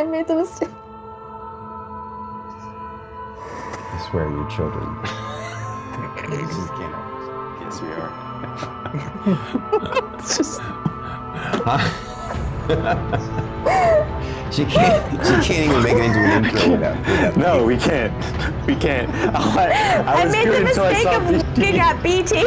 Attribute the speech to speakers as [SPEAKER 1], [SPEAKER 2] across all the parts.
[SPEAKER 1] I made the mistake.
[SPEAKER 2] I swear you're children.
[SPEAKER 3] Yes, we are.
[SPEAKER 1] It's just...
[SPEAKER 2] She can't even make it into an intro without.
[SPEAKER 3] No, we can't. We can't.
[SPEAKER 1] I made the mistake of looking at BT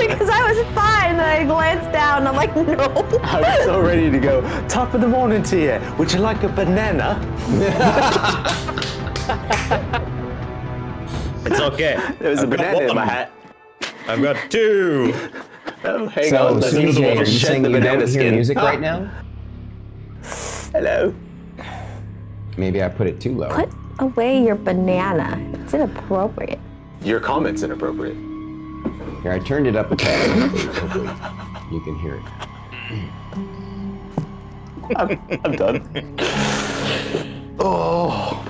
[SPEAKER 1] because I was fine, and I glanced down, and I'm like, no.
[SPEAKER 3] I was so ready to go. Top of the morning to you. Would you like a banana?
[SPEAKER 4] It's okay.
[SPEAKER 3] There's a banana in my hat.
[SPEAKER 4] I've got 2.
[SPEAKER 3] Oh, hang
[SPEAKER 2] So,
[SPEAKER 3] on.
[SPEAKER 2] CJ, are you saying
[SPEAKER 3] the
[SPEAKER 2] you
[SPEAKER 3] banana
[SPEAKER 2] don't hear
[SPEAKER 3] skin.
[SPEAKER 2] music right now?
[SPEAKER 3] Hello.
[SPEAKER 2] Maybe I put it too low.
[SPEAKER 1] Put away your banana. It's inappropriate.
[SPEAKER 3] Your comment's inappropriate.
[SPEAKER 2] Here, I turned it up a tad. Hopefully you can hear it.
[SPEAKER 3] I'm done. Oh.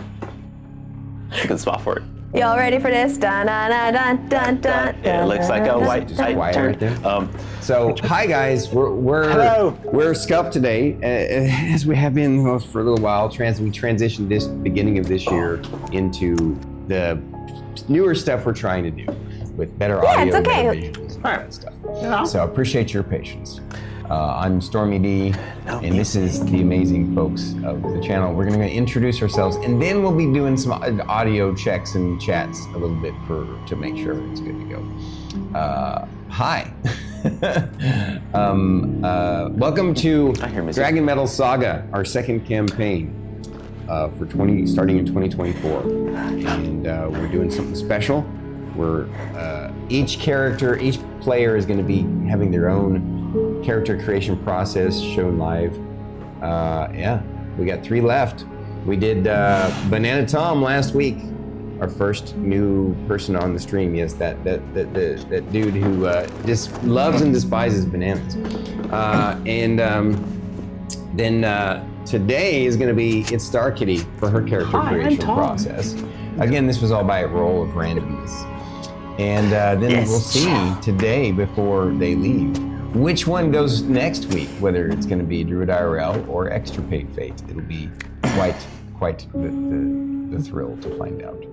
[SPEAKER 3] Good spot for it.
[SPEAKER 1] Y'all ready for this? Dun, dun, dun, dun, dun,
[SPEAKER 3] Yeah, it looks like a white
[SPEAKER 2] Quiet
[SPEAKER 3] turd.
[SPEAKER 2] right there. So, hi guys,
[SPEAKER 3] Hello.
[SPEAKER 2] we're Scuff today, as we have been for a little while. We transitioned this beginning of this year into the newer stuff we're trying to do with better audio,
[SPEAKER 1] it's okay.
[SPEAKER 2] better visuals, and all that stuff. Yeah. So, I appreciate your patience. I'm StormyD, and this is the amazing folks of the channel. We're going to introduce ourselves, and then we'll be doing some audio checks and chats a little bit to make sure it's good to go. Hi. Welcome to DragonMetal Saga, our second campaign for starting in 2024, and we're doing something special. We're each player is going to be having their own character creation process shown live. Yeah, we got 3 left. We did Banana Tom last week, our first new person on the stream. Yes, that dude who just loves and despises bananas. Then today is going to be itsStarkitty for her character creation process. Again, this was all by a roll of randomness. And then we'll see today before they leave which one goes next week, whether it's going to be Druid IRL or extirpatefate. It'll be quite the thrill to find out.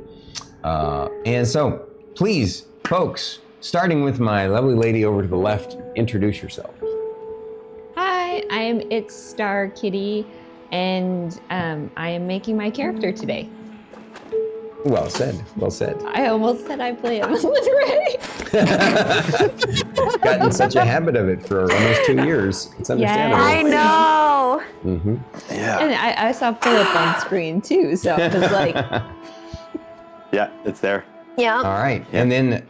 [SPEAKER 2] And so, please, folks, starting with my lovely lady over to the left, introduce yourself.
[SPEAKER 5] Hi, I am itsStarkitty, and I am making my character today.
[SPEAKER 2] Well said, well said.
[SPEAKER 5] I almost said I play Evelyn Ray.
[SPEAKER 2] Gotten such a habit of it for almost 2 years. It's understandable.
[SPEAKER 1] I know.
[SPEAKER 2] Mm-hmm.
[SPEAKER 3] Yeah.
[SPEAKER 5] And I saw Philip on screen too, so it was like...
[SPEAKER 3] Yeah, it's there.
[SPEAKER 1] Yeah.
[SPEAKER 2] All right, and then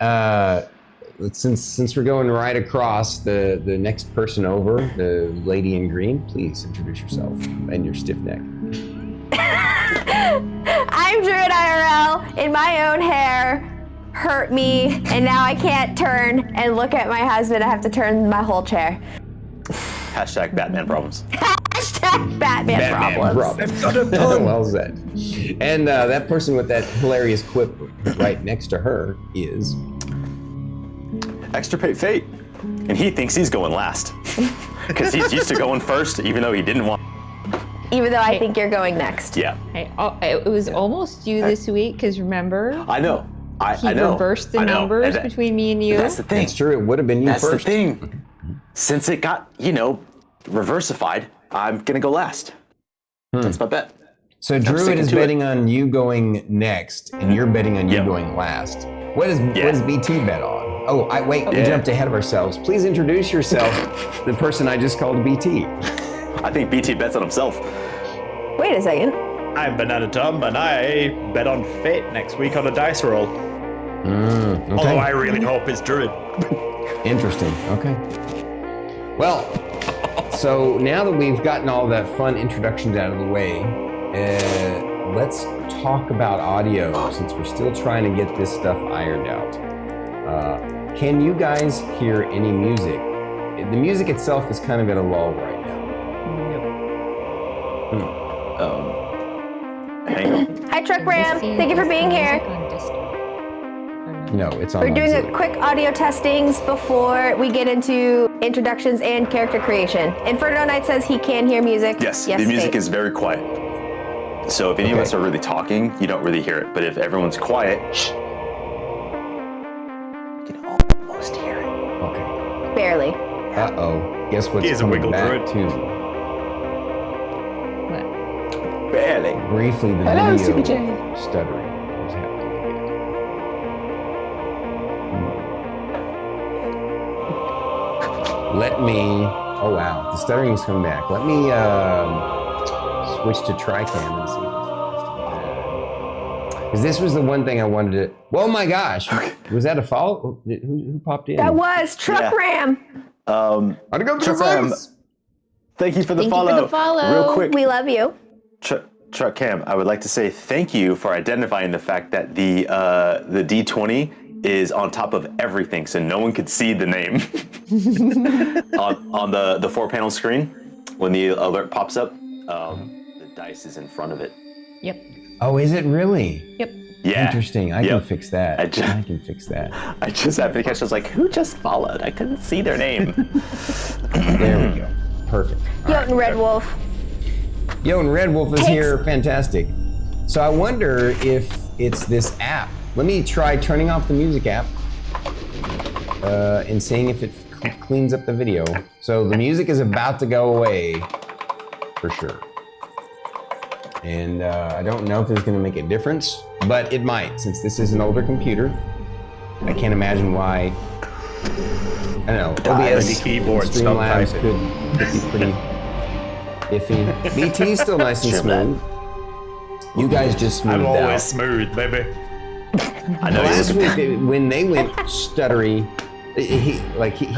[SPEAKER 2] since we're going right across, the next person over, the lady in green, please introduce yourself and your stiff neck.
[SPEAKER 1] I'm Druid IRL, in my own hair, hurt me, and now I can't turn and look at my husband. I have to turn my whole chair.
[SPEAKER 3] Hashtag Batman problems.
[SPEAKER 1] Hashtag Batman problems.
[SPEAKER 2] Well said. And that person with that hilarious quip right next to her is...
[SPEAKER 3] Extirpatefate. And he thinks he's going last. Because he's used to going first, even though he didn't want.
[SPEAKER 1] Even though I think you're going next.
[SPEAKER 3] Yeah.
[SPEAKER 5] It was almost you this week, because remember?
[SPEAKER 3] I know.
[SPEAKER 5] He reversed the numbers between me and you.
[SPEAKER 3] That's the thing.
[SPEAKER 2] It's true, it would have been you first.
[SPEAKER 3] That's the thing. Since it got, reversified, I'm going to go last. That's my bet.
[SPEAKER 2] So Druid is betting on you going next, and you're betting on you going last. What does BT bet on? Oh, we jumped ahead of ourselves. Please introduce yourself, the person I just called BT.
[SPEAKER 3] I think BT bets on himself.
[SPEAKER 1] Wait a second.
[SPEAKER 4] I'm BananaTom, and I bet on fate next week on a dice roll.
[SPEAKER 2] Okay.
[SPEAKER 4] Although I really hope it's Druid.
[SPEAKER 2] Interesting. Okay. Well, so now that we've gotten all that fun introductions out of the way, let's talk about audio, since we're still trying to get this stuff ironed out. Can you guys hear any music? The music itself is kind of at a lull right now.
[SPEAKER 3] Hang on.
[SPEAKER 1] Hi, Truck Ram. Thank you for being here.
[SPEAKER 2] No, it's on.
[SPEAKER 1] We're doing a quick audio testings before we get into introductions and character creation. Inferno Knight says he can hear music.
[SPEAKER 3] Yes, the music is very quiet. So if any of us are really talking, you don't really hear it. But if everyone's quiet, shh, you can almost hear it.
[SPEAKER 2] Okay.
[SPEAKER 1] Barely.
[SPEAKER 2] Uh-oh. Guess what's
[SPEAKER 4] He is a
[SPEAKER 2] coming
[SPEAKER 4] wiggle
[SPEAKER 2] back
[SPEAKER 4] druid.
[SPEAKER 2] too?
[SPEAKER 5] What?
[SPEAKER 3] Barely.
[SPEAKER 2] Briefly, the
[SPEAKER 3] Hello,
[SPEAKER 2] video
[SPEAKER 3] CBJ.
[SPEAKER 2] stuttering was happening. Let me, oh wow, the stuttering is coming back. Let me switch to TriCam and see. Because this was the one thing I wanted to, oh my gosh, was that a follow? Who popped in?
[SPEAKER 1] That was Truck Ram.
[SPEAKER 2] I'd go
[SPEAKER 3] Truck Ram, thank you for the follow.
[SPEAKER 5] Thank you for the follow.
[SPEAKER 3] Real quick,
[SPEAKER 1] We love you.
[SPEAKER 3] Truck Cam, I would like to say thank you for identifying the fact that the D20 is on top of everything, so no one could see the name on the 4-panel screen. When the alert pops up, the dice is in front of it.
[SPEAKER 5] Yep.
[SPEAKER 2] Oh, is it really?
[SPEAKER 5] Yep.
[SPEAKER 3] Yeah.
[SPEAKER 2] Interesting. I can fix that. I can fix that.
[SPEAKER 3] I just happened to catch. I was like, who just followed? I couldn't see their name.
[SPEAKER 2] There we go. Perfect. All
[SPEAKER 1] Yo, and Red Wolf.
[SPEAKER 2] Yo, and Red Wolf is here. Fantastic. So I wonder if it's this app. Let me try turning off the music app and seeing if it cleans up the video. So the music is about to go away for sure. And I don't know if it's going to make a difference, but it might, since this is an older computer. I can't imagine why. I don't know. OBS
[SPEAKER 4] keyboard,
[SPEAKER 2] Streamlabs could be pretty iffy. BT's still nice and smooth. You guys just smoothed
[SPEAKER 4] I'm
[SPEAKER 2] out.
[SPEAKER 4] always smooth, baby.
[SPEAKER 3] I know.
[SPEAKER 2] Last week when they went stuttery, he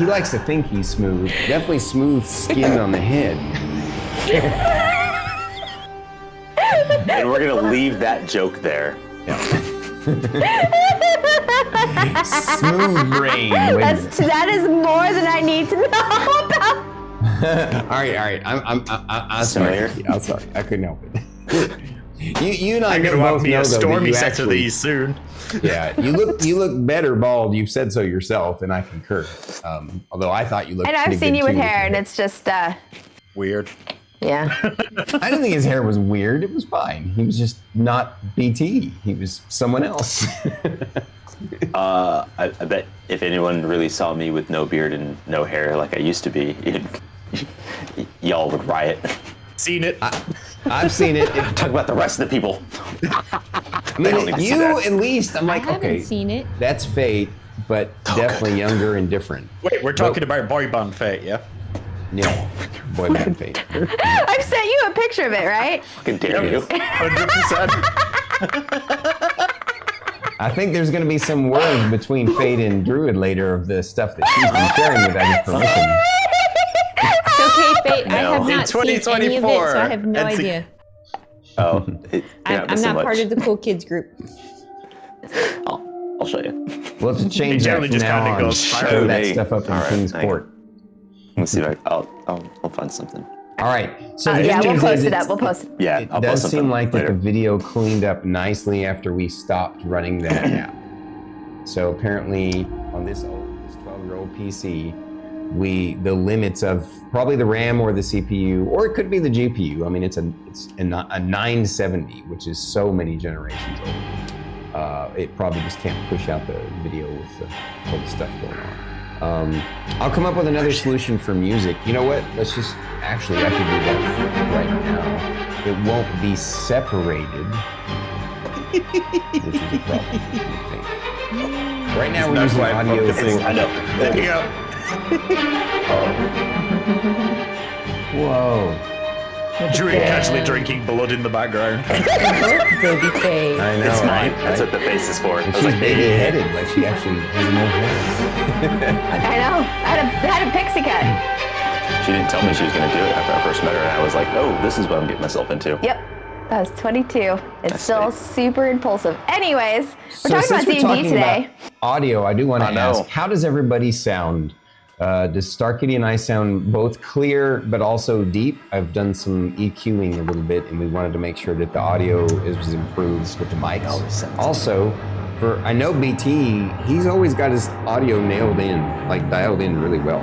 [SPEAKER 2] likes to think he's smooth. Definitely smooth skin on the head.
[SPEAKER 3] And we're gonna leave that joke there.
[SPEAKER 2] Smooth brain.
[SPEAKER 1] That is more than I need to know about.
[SPEAKER 2] all right. I'm sorry. I'm sorry. I couldn't help it. You and I
[SPEAKER 4] I'm gonna
[SPEAKER 2] both
[SPEAKER 4] want me
[SPEAKER 2] know
[SPEAKER 4] a
[SPEAKER 2] though that
[SPEAKER 4] Stormy
[SPEAKER 2] you
[SPEAKER 4] set of
[SPEAKER 2] actually,
[SPEAKER 4] these soon.
[SPEAKER 2] Yeah, you look better bald. You've said so yourself, and I concur. Although I thought you looked.
[SPEAKER 1] And I've
[SPEAKER 2] pretty
[SPEAKER 1] seen
[SPEAKER 2] good
[SPEAKER 1] you with
[SPEAKER 2] too.
[SPEAKER 1] hair, and it's just,
[SPEAKER 4] Weird.
[SPEAKER 1] yeah.
[SPEAKER 2] I didn't think his hair was weird. It was fine. He was just not BT. He was someone else.
[SPEAKER 3] I bet if anyone really saw me with no beard and no hair like I used to be, y'all would riot.
[SPEAKER 4] Seen it.
[SPEAKER 2] I've seen it.
[SPEAKER 3] Talk about the rest of the people.
[SPEAKER 2] I mean, you at least. I'm
[SPEAKER 5] I
[SPEAKER 2] like,
[SPEAKER 5] haven't
[SPEAKER 2] okay,
[SPEAKER 5] seen it.
[SPEAKER 2] that's Fate, but definitely younger and different.
[SPEAKER 4] Wait, we're talking about boy band Fate, yeah?
[SPEAKER 2] Yeah, boy band Fate.
[SPEAKER 1] I've sent you a picture of it, right?
[SPEAKER 3] Fucking dare you.
[SPEAKER 4] 100%.
[SPEAKER 2] I think there's going to be some words between Fate and Druid later of the stuff that she's been sharing without his permission.
[SPEAKER 5] It's okay, Fate. I
[SPEAKER 3] No.
[SPEAKER 5] have not seen any of it, so I have no
[SPEAKER 4] It's a-
[SPEAKER 5] idea.
[SPEAKER 3] Oh,
[SPEAKER 5] I'm not part of the cool kids group.
[SPEAKER 3] I'll show you.
[SPEAKER 2] We'll have to change that
[SPEAKER 4] generally
[SPEAKER 2] from
[SPEAKER 4] just
[SPEAKER 2] now
[SPEAKER 4] kinda
[SPEAKER 2] on.
[SPEAKER 4] goes
[SPEAKER 2] Show
[SPEAKER 3] spiral.
[SPEAKER 2] that stuff up in
[SPEAKER 3] All right,
[SPEAKER 2] King's
[SPEAKER 3] hang on.
[SPEAKER 2] Court.
[SPEAKER 3] Let me see if I'll find something.
[SPEAKER 2] All right. So the
[SPEAKER 1] Yeah,
[SPEAKER 2] good
[SPEAKER 1] we'll
[SPEAKER 2] news
[SPEAKER 1] post
[SPEAKER 2] is
[SPEAKER 1] it up. We'll post it.
[SPEAKER 3] Yeah,
[SPEAKER 2] it
[SPEAKER 3] I'll
[SPEAKER 2] does
[SPEAKER 3] post something
[SPEAKER 2] seem like that
[SPEAKER 3] later.
[SPEAKER 2] the video cleaned up nicely after we stopped running that app. So apparently on this 12-year-old PC, the limits of probably the RAM or the CPU, or it could be the GPU. I mean, it's a 970, which is so many generations old. It probably just can't push out the video with all the stuff going on. I'll come up with another solution for music. You know what? Let's just, actually, I can do that right now. It won't be separated, which is a problem, I think. Right now we're using audio for...
[SPEAKER 3] I know.
[SPEAKER 4] There you go.
[SPEAKER 2] Whoa.
[SPEAKER 4] Druid casually drinking blood in the background.
[SPEAKER 5] Baby Fate.
[SPEAKER 2] I know,
[SPEAKER 3] It's mine.
[SPEAKER 2] right?
[SPEAKER 3] That's what the face is for. I
[SPEAKER 2] And
[SPEAKER 3] was
[SPEAKER 2] she's
[SPEAKER 3] like,
[SPEAKER 2] baby-headed, like she actually has no hair.
[SPEAKER 1] I know. I had a pixie cut.
[SPEAKER 3] She didn't tell me she was going to do it after I first met her, and I was like, oh, this is what I'm getting myself into.
[SPEAKER 1] Yep. I was 22. It's still
[SPEAKER 3] sweet.
[SPEAKER 1] super impulsive. Anyways,
[SPEAKER 2] So
[SPEAKER 1] we're talking
[SPEAKER 2] since
[SPEAKER 1] about D&D today.
[SPEAKER 2] about audio, I do want to
[SPEAKER 3] I know.
[SPEAKER 2] ask, how does everybody sound? Does Starkitty and I sound both clear but also deep? I've done some EQing a little bit, and we wanted to make sure that the audio is improved with the mics. Also, I know BT, he's always got his audio nailed in, like dialed in really well.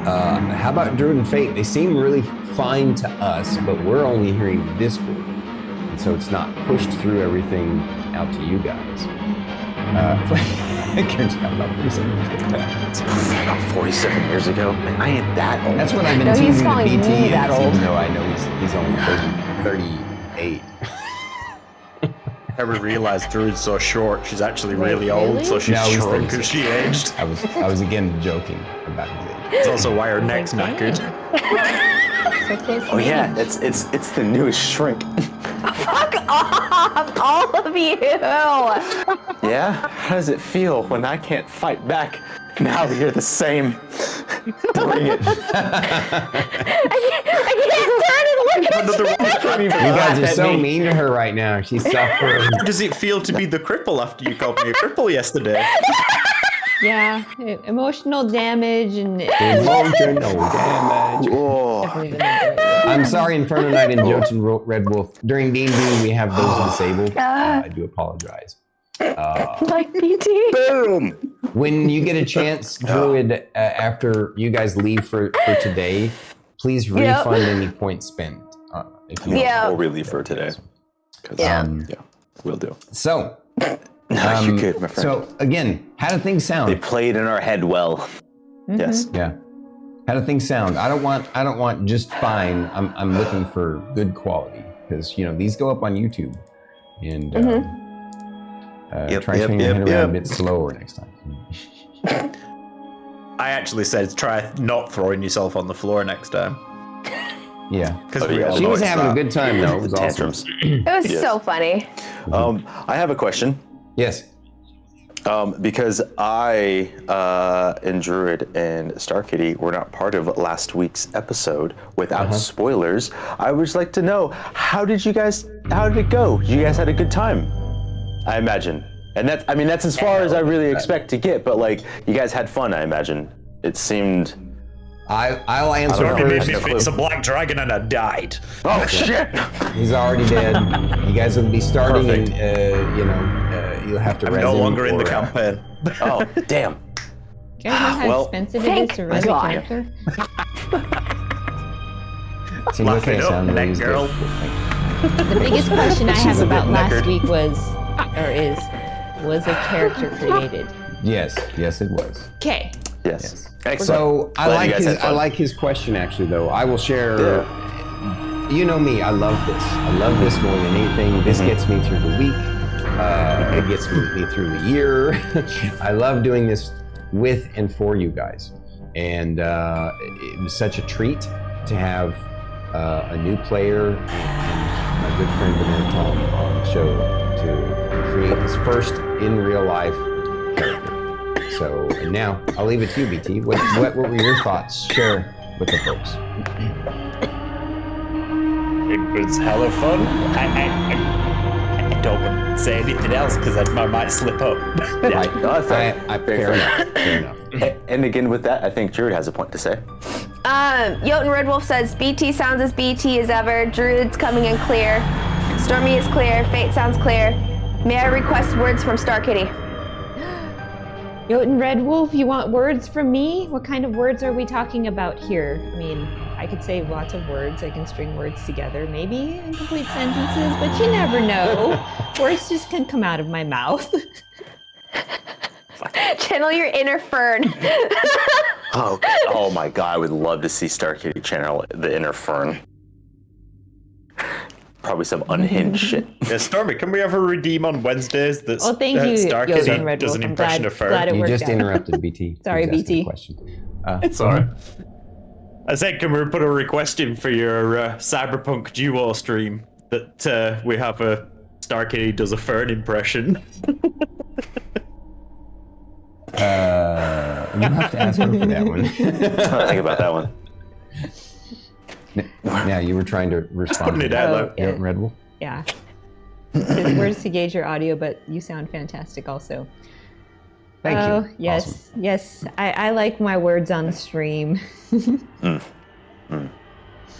[SPEAKER 2] How about Druid and Fate? They seem really fine to us, but we're only hearing the Discord. and so it's not pushed through everything out to you guys. Karen's got about 47 years ago.
[SPEAKER 3] It's about 47 years ago. Man, I ain't that old.
[SPEAKER 2] That's what I've been
[SPEAKER 1] No, he's
[SPEAKER 2] teasing the
[SPEAKER 1] calling
[SPEAKER 2] BT
[SPEAKER 1] me that
[SPEAKER 2] is,
[SPEAKER 1] old.
[SPEAKER 2] even though I know he's only 38.
[SPEAKER 4] Never realized Druid's so short. She's actually really old,
[SPEAKER 5] really?
[SPEAKER 4] so she's
[SPEAKER 2] No, he's
[SPEAKER 4] shrunk
[SPEAKER 2] 36.
[SPEAKER 4] as she aged.
[SPEAKER 2] I was again joking about his age.
[SPEAKER 4] It's also why her neck's knackered.
[SPEAKER 5] So close to
[SPEAKER 3] Oh yeah,
[SPEAKER 5] me.
[SPEAKER 3] it's the newest shrink.
[SPEAKER 1] Fuck off, all of you.
[SPEAKER 3] Yeah? How does it feel when I can't fight back? Now you're the same. Bring it.
[SPEAKER 1] I can't turn and look at
[SPEAKER 4] Another one.
[SPEAKER 2] You guys are so mean to her right now. She's suffering.
[SPEAKER 4] How does it feel to be the cripple after you called me a cripple yesterday?
[SPEAKER 5] Yeah, emotional damage and
[SPEAKER 2] Emotional damage.
[SPEAKER 3] Oh,
[SPEAKER 5] definitely been enjoyable.
[SPEAKER 2] I'm sorry, Inferno Knight and Jotun Red Wolf. During D&D, we have those disabled. I do apologize.
[SPEAKER 1] like BT.
[SPEAKER 3] boom.
[SPEAKER 2] When you get a chance, Druid, after you guys leave for today, please refund any points spent. If you
[SPEAKER 1] Yeah.
[SPEAKER 3] We'll relieve for today.
[SPEAKER 1] Yeah.
[SPEAKER 3] Yeah, we'll do.
[SPEAKER 2] So,
[SPEAKER 3] You're good, my friend.
[SPEAKER 2] so again, how do things
[SPEAKER 3] They
[SPEAKER 2] sound?
[SPEAKER 3] played in our head well. Yes.
[SPEAKER 2] Yeah. How do things sound? I don't want just fine. I'm looking for good quality because these go up on YouTube, and try turning your head around a bit slower next time.
[SPEAKER 4] I actually said try not throwing yourself on the floor next time.
[SPEAKER 2] Yeah,
[SPEAKER 4] Because
[SPEAKER 2] she was having a good time though. It was awesome.
[SPEAKER 3] Tantrums.
[SPEAKER 1] It was
[SPEAKER 3] Yes.
[SPEAKER 1] so funny.
[SPEAKER 3] I have a question.
[SPEAKER 2] Yes.
[SPEAKER 3] Because I and Druid and Starkitty were not part of last week's episode without spoilers, I would just like to know, how did it go? You guys had a good time, I imagine. And that's as far as I really expect to get, but like, you guys had fun, I imagine. It seemed...
[SPEAKER 2] I'll answer
[SPEAKER 3] I don't know.
[SPEAKER 2] first.
[SPEAKER 4] It's a black dragon and I died.
[SPEAKER 3] Oh shit!
[SPEAKER 2] He's already dead. You guys will be starting,
[SPEAKER 4] Perfect.
[SPEAKER 2] and you'll have to.
[SPEAKER 4] I'm
[SPEAKER 2] res
[SPEAKER 4] no
[SPEAKER 2] him
[SPEAKER 4] longer in the
[SPEAKER 2] or,
[SPEAKER 4] campaign.
[SPEAKER 3] Oh, damn.
[SPEAKER 5] Do you guys know how
[SPEAKER 3] Well,
[SPEAKER 5] expensive it
[SPEAKER 1] thank
[SPEAKER 5] is to res a
[SPEAKER 3] God.
[SPEAKER 5] character?
[SPEAKER 2] Seems
[SPEAKER 4] Laugh
[SPEAKER 2] okay,
[SPEAKER 4] it up,
[SPEAKER 2] sound
[SPEAKER 4] neck
[SPEAKER 2] really
[SPEAKER 4] girl.
[SPEAKER 2] good.
[SPEAKER 5] The biggest question I have
[SPEAKER 2] She's a
[SPEAKER 5] about
[SPEAKER 2] bit
[SPEAKER 5] last
[SPEAKER 2] knackered.
[SPEAKER 5] week was a character created?
[SPEAKER 2] Yes, it was.
[SPEAKER 5] Okay.
[SPEAKER 3] Yes. Excellent.
[SPEAKER 2] So I
[SPEAKER 3] Glad you guys had
[SPEAKER 2] I
[SPEAKER 3] fun.
[SPEAKER 2] like his question actually though. I will share. You know me. I love this. I love this more than anything. This gets me through the week. It gets me through the year. I love doing this with and for you guys, and it was such a treat to have a new player and my good friend BananaTom on the show to create his first in real life character. So, and now I'll leave it to you, BT. What were your thoughts? Share with the folks.
[SPEAKER 4] It was hella fun. I don't want to say anything else because I might slip up.
[SPEAKER 2] Right.
[SPEAKER 3] No, that's fair.
[SPEAKER 2] Fair enough. Fair enough.
[SPEAKER 3] And again, with that, I think Druid has a point to say.
[SPEAKER 1] Jotun Red Wolf says BT sounds as BT as ever. Druid's coming in clear. Stormy is clear. Fate sounds clear. May I request words from Starkitty?
[SPEAKER 5] Jotun Red Wolf, you want words from me? What kind of words are we talking about here? I mean, I could say lots of words. I can string words together, maybe in complete sentences, but you never know. Words just can come out of my mouth.
[SPEAKER 1] Channel your inner fern.
[SPEAKER 3] Oh my god, I would love to see Starkitty channel the inner fern. Probably some unhinged shit.
[SPEAKER 4] Yeah, Stormy, can we ever redeem on Wednesdays that
[SPEAKER 5] Oh, thank you,
[SPEAKER 4] Starkitty
[SPEAKER 5] Jotun Red
[SPEAKER 4] does
[SPEAKER 5] Wolf.
[SPEAKER 4] an
[SPEAKER 5] I'm
[SPEAKER 4] impression
[SPEAKER 5] glad
[SPEAKER 4] of Fern?
[SPEAKER 5] it
[SPEAKER 2] You
[SPEAKER 5] worked
[SPEAKER 2] just
[SPEAKER 5] out.
[SPEAKER 2] interrupted BT.
[SPEAKER 5] Sorry,
[SPEAKER 2] He was asking a
[SPEAKER 5] BT.
[SPEAKER 2] question.
[SPEAKER 4] It's alright. I said, can we put a request in for your Cyberpunk Duo stream that we have a Starkitty does a Fern impression?
[SPEAKER 2] You have to ask her for that one.
[SPEAKER 3] Think about that one.
[SPEAKER 2] Now you were trying to respond
[SPEAKER 4] Putting
[SPEAKER 2] to
[SPEAKER 4] it out
[SPEAKER 5] Oh,
[SPEAKER 4] loud.
[SPEAKER 5] yeah.
[SPEAKER 2] Red Wolf.
[SPEAKER 5] Yeah. It's words to gauge your audio, but you sound fantastic also.
[SPEAKER 2] Thank
[SPEAKER 5] Oh,
[SPEAKER 2] you.
[SPEAKER 5] yes,
[SPEAKER 2] Awesome.
[SPEAKER 5] yes. I like my words on stream.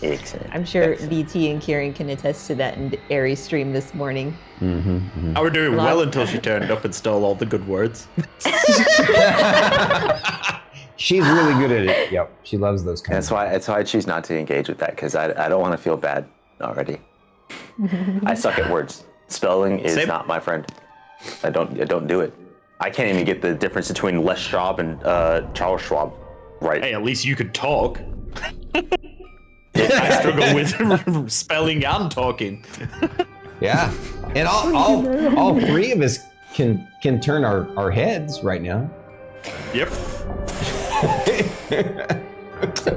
[SPEAKER 3] Excellent.
[SPEAKER 5] I'm sure BT and Kieran can attest to that in Aries stream this morning.
[SPEAKER 4] I was doing well until she turned up and stole all the good words.
[SPEAKER 2] She's really good at it. Yep, she loves those kinds.
[SPEAKER 3] That's why I choose not to engage with that, because I don't want to feel bad already. I suck at words. Spelling is
[SPEAKER 4] Same.
[SPEAKER 3] not my friend. I don't do it. I can't even get the difference between Les Schwab and Charles Schwab right.
[SPEAKER 4] Hey, at least you could talk. I struggle with spelling and talking.
[SPEAKER 2] Yeah, and all three of us can turn our heads right now.
[SPEAKER 4] Yep.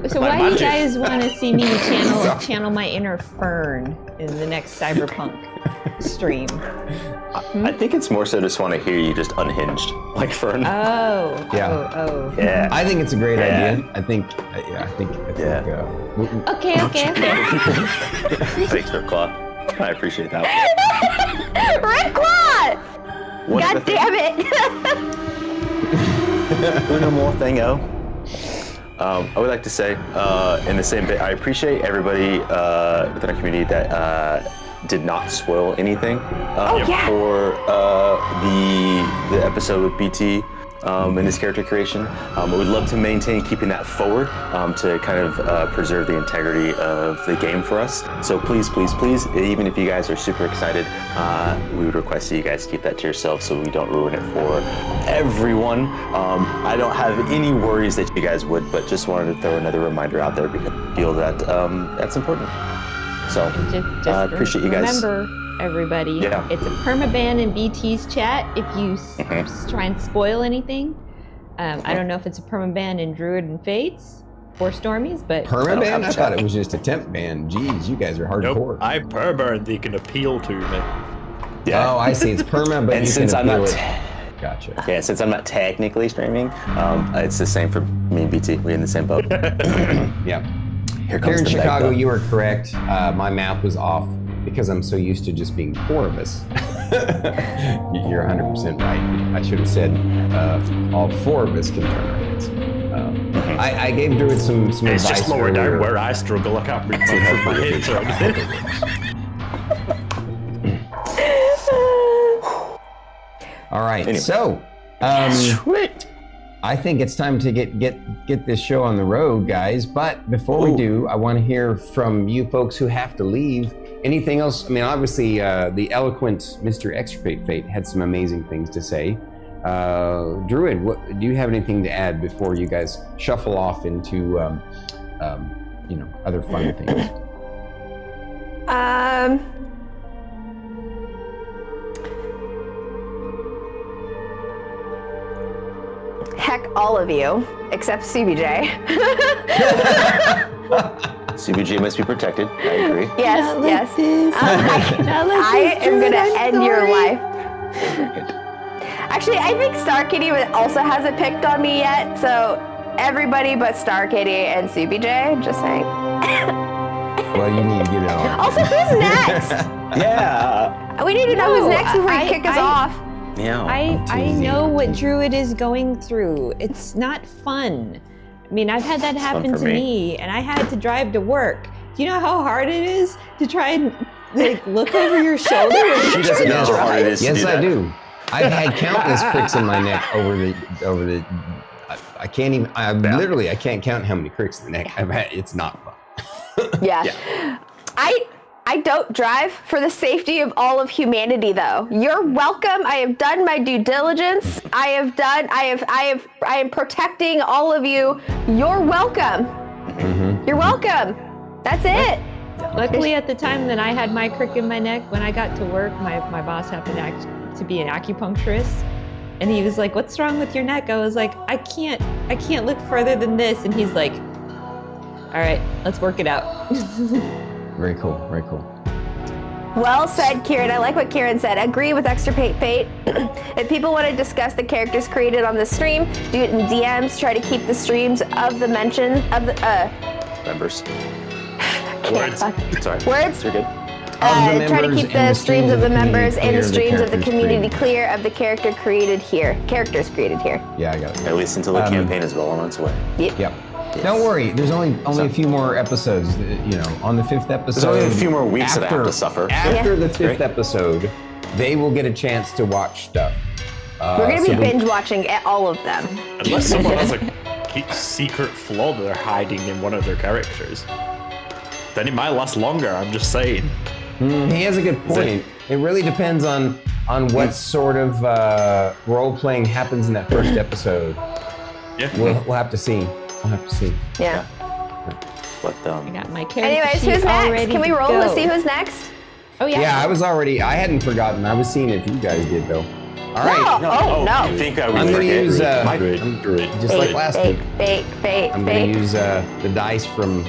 [SPEAKER 5] So
[SPEAKER 4] My
[SPEAKER 5] why do you
[SPEAKER 4] magic.
[SPEAKER 5] guys want to see me channel my inner Fern in the next Cyberpunk stream?
[SPEAKER 3] I think it's more so just want to hear you just unhinged, like Fern.
[SPEAKER 5] Oh.
[SPEAKER 2] Yeah.
[SPEAKER 5] Oh.
[SPEAKER 3] Yeah.
[SPEAKER 2] I think it's a great
[SPEAKER 3] Yeah.
[SPEAKER 2] idea. I think.
[SPEAKER 5] Okay.
[SPEAKER 3] Thanks for Claw. I appreciate that.
[SPEAKER 1] Red Claw!
[SPEAKER 3] One
[SPEAKER 1] God
[SPEAKER 3] other thing-
[SPEAKER 1] damn it!
[SPEAKER 3] Uno more thingo. I would like to say, in the same bit, I appreciate everybody within our community that did not spoil anything
[SPEAKER 1] yeah.
[SPEAKER 3] for the episode with BT and his character creation. I would love to maintain keeping that forward to kind of preserve the integrity of the game for us. So please, even if you guys are super excited, we would request that you guys keep that to yourself so we don't ruin it for everyone. I don't have any worries that you guys would, but just wanted to throw another reminder out there because I feel that that's important. So
[SPEAKER 5] Just
[SPEAKER 3] appreciate you guys.
[SPEAKER 5] Remember, everybody,
[SPEAKER 3] Yeah.
[SPEAKER 5] it's a permaban in BT's chat if you try and spoil anything. I don't know if it's a permaban in Druid and Fates or Stormy's, but
[SPEAKER 2] Permaban? I thought it was just a temp ban. Jeez, you guys are hardcore.
[SPEAKER 4] Nope. I perma they can appeal to me.
[SPEAKER 3] Yeah.
[SPEAKER 2] Oh, I see. It's perma, but
[SPEAKER 3] And
[SPEAKER 2] you
[SPEAKER 3] since
[SPEAKER 2] can
[SPEAKER 3] I'm
[SPEAKER 2] appeal
[SPEAKER 3] not
[SPEAKER 2] it. Gotcha.
[SPEAKER 3] Yeah, since I'm not technically streaming, it's the same for me and BT. We're in the same boat.
[SPEAKER 2] Yeah.
[SPEAKER 3] Here
[SPEAKER 2] Here in
[SPEAKER 3] the
[SPEAKER 2] Chicago,
[SPEAKER 3] bag,
[SPEAKER 2] you were correct. My math was off because I'm so used to just being four of us. You're 100% right. I should have said all four of us can turn our heads. I gave Druid some
[SPEAKER 4] It's
[SPEAKER 2] advice
[SPEAKER 4] just lower
[SPEAKER 2] earlier.
[SPEAKER 4] down where I struggle. I can't reach my hips or anything.
[SPEAKER 2] All right,
[SPEAKER 3] Anyway.
[SPEAKER 2] so
[SPEAKER 3] Sweet.
[SPEAKER 2] I think it's time to get this show on the road, guys. But before we do, I want to hear from you folks who have to leave. Anything else? I mean, obviously, the eloquent Mr. Extirpatefate had some amazing things to say. Druid, do you have anything to add before you guys shuffle off into, other fun things?
[SPEAKER 1] Heck, all of you, except CBJ.
[SPEAKER 3] CBG must be protected. I agree.
[SPEAKER 1] Yes.
[SPEAKER 5] This.
[SPEAKER 1] I am gonna end your life. Actually, I think Starkitty also hasn't picked on me yet, so everybody but Starkitty and CBJ, just saying.
[SPEAKER 2] Well, you need to get it on.
[SPEAKER 1] Also, who's next?
[SPEAKER 3] Yeah.
[SPEAKER 1] We need to know who's
[SPEAKER 5] No,
[SPEAKER 1] next before you kick us off.
[SPEAKER 3] Yeah.
[SPEAKER 5] I know what Druid is going through. It's not fun. I mean, I've had that happen
[SPEAKER 3] for
[SPEAKER 5] to
[SPEAKER 3] me.
[SPEAKER 5] me, and I had to drive to work. Do you know how hard it is to try and look over your shoulder? when
[SPEAKER 3] She
[SPEAKER 5] you're
[SPEAKER 3] doesn't
[SPEAKER 5] trying
[SPEAKER 3] know
[SPEAKER 5] to
[SPEAKER 3] how hard it
[SPEAKER 5] drive?
[SPEAKER 3] is to
[SPEAKER 2] Yes,
[SPEAKER 3] do
[SPEAKER 2] I
[SPEAKER 3] that.
[SPEAKER 2] do. I've had countless pricks in my neck over the. I can't even. I can't count how many pricks in the neck I've had. It's not fun.
[SPEAKER 1] Yeah. I don't drive for the safety of all of humanity, though. You're welcome. I have done my due diligence. I am protecting all of you. You're welcome. You're welcome. That's it.
[SPEAKER 5] Luckily, at the time that I had my crick in my neck, when I got to work, my boss happened to be an acupuncturist, and he was like, "What's wrong with your neck?" I was like, I can't look further than this," and he's like, "All right, let's work it out."
[SPEAKER 2] Very cool. Very cool.
[SPEAKER 1] Well said, Kieran. I like what Kieran said. Agree with Extirpatefate. If people want to discuss the characters created on the stream, do it in DMs. Try to keep the streams of the mention of the
[SPEAKER 3] Members.
[SPEAKER 4] Words.
[SPEAKER 3] Sorry.
[SPEAKER 1] words.
[SPEAKER 3] You're good.
[SPEAKER 2] Of the
[SPEAKER 1] Try to
[SPEAKER 2] members
[SPEAKER 1] keep
[SPEAKER 2] and
[SPEAKER 1] the streams of the members and the
[SPEAKER 2] community
[SPEAKER 1] streams of the
[SPEAKER 2] characters
[SPEAKER 1] community
[SPEAKER 2] created.
[SPEAKER 1] clear of the characters created here.
[SPEAKER 2] Yeah, I got it.
[SPEAKER 3] At least until the campaign is well on its way.
[SPEAKER 2] Yep. Don't worry. There's only a few more episodes. On the 5th episode.
[SPEAKER 3] There's only a few more weeks that I have to suffer.
[SPEAKER 2] After the 5th
[SPEAKER 3] Great.
[SPEAKER 2] episode, they will get a chance to watch stuff.
[SPEAKER 1] We're going to be binge watching all of them.
[SPEAKER 4] Unless someone has a secret flaw that they're hiding in one of their characters, then it might last longer. I'm just saying.
[SPEAKER 2] He has a good point. It really depends on what sort of role playing happens in that first episode.
[SPEAKER 4] Yeah.
[SPEAKER 2] We'll have to see. We'll have to see.
[SPEAKER 1] Yeah.
[SPEAKER 3] But
[SPEAKER 5] I got my character
[SPEAKER 1] Anyways,
[SPEAKER 5] sheet
[SPEAKER 1] who's
[SPEAKER 5] all
[SPEAKER 1] next?
[SPEAKER 5] ready
[SPEAKER 1] Can we
[SPEAKER 5] to
[SPEAKER 1] roll
[SPEAKER 5] go.
[SPEAKER 1] to see who's next?
[SPEAKER 5] Oh yeah.
[SPEAKER 2] Yeah, I hadn't forgotten. I was seeing if you guys did though. All right.
[SPEAKER 1] No. Oh, no.
[SPEAKER 3] I think I would
[SPEAKER 2] I'm gonna
[SPEAKER 3] forget.
[SPEAKER 2] use just like
[SPEAKER 1] Fate,
[SPEAKER 2] last
[SPEAKER 1] fate,
[SPEAKER 2] week.
[SPEAKER 1] fate, fate,
[SPEAKER 2] I'm gonna
[SPEAKER 1] fate.
[SPEAKER 2] use the dice from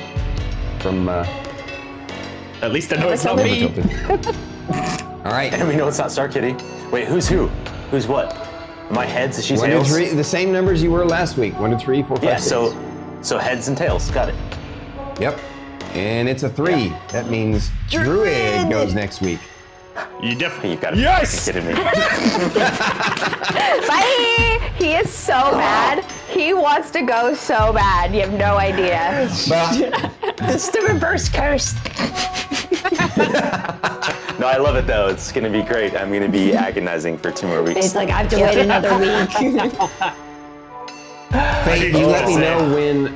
[SPEAKER 4] At least I know it's not me.
[SPEAKER 2] All right.
[SPEAKER 3] And we know it's not Starkitty. Wait, who's who? Who's what? Am I heads and she's
[SPEAKER 2] 1 to
[SPEAKER 3] tails?
[SPEAKER 2] 3, the same numbers you were last week. 1 to 3, 4, 5,
[SPEAKER 3] Yeah,
[SPEAKER 2] 6.
[SPEAKER 3] so heads and tails. Got it.
[SPEAKER 2] Yep. And it's a 3.
[SPEAKER 3] Yeah.
[SPEAKER 2] That means Druid goes next week.
[SPEAKER 4] You definitely.
[SPEAKER 3] You got it.
[SPEAKER 4] Yes!
[SPEAKER 3] Kidding me.
[SPEAKER 1] Bye! He is so mad. He wants to go so bad. You have no idea.
[SPEAKER 2] Well,
[SPEAKER 3] It's the reverse curse. No, I love it though. It's gonna be great. I'm gonna be agonizing for 2 more weeks.
[SPEAKER 5] It's like I have to wait another week.
[SPEAKER 2] Fate, you let me know when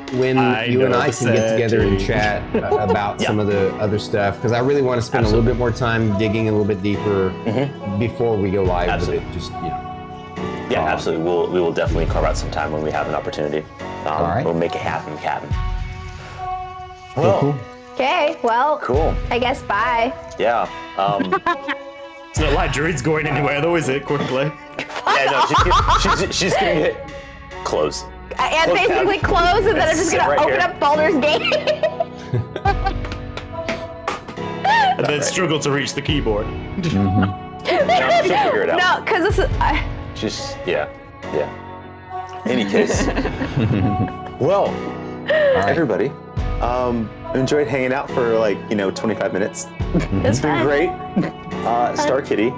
[SPEAKER 2] you and I can get together and chat about some of the other stuff, because I really want to spend a little bit more time digging a little bit deeper before we go live with it. Just
[SPEAKER 3] Yeah, absolutely. We will definitely carve out some time when we have an opportunity.
[SPEAKER 2] All right.
[SPEAKER 3] We'll make it happen, Captain. Well,
[SPEAKER 2] cool.
[SPEAKER 1] Okay, well,
[SPEAKER 3] Cool.
[SPEAKER 1] I guess bye.
[SPEAKER 3] Yeah.
[SPEAKER 4] It's not like Druid's going anywhere though, is it? Quickly.
[SPEAKER 3] Yeah, no, she's gonna hit close.
[SPEAKER 1] And
[SPEAKER 3] Close
[SPEAKER 1] basically
[SPEAKER 3] tab.
[SPEAKER 1] close, and then I'm just
[SPEAKER 3] Sit
[SPEAKER 1] gonna
[SPEAKER 3] right
[SPEAKER 1] open
[SPEAKER 3] here.
[SPEAKER 1] up Baldur's Gate.
[SPEAKER 4] And then struggle to reach the keyboard.
[SPEAKER 3] No, she'll figure it out.
[SPEAKER 1] No, because this is.
[SPEAKER 3] Just yeah. Any case. Well, everybody, enjoyed hanging out for 25 minutes. It's been
[SPEAKER 1] fun.
[SPEAKER 3] great. Starkitty,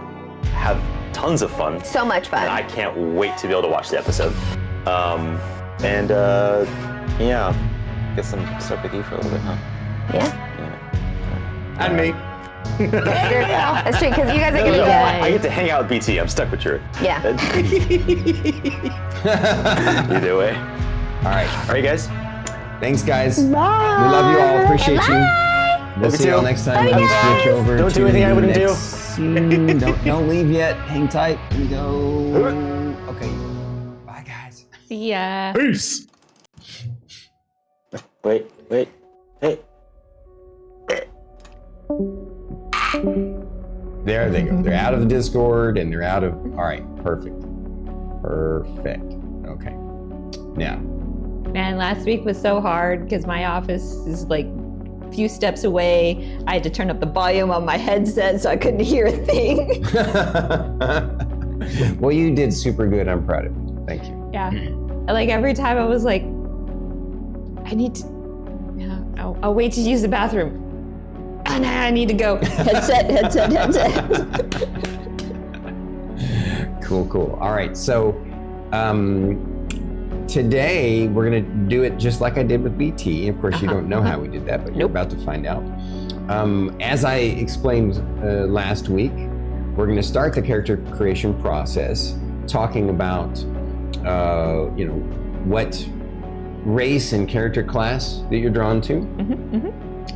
[SPEAKER 3] have tons of fun.
[SPEAKER 1] So much fun.
[SPEAKER 3] And I can't wait to be able to watch the episode. Yeah, get some Starkitty for a little bit, huh?
[SPEAKER 1] Yeah.
[SPEAKER 4] And me.
[SPEAKER 1] That's true, because you guys are gonna
[SPEAKER 3] No,
[SPEAKER 1] go.
[SPEAKER 3] I get to hang out with BT. I'm stuck with Drew.
[SPEAKER 1] Yeah.
[SPEAKER 3] Either way.
[SPEAKER 2] All right.
[SPEAKER 3] All right, guys.
[SPEAKER 2] Thanks, guys.
[SPEAKER 1] Bye.
[SPEAKER 2] We love you all. Appreciate you. We'll see you all next time.
[SPEAKER 1] Love you
[SPEAKER 2] We'll switch over
[SPEAKER 3] Don't
[SPEAKER 2] to
[SPEAKER 3] do anything I
[SPEAKER 2] the
[SPEAKER 3] wouldn't do.
[SPEAKER 2] next scene. Don't leave yet. Hang tight. Here we go. Okay. Bye, guys.
[SPEAKER 5] See ya.
[SPEAKER 4] Peace.
[SPEAKER 3] Wait. Hey.
[SPEAKER 2] There they go. They're out of the Discord and they're out of. All right. Perfect. Okay. Now.
[SPEAKER 5] Man, last week was so hard because my office is like a few steps away. I had to turn up the volume on my headset so I couldn't hear a thing.
[SPEAKER 2] Well, you did super good. I'm proud of you. Thank you.
[SPEAKER 5] Yeah. Like every time I was like, I need to, I'll wait to use the bathroom. Oh, no, I need to go. Headset.
[SPEAKER 2] Cool. All right. So today we're going to do it just like I did with BT. Of course, you don't know how we did that, but you're about to find out. As I explained last week, we're going to start the character creation process talking about, what race and character class that you're drawn to,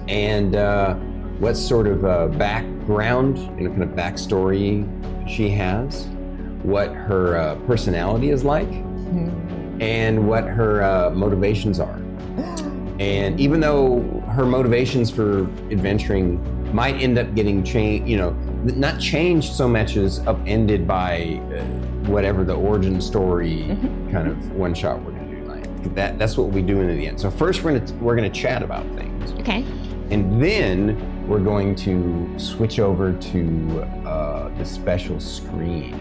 [SPEAKER 2] and what sort of background, kind of backstory she has, what her personality is like, and what her motivations are. And even though her motivations for adventuring might end up getting changed, not changed so much as upended by whatever the origin story kind of one shot we're gonna do tonight. That's what we do in the end. So first we're gonna chat about things.
[SPEAKER 5] Okay.
[SPEAKER 2] And then we're going to switch over to the special screen.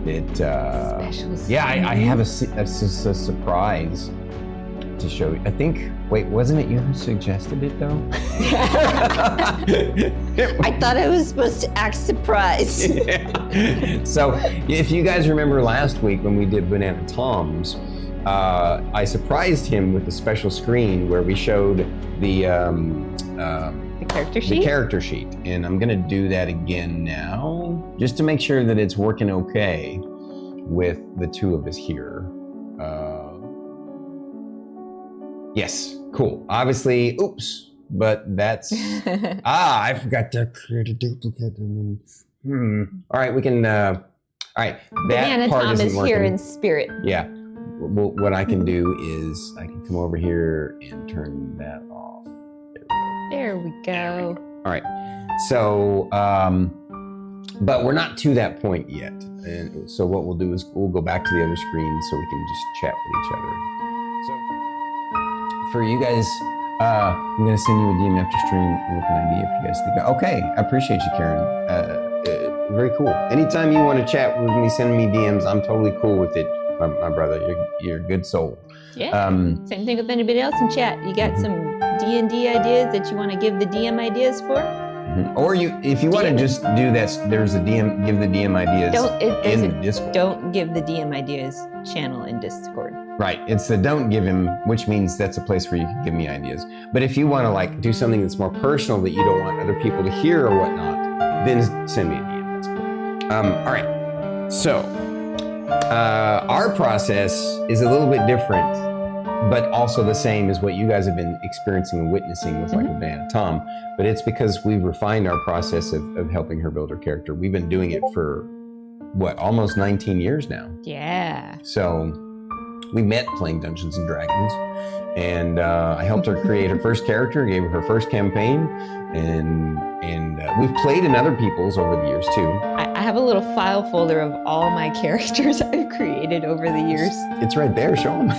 [SPEAKER 2] I have a surprise to show you. I think, wait, wasn't it you who suggested it though?
[SPEAKER 5] I thought I was supposed to act surprised.
[SPEAKER 2] Yeah. So if you guys remember last week when we did BananaTomOG, I surprised him with a special screen where we showed the
[SPEAKER 5] character sheet?
[SPEAKER 2] The character sheet. And I'm gonna do that again now, just to make sure that it's working okay with the two of us here. Yes, cool. Obviously, oops, but that's I forgot to create a duplicate. All right, we can. All right, that part
[SPEAKER 5] BananaTom
[SPEAKER 2] isn't
[SPEAKER 5] is
[SPEAKER 2] working.
[SPEAKER 5] here in spirit.
[SPEAKER 2] Yeah. Well, what I can do is I can come over here and turn that off.
[SPEAKER 5] There we go.
[SPEAKER 2] All right. So, but we're not to that point yet. And so what we'll do is we'll go back to the other screen so we can just chat with each other. So for you guys, I'm going to send you a DM after stream with an idea if you guys think. Okay, I appreciate you, Karen. Very cool. Anytime you want to chat with me, send me DMs. I'm totally cool with it, my brother. You're a good soul.
[SPEAKER 5] Yeah. Same thing with anybody else in chat. You got some D&D ideas that you want to give the DM ideas for?
[SPEAKER 2] Or if you want to just do this, there's a DM, give the DM ideas in Discord.
[SPEAKER 5] Don't give the DM ideas channel in Discord.
[SPEAKER 2] Right, it's the don't give him, which means that's a place where you can give me ideas. But if you want to like do something that's more personal that you don't want other people to hear or whatnot, then send me a DM, that's cool. All right, so our process is a little bit different, but also the same as what you guys have been experiencing and witnessing with like a BananaTom. But it's because we've refined our process of helping her build her character. We've been doing it for, what, almost 19 years now.
[SPEAKER 5] Yeah.
[SPEAKER 2] So we met playing Dungeons and Dragons, and I helped her create her first character, gave her her first campaign, and we've played in other people's over the years too.
[SPEAKER 5] I have a little file folder of all my characters I've created over the years.
[SPEAKER 2] It's right there, show them.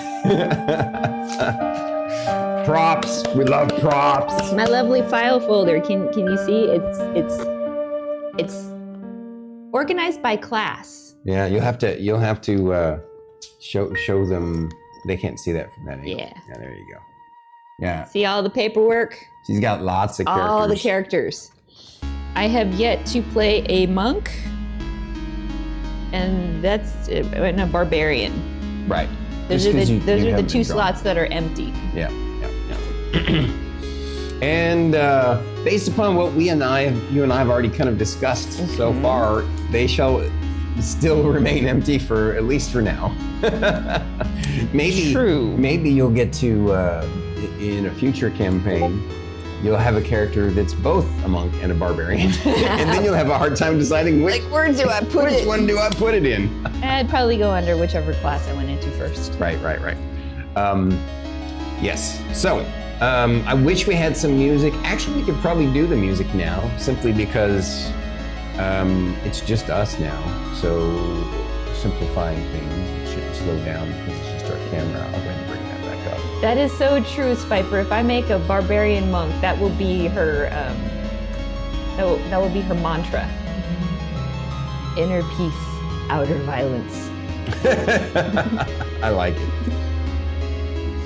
[SPEAKER 2] Props, we love props.
[SPEAKER 5] My lovely file folder. Can you see? It's organized by class.
[SPEAKER 2] Yeah, you'll have to show them. They can't see that from that angle.
[SPEAKER 5] Yeah.
[SPEAKER 2] Yeah, there you go. Yeah.
[SPEAKER 5] See all the paperwork?
[SPEAKER 2] She's got lots of characters.
[SPEAKER 5] All the characters. I have yet to play a monk, and that's and a barbarian.
[SPEAKER 2] Right.
[SPEAKER 5] Those are the two slots that are empty.
[SPEAKER 2] Yeah. And based upon what you and I have already kind of discussed so far, they shall still remain empty for at least for now. Maybe you'll get to in a future campaign, you'll have a character that's both a monk and a barbarian, and then you'll have a hard time deciding which one do I put it in.
[SPEAKER 5] I'd probably go under whichever class I went into first.
[SPEAKER 2] Right. Yes. So I wish we had some music. Actually, we could probably do the music now, simply because it's just us now. So simplifying things, it should slow down because it's just our camera. I'll go ahead and bring that back up.
[SPEAKER 5] That is so true, Spiper. If I make a barbarian monk, that will be her. That will be her mantra. Inner peace, outer violence.
[SPEAKER 2] I like it.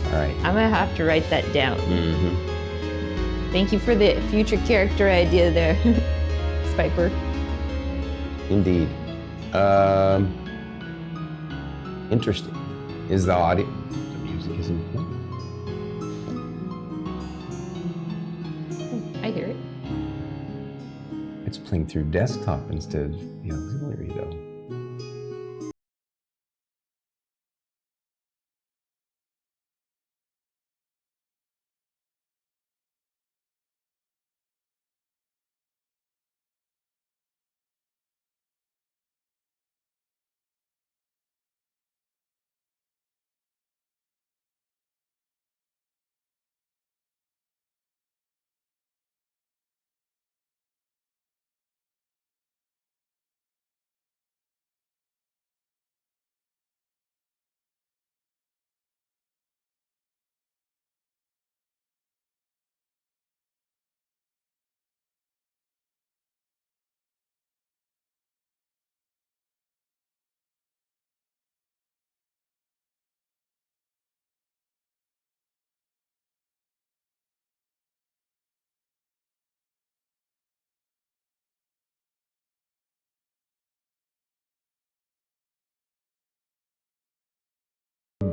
[SPEAKER 2] All right.
[SPEAKER 5] I'm gonna have to write that down. Thank you for the future character idea there, Spiper.
[SPEAKER 2] Indeed. Interesting. Is the audio? The music isn't playing.
[SPEAKER 5] I hear it.
[SPEAKER 2] It's playing through desktop instead of auxiliary though.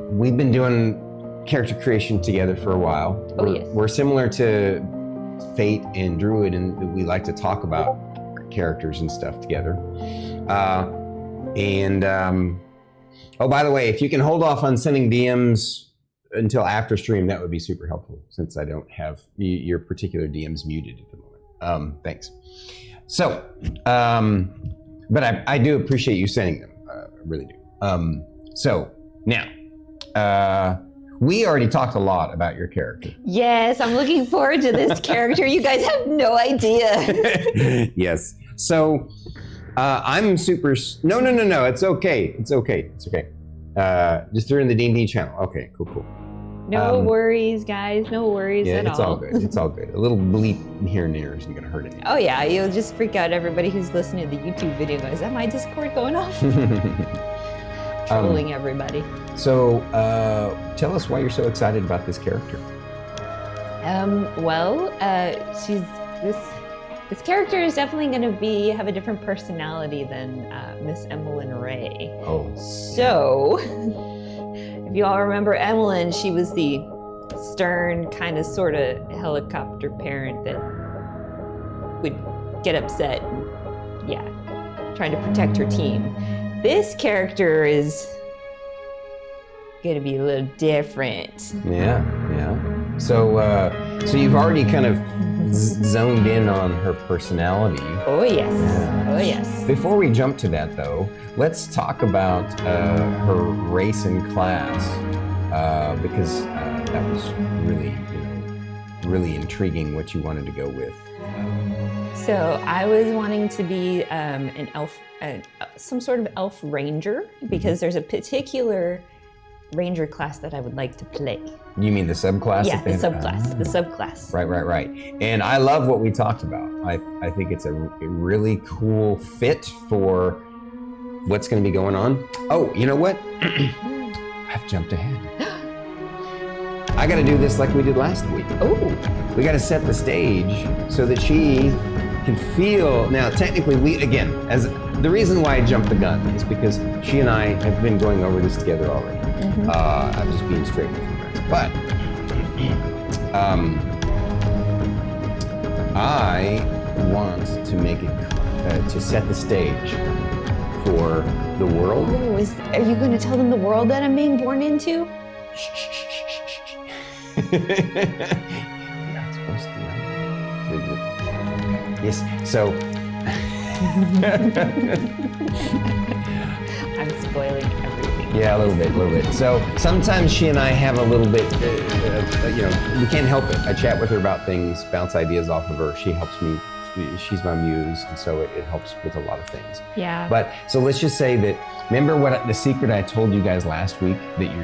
[SPEAKER 2] We've been doing character creation together for a while. We're similar to Fate and Druid in that we like to talk about characters and stuff together. Oh, by the way, if you can hold off on sending DMs until after stream, that would be super helpful since I don't have your particular DMs muted at the moment. Thanks. So, but I do appreciate you sending them. I really do. So now, we already talked a lot about your character.
[SPEAKER 5] Yes, I'm looking forward to this character. You guys have no idea.
[SPEAKER 2] Yes. So I'm super. No. It's okay. It's okay. Just through in the D&D channel. Okay. Cool.
[SPEAKER 5] No worries, guys. No worries at all.
[SPEAKER 2] Yeah, it's all good. It's all good. A little bleep here and there isn't gonna hurt anything.
[SPEAKER 5] Oh yeah, you'll just freak out everybody who's listening to the YouTube video. Is that my Discord going off? Trolling everybody.
[SPEAKER 2] So, tell us why you're so excited about this character.
[SPEAKER 5] She's this character is definitely going to have a different personality than Miss Emmeline Ray.
[SPEAKER 2] Oh.
[SPEAKER 5] So, if you all remember Emmeline, she was the stern, kind of, sort of helicopter parent that would get upset, and, trying to protect her team. This character is gonna be a little different.
[SPEAKER 2] Yeah. So you've already kind of zoned in on her personality.
[SPEAKER 5] Oh yes.
[SPEAKER 2] Yeah.
[SPEAKER 5] Oh yes.
[SPEAKER 2] Before we jump to that, though, let's talk about her race and class because that was really intriguing what you wanted to go with.
[SPEAKER 5] So I was wanting to be an elf, some sort of elf ranger, because there's a particular ranger class that I would like to play.
[SPEAKER 2] You mean the subclass?
[SPEAKER 5] Yeah, the subclass. The subclass.
[SPEAKER 2] Right. And I love what we talked about. I think it's a really cool fit for what's going to be going on. Oh, you know what? I've jumped ahead. I got to do this like we did last week.
[SPEAKER 5] Oh.
[SPEAKER 2] We got to set the stage so that she can feel. Now, technically, the reason why I jumped the gun is because she and I have been going over this together already. Mm-hmm. I'm just being straight with you guys. But I want to make it to set the stage for the world.
[SPEAKER 5] Oh, are you going to tell them the world that I'm being born into?
[SPEAKER 2] You're not supposed to know. Yes, so.
[SPEAKER 5] I'm spoiling everything.
[SPEAKER 2] Yeah, a little bit. So sometimes she and I have a little bit, we can't help it. I chat with her about things, bounce ideas off of her. She helps me. She's my muse, and so it helps with a lot of things.
[SPEAKER 5] Yeah.
[SPEAKER 2] But so let's just say that, remember the secret I told you guys last week, that you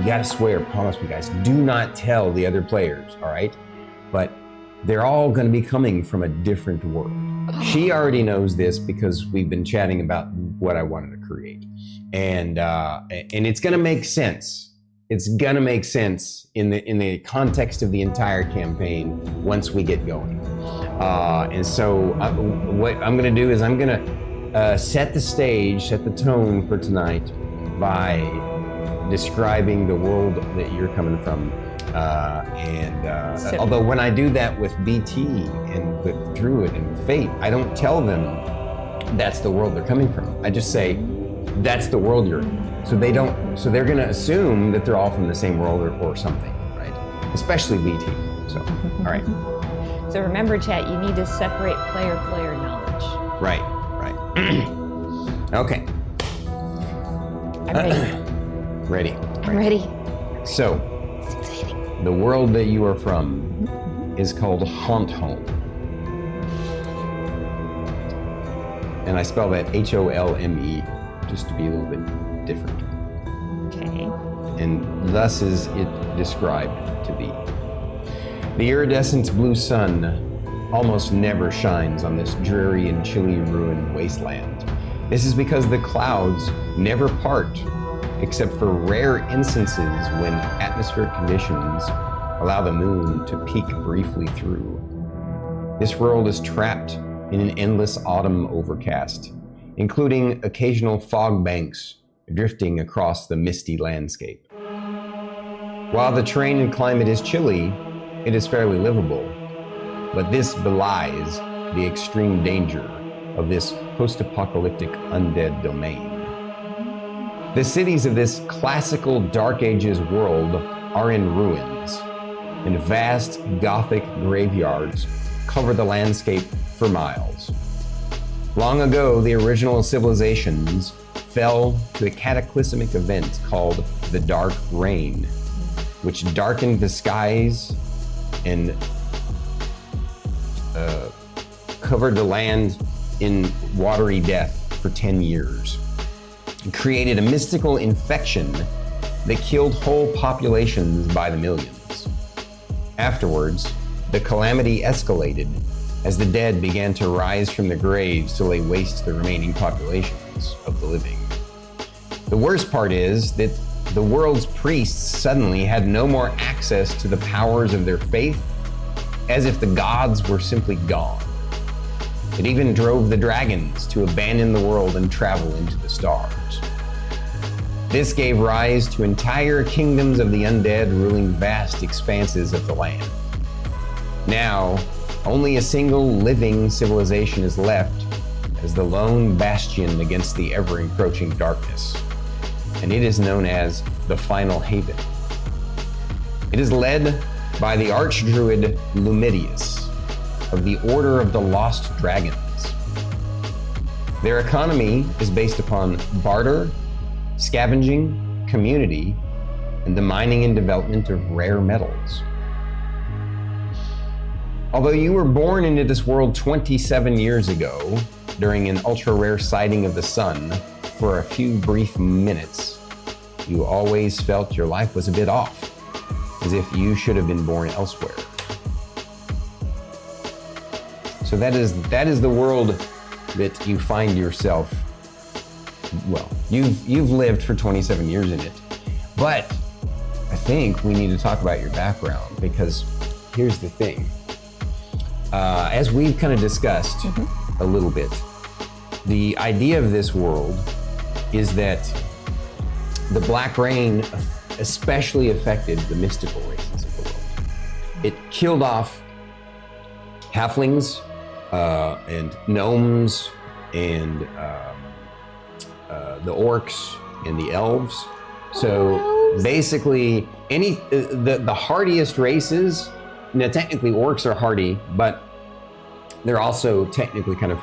[SPEAKER 2] gotta swear, promise me guys, do not tell the other players, all right? But they're all gonna be coming from a different world. She already knows this because we've been chatting about what I wanted to create. And it's gonna make sense. It's gonna make sense in the context of the entire campaign once we get going. And so what I'm gonna do is I'm gonna set the stage, set the tone for tonight by describing the world that you're coming from. Although when I do that with BT and with Druid and with Fate, I don't tell them that's the world they're coming from. I just say, that's the world you're in. So they're gonna assume that they're all from the same world or something, right? Especially BT, so, all right.
[SPEAKER 5] So remember, chat, you need to separate player knowledge.
[SPEAKER 2] Right. Okay.
[SPEAKER 5] I'm ready. I'm ready.
[SPEAKER 2] So,
[SPEAKER 5] it's exciting.
[SPEAKER 2] The world that you are from is called Haunt Home. And I spell that Holme, just to be a little bit different.
[SPEAKER 5] Okay.
[SPEAKER 2] And thus is it described to be. The iridescent blue sun almost never shines on this dreary and chilly ruined wasteland. This is because the clouds never part, except for rare instances when atmospheric conditions allow the moon to peek briefly through. This world is trapped in an endless autumn overcast, including occasional fog banks drifting across the misty landscape. While the terrain and climate is chilly, it is fairly livable, but this belies the extreme danger of this post-apocalyptic undead domain. The cities of this classical Dark Ages world are in ruins, and vast Gothic graveyards cover the landscape for miles. Long ago, the original civilizations fell to a cataclysmic event called the Dark Rain, which darkened the skies and covered the land in watery death for 10 years. It created a mystical infection that killed whole populations by the millions. Afterwards, the calamity escalated as the dead began to rise from the graves to lay waste to the remaining populations of the living. The worst part is that the world's priests suddenly had no more access to the powers of their faith, as if the gods were simply gone. It even drove the dragons to abandon the world and travel into the stars. This gave rise to entire kingdoms of the undead ruling vast expanses of the land. Now, only a single living civilization is left as the lone bastion against the ever-encroaching darkness, and it is known as the Final Haven. It is led by the Archdruid Lumidius of the Order of the Lost Dragons. Their economy is based upon barter, scavenging, community, and the mining and development of rare metals. Although you were born into this world 27 years ago, during an ultra-rare sighting of the sun for a few brief minutes, you always felt your life was a bit off, as if you should have been born elsewhere. So that is the world that you find yourself. Well, you've lived for 27 years in it, but I think we need to talk about your background, because here's the thing. As we've kind of discussed a little bit, the idea of this world is that the Black Rain especially affected the mystical races of the world. It killed off halflings and gnomes and the orcs and the elves. So basically, the hardiest races. Now, technically, orcs are hardy, but they're also technically kind of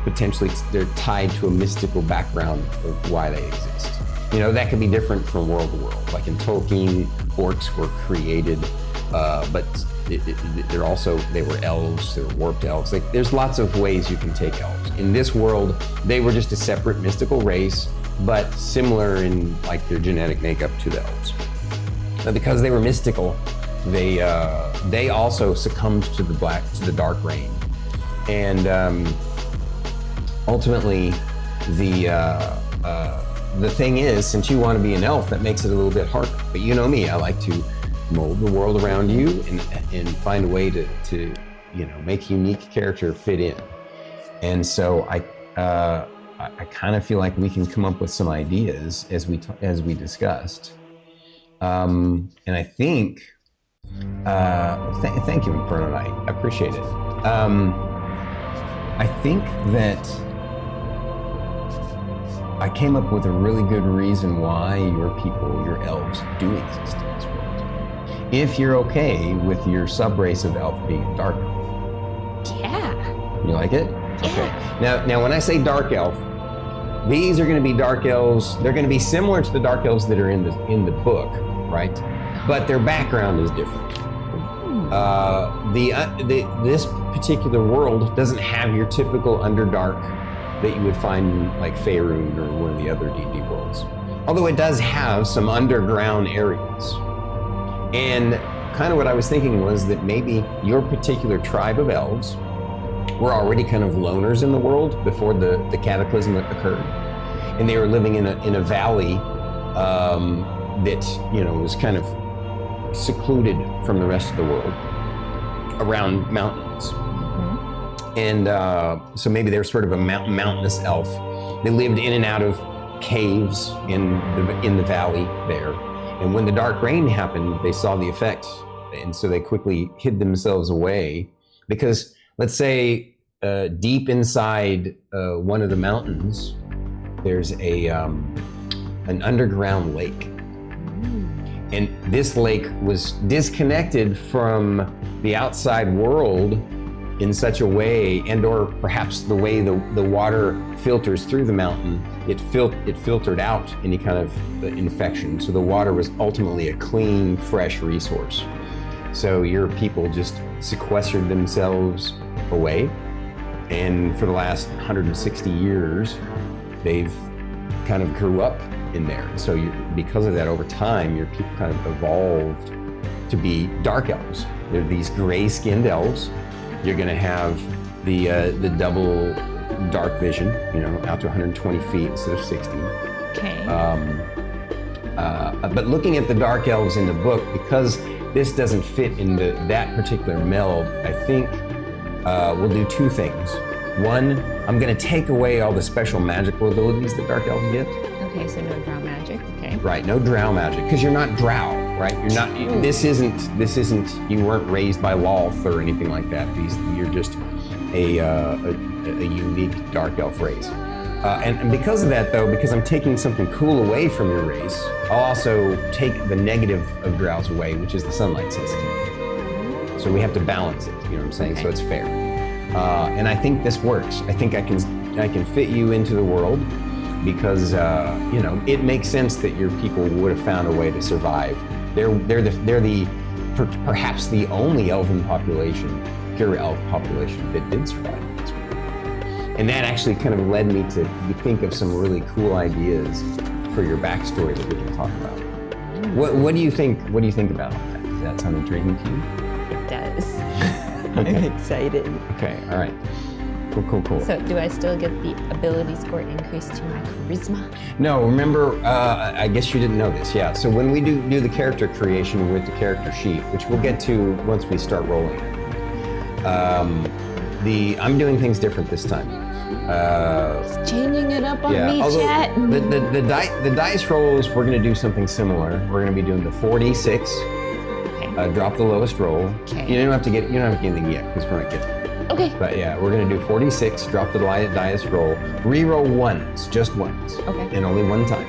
[SPEAKER 2] potentially they're tied to a mystical background of why they exist. You know, that could be different from world to world. Like in Tolkien, orcs were created, but they were elves, they were warped elves. Like, there's lots of ways you can take elves. In this world, they were just a separate mystical race, but similar in like their genetic makeup to the elves. But because they were mystical, they also succumbed to the Dark Rain, and ultimately the thing is, since you want to be an elf, that makes it a little bit harder. But you know me, I like to mold the world around you and find a way to make a unique character fit in. And so I kind of feel like we can come up with some ideas as we discussed. And I think. Thank you, Inferno Knight. I appreciate it. I think that I came up with a really good reason why your people, your elves, do exist in this world. If you're okay with your subrace of elf being a dark elf.
[SPEAKER 5] Yeah.
[SPEAKER 2] You like it?
[SPEAKER 5] Yeah.
[SPEAKER 2] Okay. Now, when I say dark elf, these are going to be dark elves. They're going to be similar to the dark elves that are in the book, right? But their background is different. This particular world doesn't have your typical Underdark that you would find in like Faerun or one of the other D&D worlds. Although it does have some underground areas. And kind of what I was thinking was that maybe your particular tribe of elves were already kind of loners in the world before the cataclysm that occurred. And they were living in a valley that, was kind of secluded from the rest of the world around mountains. And so maybe they're sort of a mountainous elf. They lived in and out of caves in the valley there. And when the Dark Rain happened, they saw the effects. And so they quickly hid themselves away, because let's say deep inside one of the mountains, there's an underground lake. And this lake was disconnected from the outside world in such a way, and or perhaps the way the water filters through the mountain, it filtered out any kind of infection. So the water was ultimately a clean, fresh resource. So your people just sequestered themselves away. And for the last 160 years, they've kind of grew up in there. So because of that, over time, your people kind of evolved to be dark elves. They're these gray-skinned elves. You're going to have the double dark vision, out to 120 feet instead of 60.
[SPEAKER 5] Okay.
[SPEAKER 2] But looking at the dark elves in the book, because this doesn't fit in that particular meld, I think we'll do two things. One, I'm going to take away all the special magical abilities that dark elves get.
[SPEAKER 5] Okay, so no drow magic. Okay.
[SPEAKER 2] Right, no drow magic, because you're not drow, right? You're not. This isn't. You weren't raised by Lolth or anything like that. You're just a unique dark elf race. And because of that, though, because I'm taking something cool away from your race, I'll also take the negative of drows away, which is the sunlight sensitivity. So we have to balance it. You know what I'm saying? Okay. So it's fair. And I think this works. I think I can fit you into the world. Because it makes sense that your people would have found a way to survive. They're perhaps the only elven population, pure elf population, that did survive. And that actually kind of led me to think of some really cool ideas for your backstory that we can talk about. What do you think? What do you think about that? Does that sound intriguing to you?
[SPEAKER 5] It does.
[SPEAKER 2] Okay.
[SPEAKER 5] I'm excited.
[SPEAKER 2] Okay. All right. Cool.
[SPEAKER 5] So do I still get the ability score increase to my charisma?
[SPEAKER 2] No, remember, I guess you didn't know this. Yeah, so when we do the character creation with the character sheet, which we'll get to once we start rolling, I'm doing things different this time.
[SPEAKER 5] Just changing it up on me,
[SPEAKER 2] although
[SPEAKER 5] chat.
[SPEAKER 2] The dice rolls, we're going to do something similar. We're going to be doing the 4d6.
[SPEAKER 5] Okay.
[SPEAKER 2] Drop the lowest roll.
[SPEAKER 5] Okay.
[SPEAKER 2] You don't have to get anything yet because we're not getting it.
[SPEAKER 5] Okay.
[SPEAKER 2] But yeah, we're going to do 46, drop the dice roll, re-roll once, just once.
[SPEAKER 5] Okay.
[SPEAKER 2] And only one time.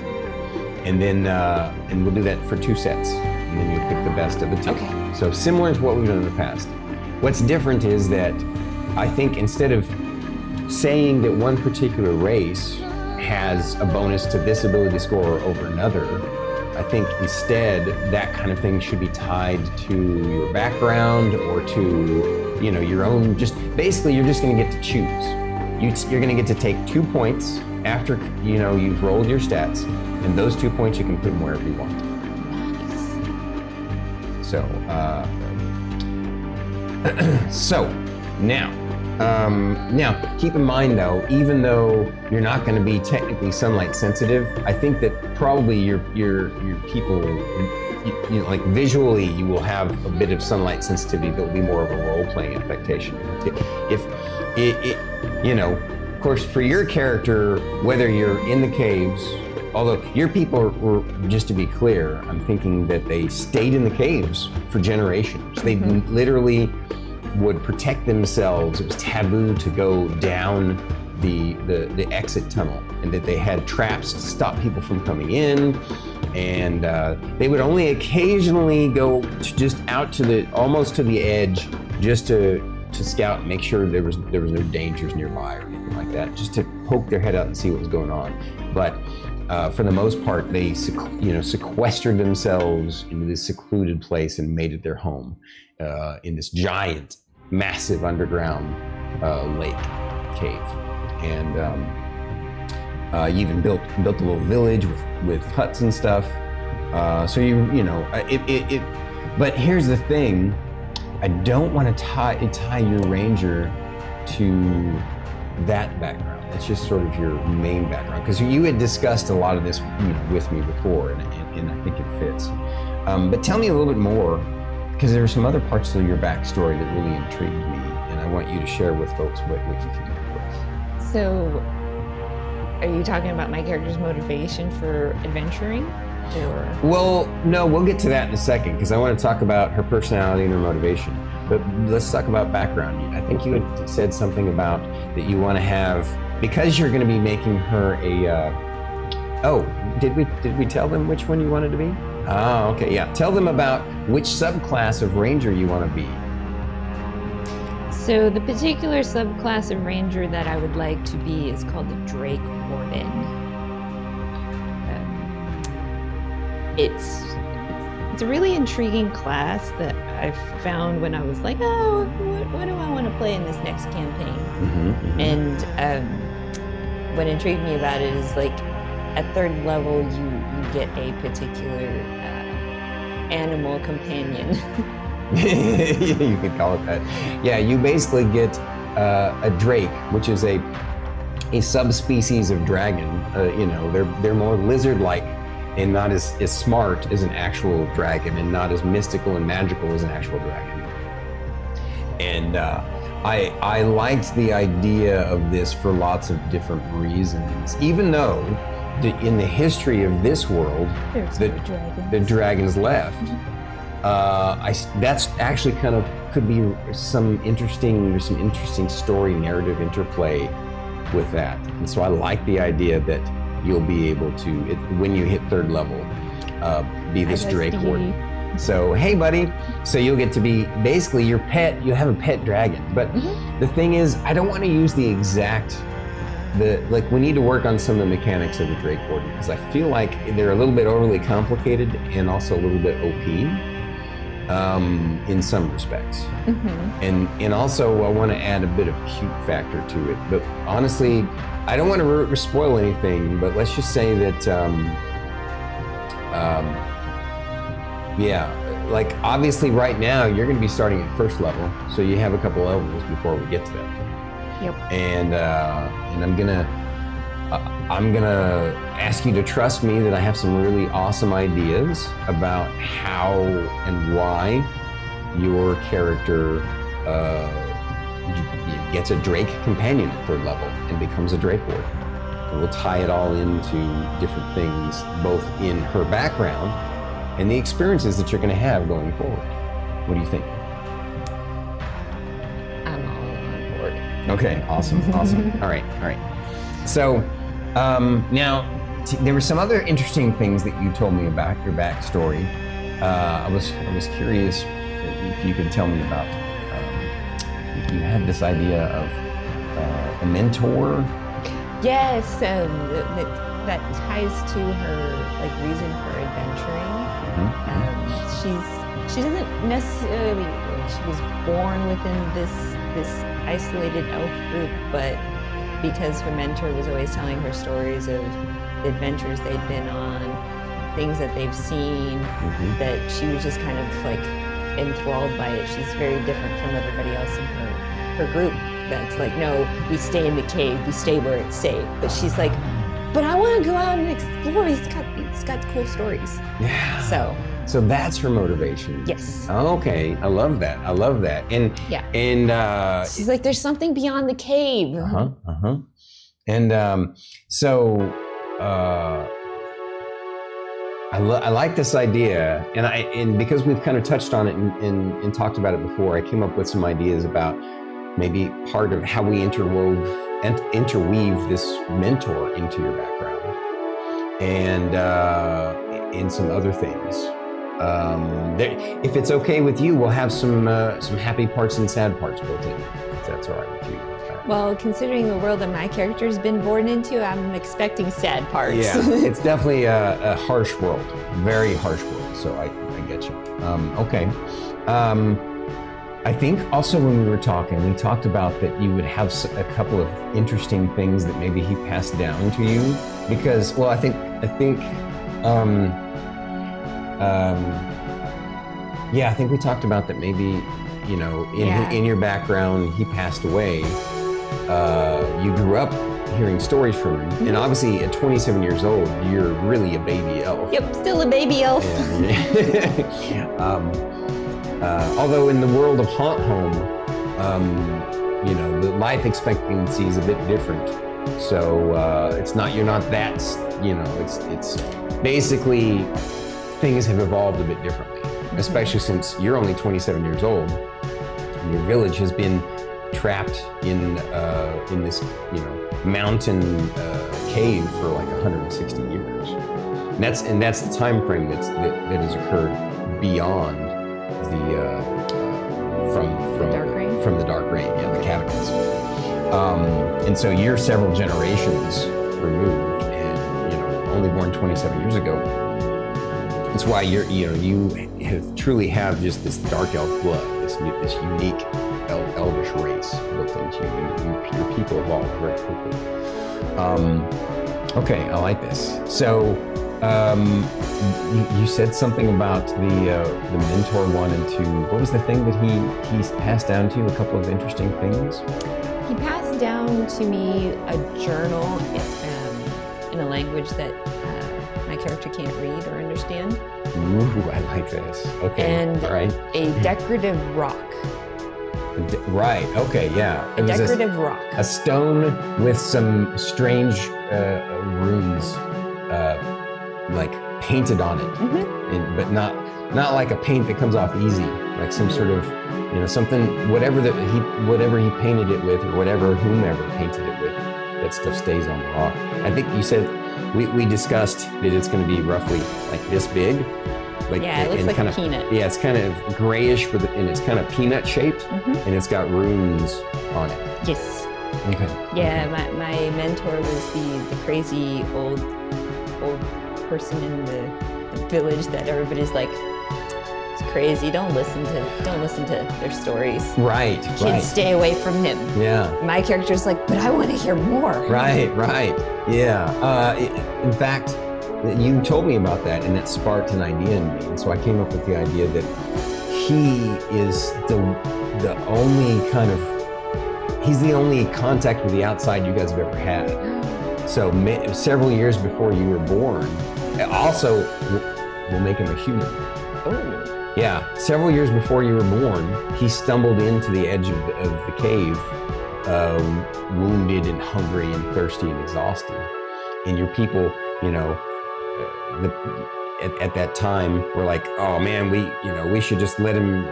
[SPEAKER 2] And then and we'll do that for 2 sets. And then you pick the best of the 2.
[SPEAKER 5] Okay.
[SPEAKER 2] So similar to what we've done in the past. What's different is that I think instead of saying that one particular race has a bonus to this ability score over another, I think instead that kind of thing should be tied to your background or to your own. Just basically, you're just going to get to choose. You're going to get to take 2 points after you've rolled your stats, and those 2 points you can put them wherever you want. Nice. So now keep in mind though, even though you're not going to be technically sunlight sensitive, I think that probably your people, like visually, you will have a bit of sunlight sensitivity that will be more of a role-playing affectation. If of course, for your character, whether you're in the caves, although your people were, just to be clear, I'm thinking that they stayed in the caves for generations. They literally would protect themselves. It was taboo to go down the exit tunnel, and that they had traps to stop people from coming in, and they would only occasionally go just out to almost to the edge, just to scout and make sure there was no dangers nearby or anything like that, just to poke their head out and see what was going on. But for the most part, they sequestered themselves into this secluded place and made it their home in this giant, massive underground lake cave. And you even built a little village with huts and stuff. So but here's the thing. I don't want to tie your ranger to that background. That's just sort of your main background, because you had discussed a lot of this with me before, and I think it fits. But tell me a little bit more, because there are some other parts of your backstory that really intrigued me, and I want you to share with folks what you came up with.
[SPEAKER 5] So, are you talking about my character's motivation for adventuring? Or?
[SPEAKER 2] Well, no, we'll get to that in a second, because I want to talk about her personality and her motivation. But let's talk about background. I think you had said something about that you want to have, because you're going to be making her a. Did we tell them which one you wanted to be? Oh, okay, yeah. Tell them about which subclass of ranger you want to be.
[SPEAKER 5] So the particular subclass of ranger that I would like to be is called the Drake Warden. It's a really intriguing class that I found when I was like, oh, what do I want to play in this next campaign? And what intrigued me about it is like at 3rd level you get a particular animal companion.
[SPEAKER 2] You could call it that. Yeah, you basically get a drake, which is a subspecies of dragon. You know, they're more lizard-like and not as smart as an actual dragon, and not as mystical and magical as an actual dragon. And I liked the idea of this for lots of different reasons, even though in the history of this world, the dragons left. That's actually kind of could be some interesting story narrative interplay with that. And so I like the idea that you'll be able to, when you hit 3rd level, be this Drake Warden. So, hey buddy, so you'll get to be basically your pet, you have a pet dragon. But the thing is, I don't want to use the exact, we need to work on some of the mechanics of the Drake Warden, because I feel like they're a little bit overly complicated and also a little bit OP. In some respects. And also I want to add a bit of cute factor to it. But honestly, I don't want to spoil anything, but let's just say that, yeah, like obviously right now you're going to be starting at 1st level, so you have a couple levels before we get to that.
[SPEAKER 5] Yep.
[SPEAKER 2] And I'm gonna ask you to trust me that I have some really awesome ideas about how and why your character gets a Drake companion at 3rd level and becomes a Drake Warden. And we'll tie it all into different things, both in her background and the experiences that you're gonna have going forward. What do you think?
[SPEAKER 5] I'm all on board.
[SPEAKER 2] Okay, awesome. All right. So, now, there were some other interesting things that you told me about your backstory. I was curious if you could tell me about. You had this idea of a mentor.
[SPEAKER 5] Yes, that ties to her reason for adventuring. She doesn't necessarily. She was born within this isolated elf group, but because her mentor was always telling her stories of the adventures they'd been on, things that they've seen, that she was just kind of enthralled by it. She's very different from everybody else in her group. That's like, no, we stay in the cave, we stay where it's safe. But she's like, but I want to go out and explore. He's got cool stories.
[SPEAKER 2] Yeah. So that's her motivation.
[SPEAKER 5] Yes.
[SPEAKER 2] Okay, I love that. And
[SPEAKER 5] yeah.
[SPEAKER 2] And
[SPEAKER 5] she's like, there's something beyond the cave.
[SPEAKER 2] And I like this idea, and because we've kind of touched on it and talked about it before, I came up with some ideas about maybe part of how we interweave this mentor into your background, and some other things. If it's okay with you, we'll have some happy parts and sad parts built in, if that's all right with you.
[SPEAKER 5] Well, considering the world that my character's been born into, I'm expecting sad parts.
[SPEAKER 2] Yeah, it's definitely a harsh world, very harsh world. So I get you. Okay. I think also when we were talking, we talked about that you would have a couple of interesting things that maybe he passed down to you, because, well, I think. Yeah, I think we talked about that maybe, in your background, he passed away. You grew up hearing stories from him, and obviously at 27 years old, you're really a baby elf.
[SPEAKER 5] Yep, still a baby elf.
[SPEAKER 2] Although in the world of Haunt Home, the life expectancy is a bit different. So you're not that, it's basically things have evolved a bit differently, especially since you're only 27 years old. And your village has been trapped in this, mountain cave for 160 years. And that's the time frame that has occurred beyond the from the Dark Reign, the Cataclysm. And so you're several generations removed, and only born 27 years ago. That's why you have truly have just this dark elf blood, this unique elvish race built into you. Your people evolved very quickly. Okay, I like this. So you said something about the mentor 1 and 2. What was the thing that he passed down to you? A couple of interesting things.
[SPEAKER 5] He passed down to me a journal in a language that my character can't read or understand.
[SPEAKER 2] Ooh, I like this. Okay,
[SPEAKER 5] and
[SPEAKER 2] all right.
[SPEAKER 5] A decorative rock.
[SPEAKER 2] Right. Okay. Yeah.
[SPEAKER 5] A decorative rock.
[SPEAKER 2] A stone with some strange runes, like painted on it, but not like a paint that comes off easy. Like some sort of, something, whatever he painted it with, or whomever painted it with, that stuff stays on the rock. I think you said we discussed that it's going to be roughly like this big. Like,
[SPEAKER 5] it looks like
[SPEAKER 2] kind
[SPEAKER 5] a
[SPEAKER 2] of,
[SPEAKER 5] peanut.
[SPEAKER 2] Yeah, it's kind of grayish, and it's kind of peanut shaped, and it's got runes on it.
[SPEAKER 5] Yes.
[SPEAKER 2] Okay.
[SPEAKER 5] Yeah, my mentor was the crazy old person in the village that everybody's like, it's crazy. Don't listen to their stories.
[SPEAKER 2] Right.
[SPEAKER 5] Kids, stay away from him.
[SPEAKER 2] Yeah.
[SPEAKER 5] My character's like, but I want to hear more.
[SPEAKER 2] Right. Yeah. In fact, you told me about that, and it sparked an idea in me, and so I came up with the idea that he is the only contact with the outside you guys have ever had. So several years before you were born, also we'll make him a human.
[SPEAKER 5] Oh.
[SPEAKER 2] Yeah, several years before you were born, he stumbled into the edge of the cave, wounded and hungry and thirsty and exhausted, and your people, at that time were like, oh man, we should just let him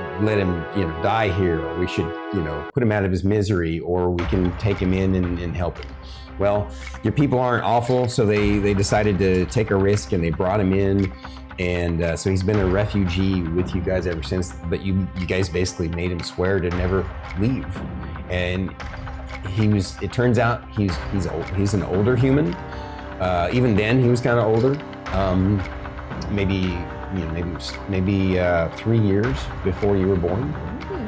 [SPEAKER 2] die here, or we should put him out of his misery, or we can take him in and help him. Well, your people aren't awful, so they decided to take a risk, and they brought him in, and so he's been a refugee with you guys ever since. But you guys basically made him swear to never leave, and it turns out he's an older human. Even then, he was kind of older. Maybe 3 years before you were born.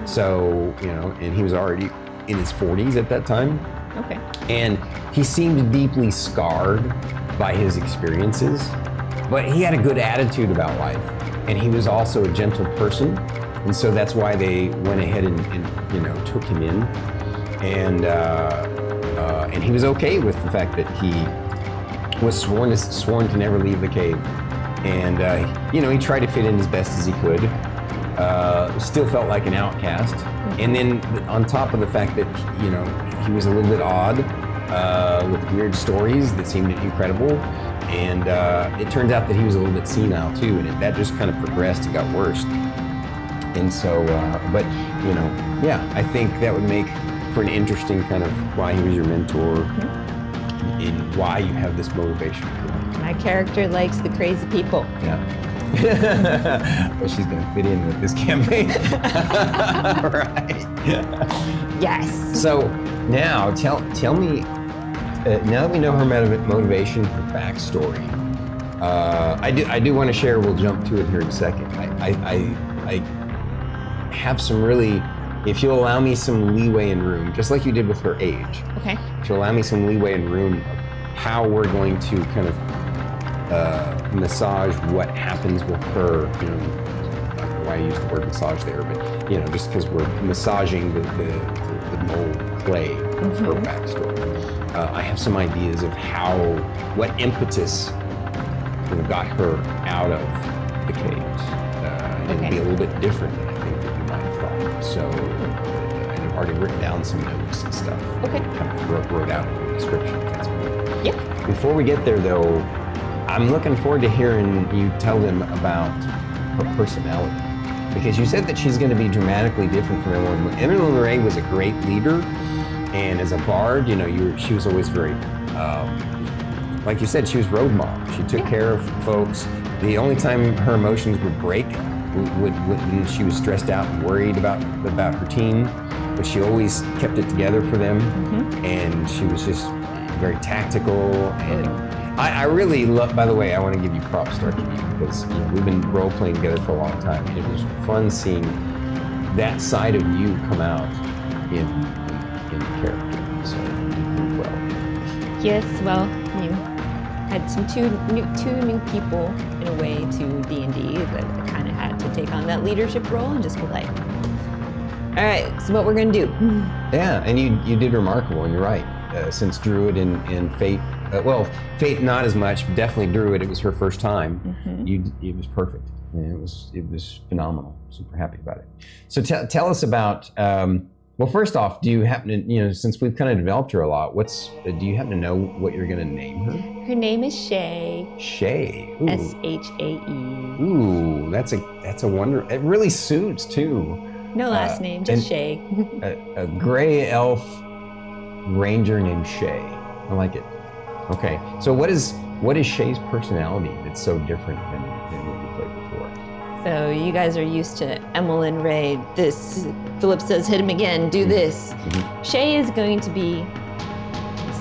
[SPEAKER 2] So, and he was already in his 40s at that time.
[SPEAKER 5] Okay.
[SPEAKER 2] And he seemed deeply scarred by his experiences, but he had a good attitude about life, and he was also a gentle person. And so that's why they went ahead and took him in. And he was okay with the fact that he was sworn to never leave the cave. And, he tried to fit in as best as he could, still felt like an outcast. And then on top of the fact that, he was a little bit odd, with weird stories that seemed incredible. And it turns out that he was a little bit senile too, and that just kind of progressed. It got worse. And so, I think that would make for an interesting kind of why he was your mentor, and why you have this motivation for him.
[SPEAKER 5] My character likes the crazy people.
[SPEAKER 2] Yeah. Well, she's going to fit in with this campaign. Right.
[SPEAKER 5] Yes.
[SPEAKER 2] So now tell me, now that we know her motivation, her backstory, I do want to share, we'll jump to it here in a second. I have some really, if you'll allow me some leeway and room, just like you did with her age.
[SPEAKER 5] Okay.
[SPEAKER 2] If you'll allow me some leeway and room of how we're going to kind of massage what happens with her, I don't know why I use the word massage there, but just because we're massaging the mold clay of her backstory. I have some ideas of what impetus got her out of the caves. And it'd be a little bit different than I think that you might have thought. So I've already written down some notes and stuff.
[SPEAKER 5] Okay.
[SPEAKER 2] Kind of wrote out a description, if that's cool.
[SPEAKER 5] Yeah.
[SPEAKER 2] Before we get there, though, I'm looking forward to hearing you tell them about her personality, because you said that she's going to be dramatically different from everyone. Emily Ray was a great leader, and as a bard, she was always very like you said, she was road mom. She took care of folks. The only time her emotions would break when she was stressed out and worried about her team, but she always kept it together for them. And she was just very tactical. And I really love, by the way, I want to give you props, Starkitty, because we've been role playing together for a long time. It was fun seeing that side of you come out in character. So well.
[SPEAKER 5] Yes, well, you had some two new people in a way to D&D that I kind of had to take on that leadership role and just be like, all right, so what we're gonna do.
[SPEAKER 2] Yeah, and you did remarkable, and you're right. Since Druid and Fate, well, Fate not as much, but definitely Druid. It was her first time. It was perfect. And it was phenomenal. Super happy about it. So tell us about. Well, first off, do you happen to, since we've kind of developed her a lot, do you happen to know what you're going to name her?
[SPEAKER 5] Her name is Shay.
[SPEAKER 2] Shay. Ooh.
[SPEAKER 5] S-H-A-E.
[SPEAKER 2] Ooh, that's a wonder. It really suits too.
[SPEAKER 5] No last name, just Shay.
[SPEAKER 2] a gray elf ranger named Shay. I like it. Okay, so what is Shay's personality that's so different than what you played before?
[SPEAKER 5] So you guys are used to Emmeline Ray. This, Philip says, hit him again, do this. Shay is going to be,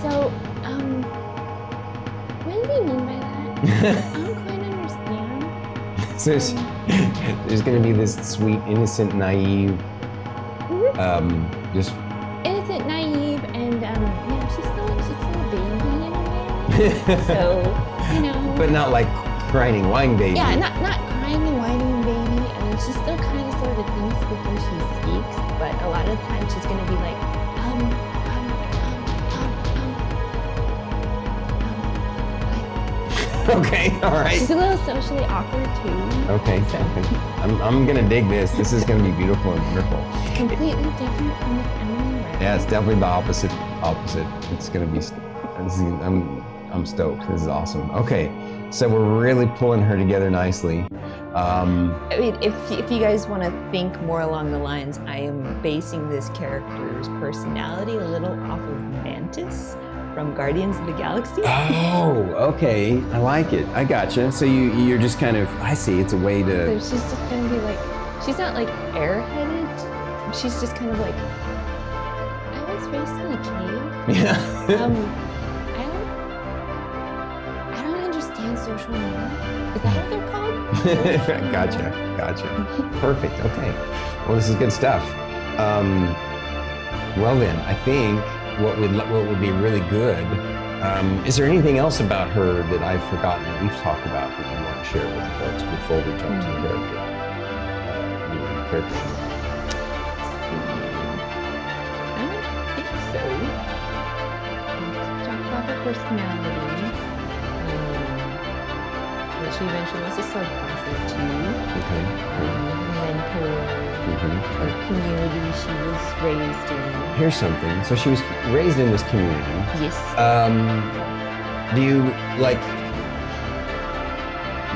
[SPEAKER 5] so, what do you mean by that? I don't quite understand.
[SPEAKER 2] So there's going to be this sweet, innocent, naive, just...
[SPEAKER 5] Innocent, naive, and, she's still a baby in a way. So,
[SPEAKER 2] But not like crying whining baby.
[SPEAKER 5] Yeah, not crying and whining baby. I mean, she still kind of sort of thinks before she speaks, but a lot of the time she's going to be like,
[SPEAKER 2] Okay, all right.
[SPEAKER 5] She's a little socially awkward too.
[SPEAKER 2] Okay,
[SPEAKER 5] so.
[SPEAKER 2] okay. I'm gonna dig this. This is gonna be beautiful and wonderful.
[SPEAKER 5] Completely different from Miss Emily Ray.
[SPEAKER 2] Yeah, it's definitely the opposite. It's gonna be. I'm stoked. This is awesome. Okay, so we're really pulling her together nicely.
[SPEAKER 5] I mean, if you guys want to think more along the lines, I am basing this character's personality a little off of Mantis from Guardians of the Galaxy.
[SPEAKER 2] Oh, okay. I like it. I gotcha. So you're just kind of, I see, it's a way to...
[SPEAKER 5] So she's just gonna be like, she's not like airheaded. She's just kind of like, I was raised in a cave.
[SPEAKER 2] Yeah.
[SPEAKER 5] I don't understand social norms. Is that what they're called?
[SPEAKER 2] Gotcha. Perfect. Okay. Well, this is good stuff. Well then, I think what would be really good. Is there anything else about her that I've forgotten that we've talked about that you want to share with the folks before we jump to the character?
[SPEAKER 5] I don't think so. Let's talk about her personality. That she eventually was a subclass too.
[SPEAKER 2] Okay.
[SPEAKER 5] And then her community she was raised in.
[SPEAKER 2] Here's something. So she was raised in this community.
[SPEAKER 5] Yes.
[SPEAKER 2] Do you like?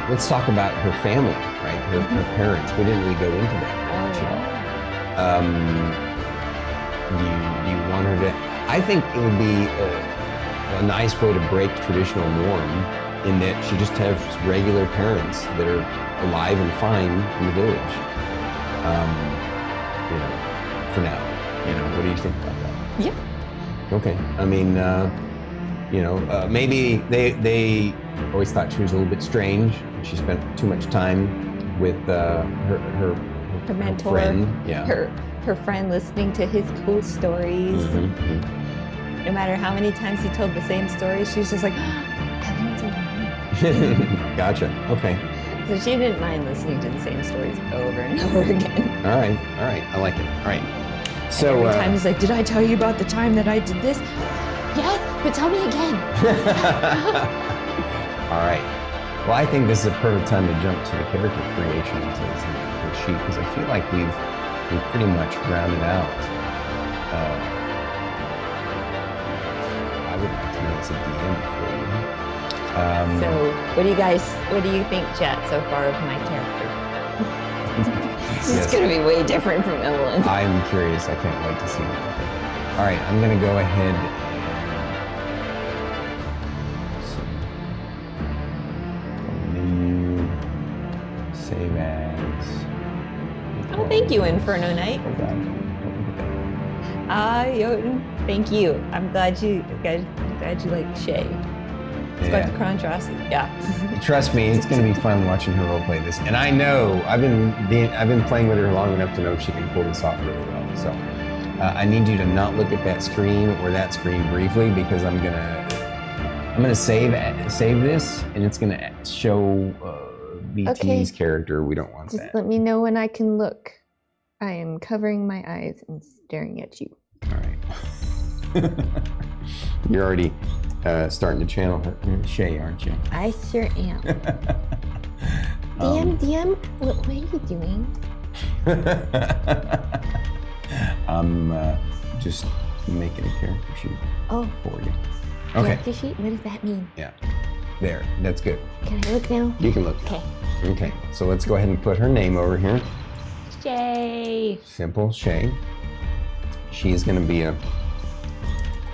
[SPEAKER 2] Let's talk about her family, right? Her parents. We didn't really go into that much at all. Do you want her to? I think it would be a nice way to break traditional norm in that she just has regular parents that are alive and fine in the village. For now. What do you think about that?
[SPEAKER 5] Yeah.
[SPEAKER 2] Okay. I mean, maybe they always thought she was a little bit strange. She spent too much time with her
[SPEAKER 5] mentor,
[SPEAKER 2] friend. Yeah.
[SPEAKER 5] Her friend listening to his cool stories. No matter how many times he told the same story, she was just like, that one's over.
[SPEAKER 2] Gotcha. Okay.
[SPEAKER 5] So she didn't mind listening to the same stories over and over again.
[SPEAKER 2] All right. I like it. All right. So
[SPEAKER 5] every time he's like, did I tell you about the time that I did this? Yes, but tell me again.
[SPEAKER 2] All right. Well, I think this is a perfect time to jump to the character creation to the sheet, because I feel like we've pretty much rounded out. I would like to know it's a DM for you.
[SPEAKER 5] So, what do you think, chat, so far of my character? This is going to be way different from Evelyn.
[SPEAKER 2] I'm curious. I can't wait to see it. All right, I'm going to go ahead and
[SPEAKER 5] Oh, thank you, Inferno Knight.
[SPEAKER 2] Oh God. Don't look at that.
[SPEAKER 5] Jotun, thank you. I'm glad you like Shay. It's
[SPEAKER 2] Yeah.
[SPEAKER 5] about the contrast. Yeah.
[SPEAKER 2] Trust me, it's going to be fun watching her roleplay this. And I know I've been playing with her long enough to know she can pull this off really well. So I need you to not look at that screen or that screen briefly, because I'm gonna save this, and it's gonna show BT's character. We don't want
[SPEAKER 1] Just
[SPEAKER 2] that.
[SPEAKER 1] let me know when I can look. I am covering my eyes and staring at you.
[SPEAKER 2] All right. You're already starting to channel her, Shay, aren't you?
[SPEAKER 1] I sure am. DM, what are you doing?
[SPEAKER 2] I'm just making a character sheet
[SPEAKER 1] Oh,
[SPEAKER 2] for you. Okay.
[SPEAKER 1] character sheet? What does that mean?
[SPEAKER 2] Yeah. There. That's good.
[SPEAKER 1] Can I look now?
[SPEAKER 2] You can look.
[SPEAKER 1] Okay.
[SPEAKER 2] Okay. So let's go ahead and put her name over here.
[SPEAKER 5] Shay.
[SPEAKER 2] Simple Shay. She's going to be a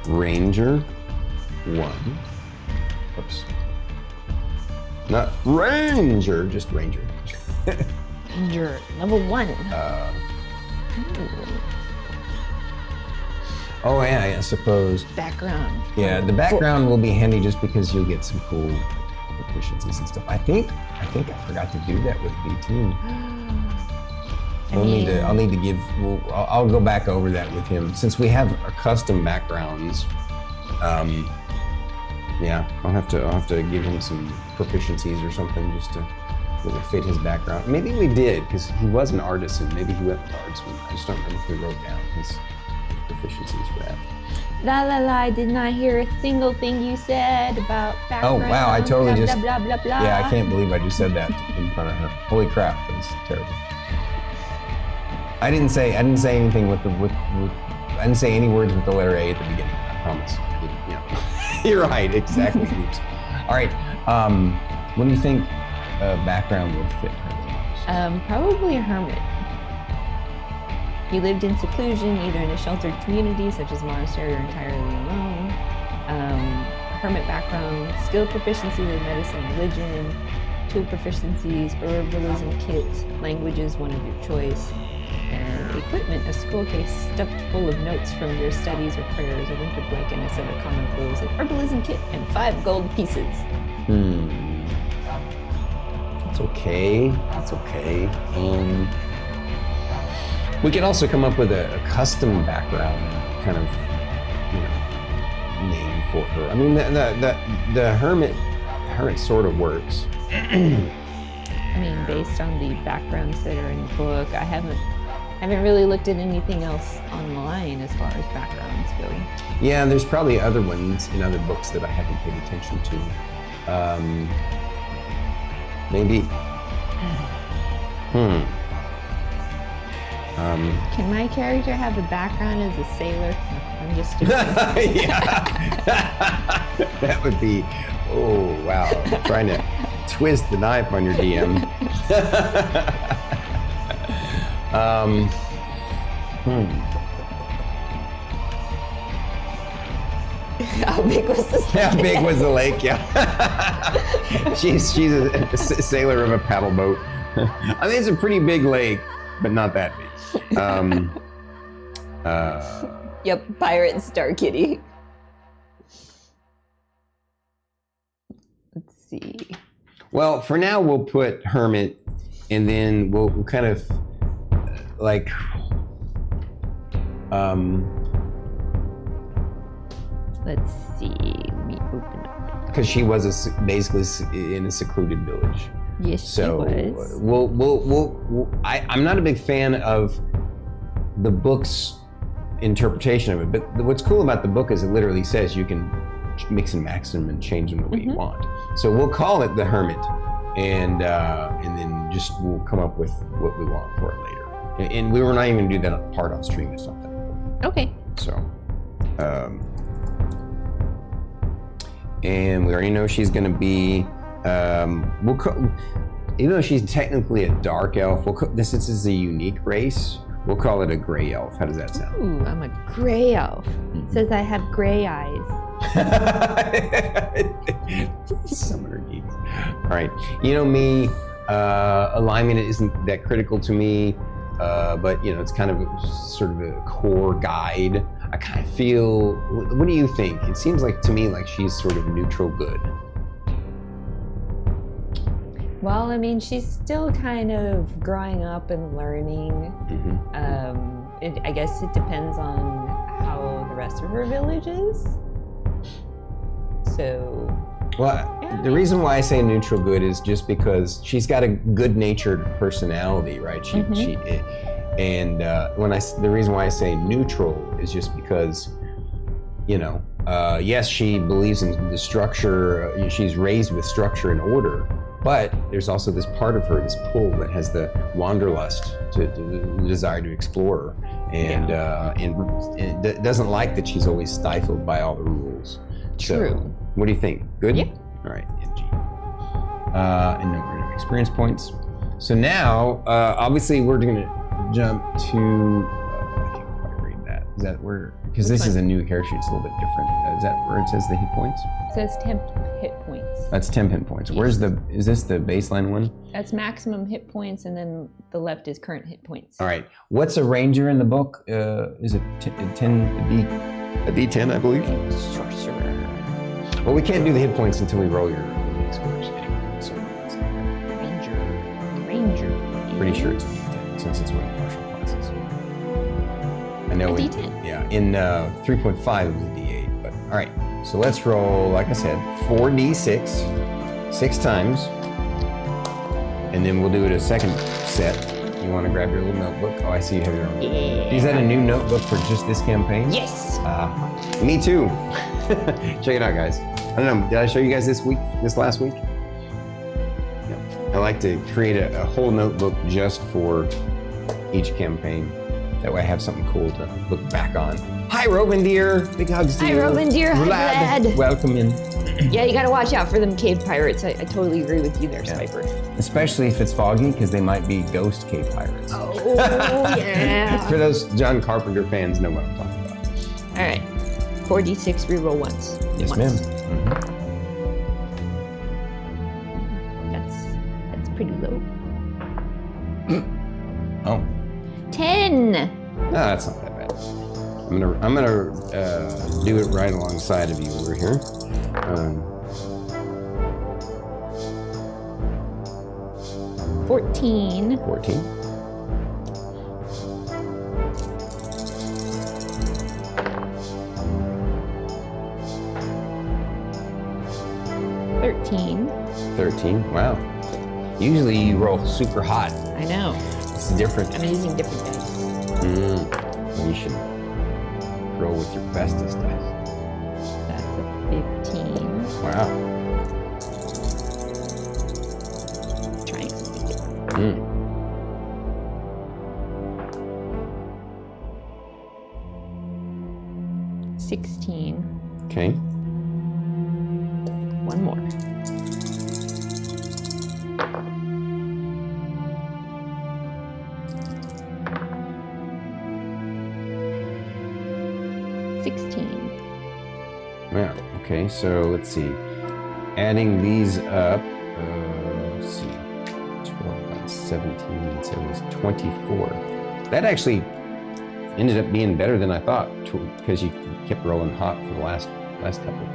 [SPEAKER 2] Ranger 1. Oops. Not Ranger, just Ranger.
[SPEAKER 5] Ranger, level 1.
[SPEAKER 2] Oh yeah, I suppose.
[SPEAKER 5] Background.
[SPEAKER 2] Yeah, the background will be handy just because you'll get some cool efficiencies and stuff. I think I forgot to do that with BT. I'll need to give. I'll go back over that with him since we have our custom backgrounds. Yeah, I'll have to give him some proficiencies or something just to fit his background. Maybe we did because he was an artisan. Maybe he went with artisan. I just don't remember if we wrote down his proficiencies for that.
[SPEAKER 5] La la la, I did not hear a single thing you said about background.
[SPEAKER 2] Oh wow, I totally
[SPEAKER 5] blah,
[SPEAKER 2] just.
[SPEAKER 5] blah, blah, blah, blah.
[SPEAKER 2] Yeah, I can't believe I just said that in front of her. Holy crap, that's terrible. I didn't say anything with I didn't say any words with the letter A at the beginning. I promise. Yeah. You're right, exactly. Oops. All right. What do you think background would fit her the most?
[SPEAKER 5] Probably a hermit. He lived in seclusion, either in a sheltered community such as monastery or entirely alone. Hermit background, skill proficiency with medicine, religion, tool proficiencies, herbalism kit, languages, one of your choice, and equipment, a scroll case stuffed full of notes from your studies or prayers, a winter blanket, a set of common clothes, an herbalism kit, and 5 gold pieces.
[SPEAKER 2] That's okay. That's okay. We can also come up with a custom background kind of, name for her. I mean, the hermit sort of works.
[SPEAKER 5] I mean, based on the backgrounds that are in the book, I haven't really looked at anything else online as far as backgrounds go.
[SPEAKER 2] Yeah, there's probably other ones in other books that I haven't paid attention to. Maybe.
[SPEAKER 5] Can my character have a background as a sailor? I'm just
[SPEAKER 2] Yeah. That would be, oh wow, trying to twist the knife on your DM.
[SPEAKER 5] How big was this?
[SPEAKER 2] How big was the lake? Yeah. she's a sailor of a paddle boat. I think it's a pretty big lake, but not that big.
[SPEAKER 5] Yep, pirate Starkitty. Let's see.
[SPEAKER 2] Well, for now we'll put hermit, and then we'll kind of like
[SPEAKER 5] Let's see. Let me open up.
[SPEAKER 2] because she was basically in a secluded village.
[SPEAKER 5] Yes,
[SPEAKER 2] So
[SPEAKER 5] she was.
[SPEAKER 2] I'm not a big fan of the book's interpretation of it, but what's cool about the book is it literally says you can mix and match them and change them the way you want. So we'll call it the Hermit, and then just we'll come up with what we want for it later. And we were not even gonna do that part on stream or something.
[SPEAKER 5] Okay.
[SPEAKER 2] So, and we already know she's gonna be. Even though she's technically a dark elf, this is a unique race. We'll call it a gray elf. How does that sound?
[SPEAKER 5] Ooh, I'm a gray elf. It says I have gray eyes.
[SPEAKER 2] Summoner geeks. All right. You know me, alignment isn't that critical to me. but it's kind of sort of a core guide. I kind of feel. What do you think? It seems like to me like she's sort of neutral good.
[SPEAKER 5] Well, I mean, she's still kind of growing up and learning. I guess it depends on how the rest of her village is. So.
[SPEAKER 2] Well, the reason why I say neutral good is just because she's got a good-natured personality, right? The reason why I say neutral is just because, yes, she believes in the structure. She's raised with structure and order, but there's also this part of her, this pull that has the wanderlust, the desire to explore, and it doesn't like that she's always stifled by all the rules.
[SPEAKER 5] True.
[SPEAKER 2] So, what do you think? Good?
[SPEAKER 5] Yeah.
[SPEAKER 2] All right, NG. And no experience points. So now, obviously, we're going to jump to. I can't quite read that. Is that where? Because this is a new character sheet. It's a little bit different. Is that where it says the hit points?
[SPEAKER 5] It says temp hit points.
[SPEAKER 2] That's 10 hit points. Where's is this the baseline one?
[SPEAKER 5] That's maximum hit points, and then the left is current hit points.
[SPEAKER 2] All right. What's a ranger in the book? Is it 10? A D10, I believe.
[SPEAKER 5] Sorcerer.
[SPEAKER 2] Well, we can't do the hit points until we roll your scores anyway. So that's
[SPEAKER 5] Ranger.
[SPEAKER 2] pretty sure it's a D10 since it's one of the partial classes. I know.
[SPEAKER 5] A D10.
[SPEAKER 2] Yeah. In 3.5 it was a D8. But all right. So let's roll. Like I said, 4d6, 6 times, and then we'll do it a second set. You want to grab your little notebook? Oh, I see you have your own.
[SPEAKER 5] Yeah.
[SPEAKER 2] Is that a new notebook for just this campaign?
[SPEAKER 5] Yes.
[SPEAKER 2] Me too. Check it out, guys. I don't know, did I show you guys this last week? Yeah. I like to create a whole notebook just for each campaign. That way I have something cool to look back on. Hi, Rovendeer. Big hugs to
[SPEAKER 5] Hi,
[SPEAKER 2] you.
[SPEAKER 5] Rovendeer. Hi, Vlad.
[SPEAKER 2] Welcome in.
[SPEAKER 5] Yeah, you gotta watch out for them cave pirates. I totally agree with you there, Sniper.
[SPEAKER 2] Especially if it's foggy, because they might be ghost cave pirates.
[SPEAKER 5] Oh, yeah.
[SPEAKER 2] For those John Carpenter fans know what I'm talking about.
[SPEAKER 5] All right. 4d6 reroll once.
[SPEAKER 2] Yes,
[SPEAKER 5] once.
[SPEAKER 2] ma'am.
[SPEAKER 5] That's pretty low.
[SPEAKER 2] Oh.
[SPEAKER 5] 10.
[SPEAKER 2] No, that's not that bad. I'm gonna do it right alongside of you over here.
[SPEAKER 5] 14.
[SPEAKER 2] 14. 13. Wow. Usually you roll super hot.
[SPEAKER 5] I know.
[SPEAKER 2] It's different.
[SPEAKER 5] I'm using different dice.
[SPEAKER 2] You should roll with your bestest dice.
[SPEAKER 5] That's a 15.
[SPEAKER 2] Wow.
[SPEAKER 5] Trying something different. 16.
[SPEAKER 2] Okay.
[SPEAKER 5] One more. 16.
[SPEAKER 2] Yeah. Okay. So let's see. Adding these up. Let's see. 12 plus 17. So it was 24. That actually ended up being better than I thought because you kept rolling hot for the last couple.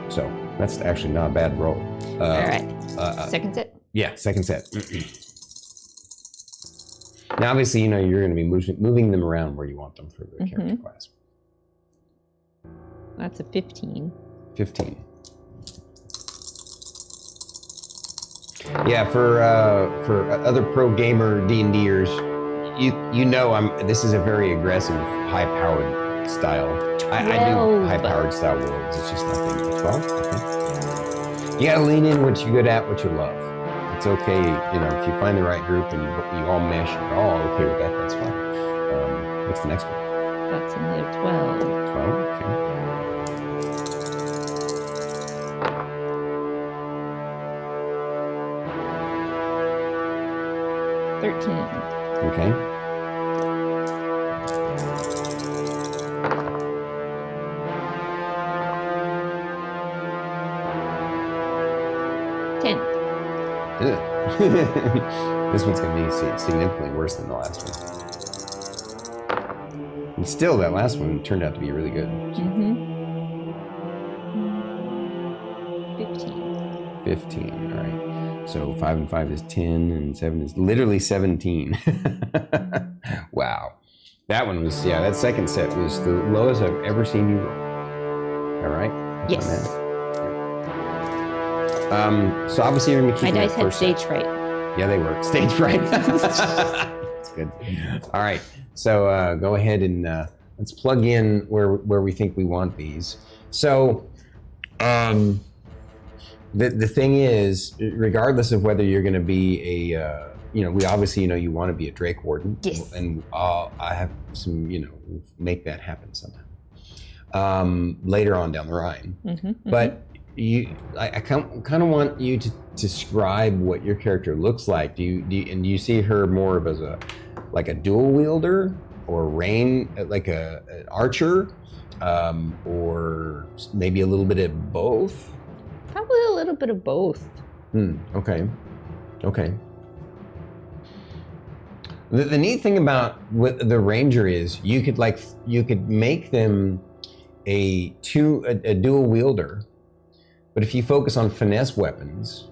[SPEAKER 2] So that's actually not a bad roll.
[SPEAKER 5] All right. Second set?
[SPEAKER 2] Yeah, second set. Now, obviously, you're going to be moving them around where you want them for the character class.
[SPEAKER 5] That's a 15.
[SPEAKER 2] 15. Yeah, for other pro gamer D&Ders, this is a very aggressive, high-powered style. I do high-powered style worlds. It's just nothing. 12? Okay. You gotta lean in what you're good at, what you love. It's okay, if you find the right group and you all mesh, you're all okay with that, that's fine. What's the next one?
[SPEAKER 5] That's another 12.
[SPEAKER 2] 12, okay. Okay.
[SPEAKER 5] 10.
[SPEAKER 2] Good. This one's gonna be significantly worse than the last one. And still, that last one turned out to be really good. 15, all right. So 5 and 5 is 10, and 7 is literally 17. Wow. That one was, yeah, that second set was the lowest I've ever seen you roll. All right?
[SPEAKER 5] Yes.
[SPEAKER 2] So obviously you're gonna be keeping
[SPEAKER 5] My
[SPEAKER 2] that
[SPEAKER 5] dice had
[SPEAKER 2] first set.
[SPEAKER 5] stage fright.
[SPEAKER 2] Yeah, they were. Stage fright. That's good. All right. So go ahead and let's plug in where we think we want these. So the thing is, regardless of whether you're going to be a, we obviously, you want to be a Drake Warden.
[SPEAKER 5] Yes.
[SPEAKER 2] And I have some, we'll make that happen somehow. Later on down the line. But I kind of want you to describe what your character looks like. Do you see her more of as a dual wielder, or like an archer, or maybe a little bit of both?
[SPEAKER 5] Probably a little bit of both.
[SPEAKER 2] Okay. The neat thing about the ranger is you could make them a dual wielder, but if you focus on finesse weapons,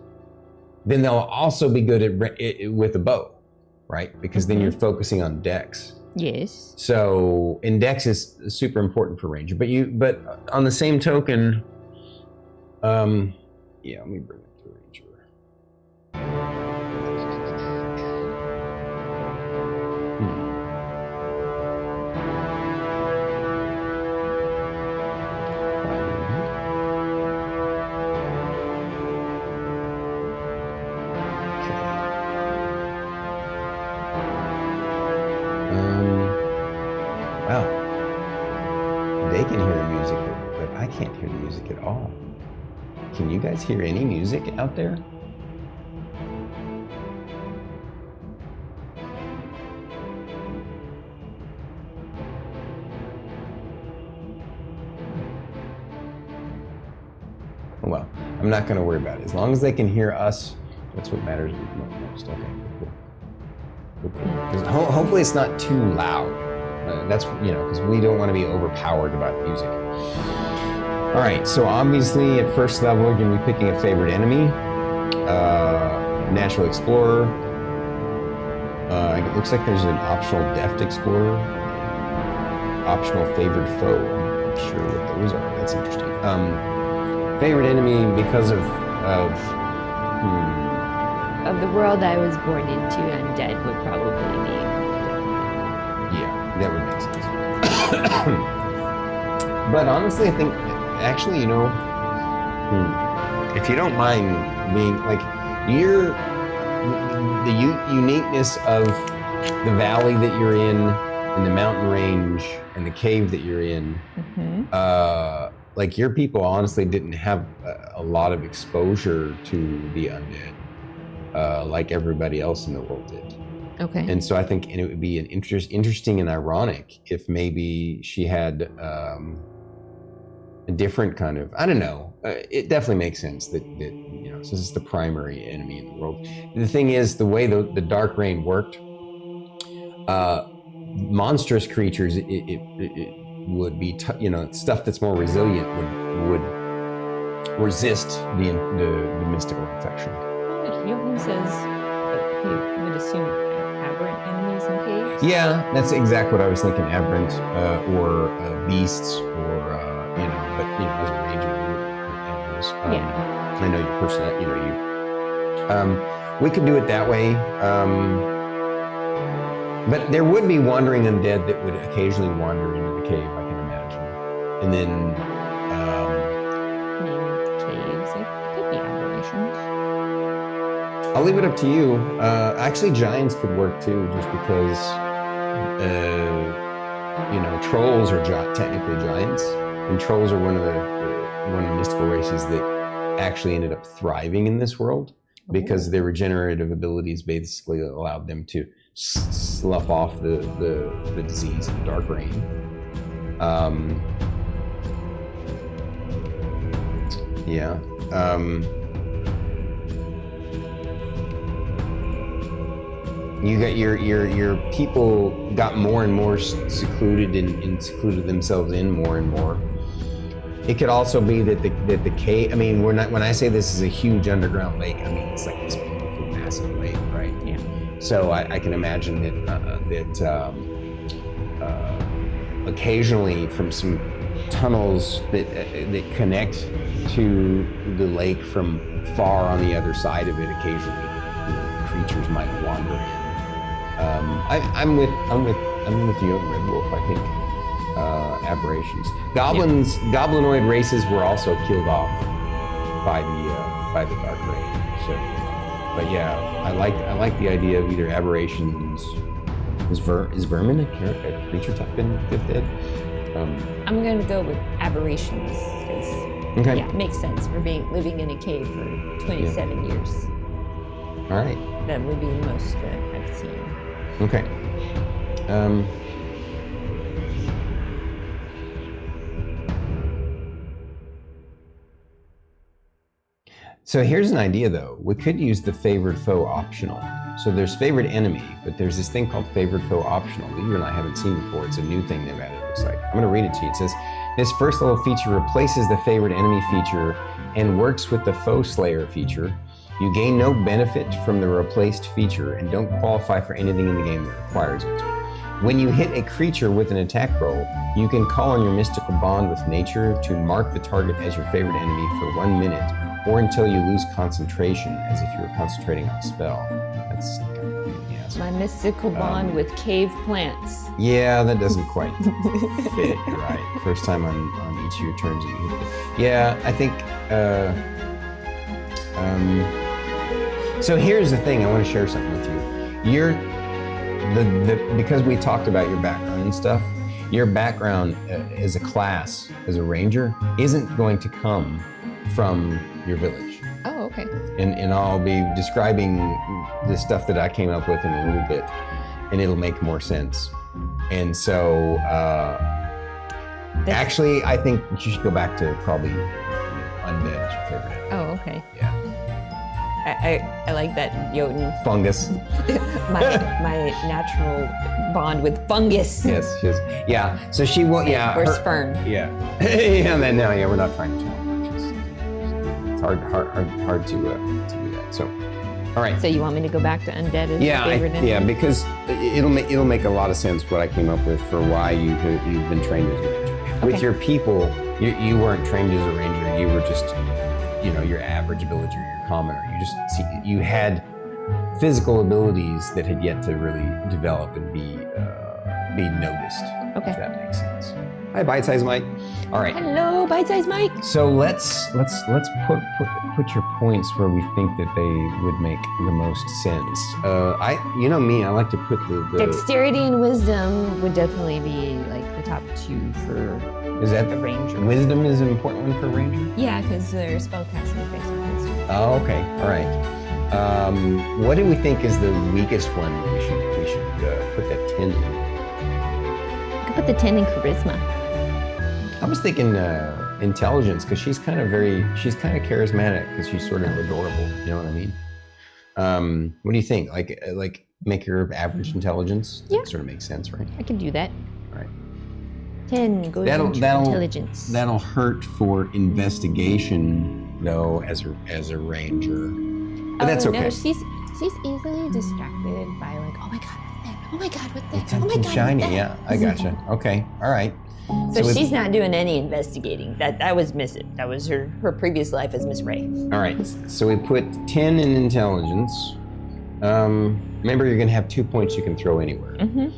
[SPEAKER 2] then they'll also be good at with a bow, right? Because then you're focusing on dex.
[SPEAKER 5] Yes.
[SPEAKER 2] So, and dex is super important for ranger. But on the same token, yeah, let me bring it to ranger. Wow. They can hear the music, but I can't hear the music at all. Can you guys hear any music out there? Well, I'm not going to worry about it. As long as they can hear us, that's what matters most. Okay, cool. Hopefully it's not too loud. That's, because we don't want to be overpowered about music. All right, so obviously at first level, you're going to be picking a favorite enemy, natural explorer. It looks like there's an optional deft explorer, optional favored foe. I'm not sure what those are. That's interesting. Favorite enemy because of
[SPEAKER 5] the world I was born into, undead would probably be.
[SPEAKER 2] Yeah, that would make sense. But honestly, I think, actually, if you don't mind being the uniqueness of the valley that you're in, and the mountain range, and the cave that you're in, your people honestly didn't have a lot of exposure to the undead, like everybody else in the world did.
[SPEAKER 5] Okay.
[SPEAKER 2] And so I think it would be interesting and ironic if maybe she had a different kind of, I don't know. It definitely makes sense that since it's the primary enemy in the world. The thing is, the way the Dark Rain worked, monstrous creatures, it would be, stuff that's more resilient would resist the mystical infection.
[SPEAKER 5] Jotun says he would assume aberrant enemies in caves?
[SPEAKER 2] Yeah, that's exactly what I was thinking. Aberrant, or beasts, or, but, as a ranger, animals.
[SPEAKER 5] Yeah.
[SPEAKER 2] I know your personality, we could do it that way. But there would be wandering undead that would occasionally wander into the cave, I can imagine. And then,
[SPEAKER 5] caves, it could be aberrations.
[SPEAKER 2] I'll leave it up to you. Actually, giants could work too, just because, trolls are technically giants, and trolls are one of the mystical races that actually ended up thriving in this world because their regenerative abilities basically allowed them to slough off the disease of the Dark Rain. You got your people got more and more secluded and secluded themselves in more and more. It could also be that the cave. I mean, when I say this is a huge underground lake, I mean it's like this beautiful, massive lake, right?
[SPEAKER 5] Yeah.
[SPEAKER 2] So I can imagine that occasionally from some tunnels that connect to the lake from far on the other side of it, occasionally creatures might wander in. I'm with you, Red Wolf. I think aberrations. Goblinoid races were also killed off by the Dark Raid. So, but yeah, I like the idea of either aberrations. Is vermin a creature type in 5th Ed?
[SPEAKER 5] I'm going to go with aberrations.
[SPEAKER 2] Okay.
[SPEAKER 5] Yeah, makes sense for living in a cave for 27 years.
[SPEAKER 2] All right.
[SPEAKER 5] That would be the most I've seen.
[SPEAKER 2] Okay. So here's an idea, though. We could use the favored foe optional. So there's favored enemy, but there's this thing called favored foe optional that you and I haven't seen before. It's a new thing they've added, it looks like. I'm going to read it to you. It says, this first level feature replaces the favored enemy feature and works with the foe slayer feature. You gain no benefit from the replaced feature and don't qualify for anything in the game that requires it. When you hit a creature with an attack roll, you can call on your mystical bond with nature to mark the target as your favorite enemy for 1 minute, or until you lose concentration, as if you were concentrating on a spell. That's kind of a pain in the ass.
[SPEAKER 5] My mystical bond with cave plants.
[SPEAKER 2] Yeah, that doesn't quite fit, right? First time on each of your turns that you hit it. Yeah, I think, so here's the thing, I want to share something with you. Because we talked about your background and stuff, your background as a class, as a ranger, isn't going to come from your village.
[SPEAKER 5] Oh, okay.
[SPEAKER 2] And I'll be describing the stuff that I came up with in a little bit, and it'll make more sense. And so, actually, I think you should go back to probably undead as your favorite.
[SPEAKER 5] Oh, okay.
[SPEAKER 2] Yeah.
[SPEAKER 5] I like that, Jotun.
[SPEAKER 2] Fungus.
[SPEAKER 5] my natural bond with fungus.
[SPEAKER 2] Yes, yes. Yeah, so she will, yeah.
[SPEAKER 5] Where's Fern?
[SPEAKER 2] Yeah. Yeah, we're not trying to tell. It's hard to do that, so. All right.
[SPEAKER 5] So you want me to go back to undead as your favorite enemy?
[SPEAKER 2] Yeah, because it'll make a lot of sense what I came up with for why you've been trained as a ranger.
[SPEAKER 5] Okay.
[SPEAKER 2] With your people, you weren't trained as a ranger, you were just, your average villager, your commoner. You had physical abilities that had yet to really develop and be noticed.
[SPEAKER 5] Okay.
[SPEAKER 2] If that makes sense. Hi, Bite-Size Mike. All right.
[SPEAKER 5] Hello, Bite-Size Mike.
[SPEAKER 2] So let's put your points where we think that they would make the most sense. I like to put the
[SPEAKER 5] Dexterity and wisdom would definitely be like the top 2 for
[SPEAKER 2] Is that
[SPEAKER 5] a ranger.
[SPEAKER 2] Wisdom is an important one for a ranger?
[SPEAKER 5] Yeah, because they're spellcasting based on wisdom.
[SPEAKER 2] Oh, okay. All right. What do we think is the weakest one that we should put that 10 in?
[SPEAKER 5] I could put the 10 in charisma.
[SPEAKER 2] I was thinking intelligence, because she's kind of charismatic, because she's sort of adorable. You know what I mean? What do you think? Like make her average intelligence?
[SPEAKER 5] Yeah.
[SPEAKER 2] That sort of makes sense, right?
[SPEAKER 5] I can do that.
[SPEAKER 2] All right.
[SPEAKER 5] 10 goes into intelligence.
[SPEAKER 2] That'll hurt for investigation, though, as a ranger. But that's okay.
[SPEAKER 5] No, she's easily distracted by like, oh my god, what's that? Oh my god, what's that?
[SPEAKER 2] It's
[SPEAKER 5] Oh my
[SPEAKER 2] something
[SPEAKER 5] god,
[SPEAKER 2] shiny.
[SPEAKER 5] what's that?
[SPEAKER 2] Yeah, I gotcha. Okay, all right.
[SPEAKER 5] So she's not doing any investigating. That was Miss It. That was her previous life as Miss Ray.
[SPEAKER 2] All right. So we put 10 in intelligence. Remember, you're going to have 2 points you can throw anywhere.
[SPEAKER 5] Mm-hmm.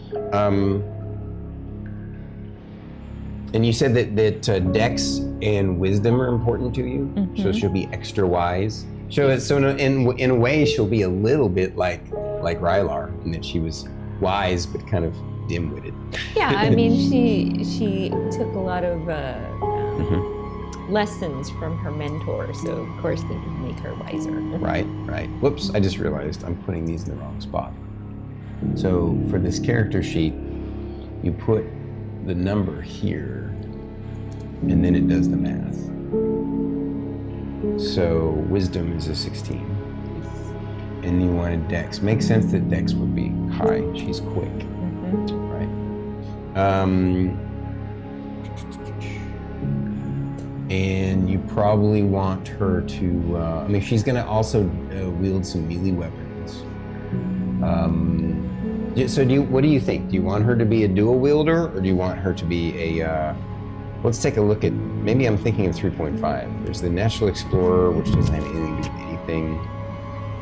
[SPEAKER 2] And you said that Dex and Wisdom are important to you, so she'll be extra wise. So in a way, she'll be a little bit like Rylar, in that she was wise but kind of dim-witted.
[SPEAKER 5] Yeah, I mean, she took a lot of lessons from her mentor, so of course they can make her wiser.
[SPEAKER 2] Right. Whoops, I just realized I'm putting these in the wrong spot. So for this character sheet, you put the number here, and then it does the math. So wisdom is a 16. And you wanted Dex. Makes sense that Dex would be high. She's quick, right? And you probably want her to, I mean, she's gonna also wield some melee weapons. So what do you think? Do you want her to be a dual wielder, or do you want her to be a, let's take a look at, maybe I'm thinking of 3.5. There's the National Explorer, which doesn't have anything to do with anything.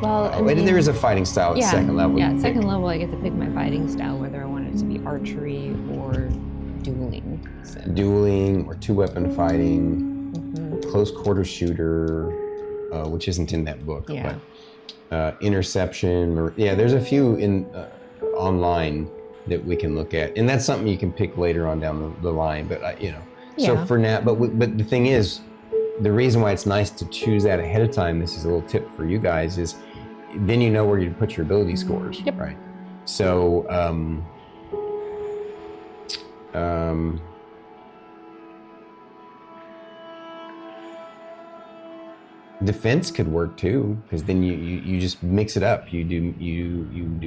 [SPEAKER 5] Well, I mean,
[SPEAKER 2] there is a fighting style at second level.
[SPEAKER 5] Yeah, at second level, I get to pick my fighting style, whether I want it to be archery or dueling. So.
[SPEAKER 2] Dueling or two-weapon fighting, close quarter shooter, which isn't in that book, but interception. Or there's a few in online that we can look at, and that's something you can pick later on down the line. But so for now, but the thing is, the reason why it's nice to choose that ahead of time, this is a little tip for you guys, is then you know where you put your ability scores, right? So, defense could work too, because then you just mix it up. You do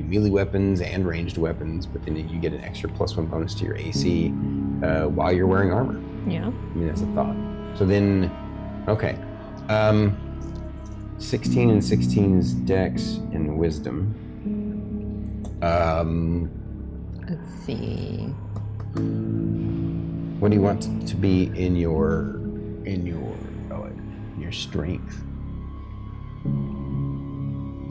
[SPEAKER 2] melee weapons and ranged weapons, but then you get an extra +1 bonus to your AC while you're wearing armor.
[SPEAKER 5] Yeah.
[SPEAKER 2] I mean, that's a thought. So then, okay. 16 and 16 is Dex and Wisdom.
[SPEAKER 5] Let's see.
[SPEAKER 2] What do you want to be in your strength?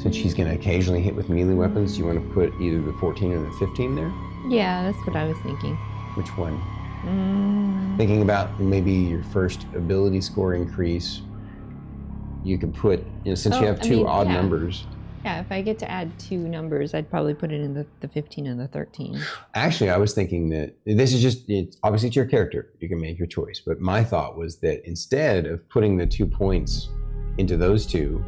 [SPEAKER 2] Since she's going to occasionally hit with melee weapons, do you want to put either the 14 or the 15 there?
[SPEAKER 5] Yeah, that's what I was thinking.
[SPEAKER 2] Which one? Thinking about maybe your first ability score increase. You could put, since you have two odd numbers.
[SPEAKER 5] Yeah, if I get to add 2 numbers, I'd probably put it in the 15 and the 13.
[SPEAKER 2] Actually, I was thinking that this is just, obviously it's your character. You can make your choice. But my thought was that instead of putting the 2 points into those two,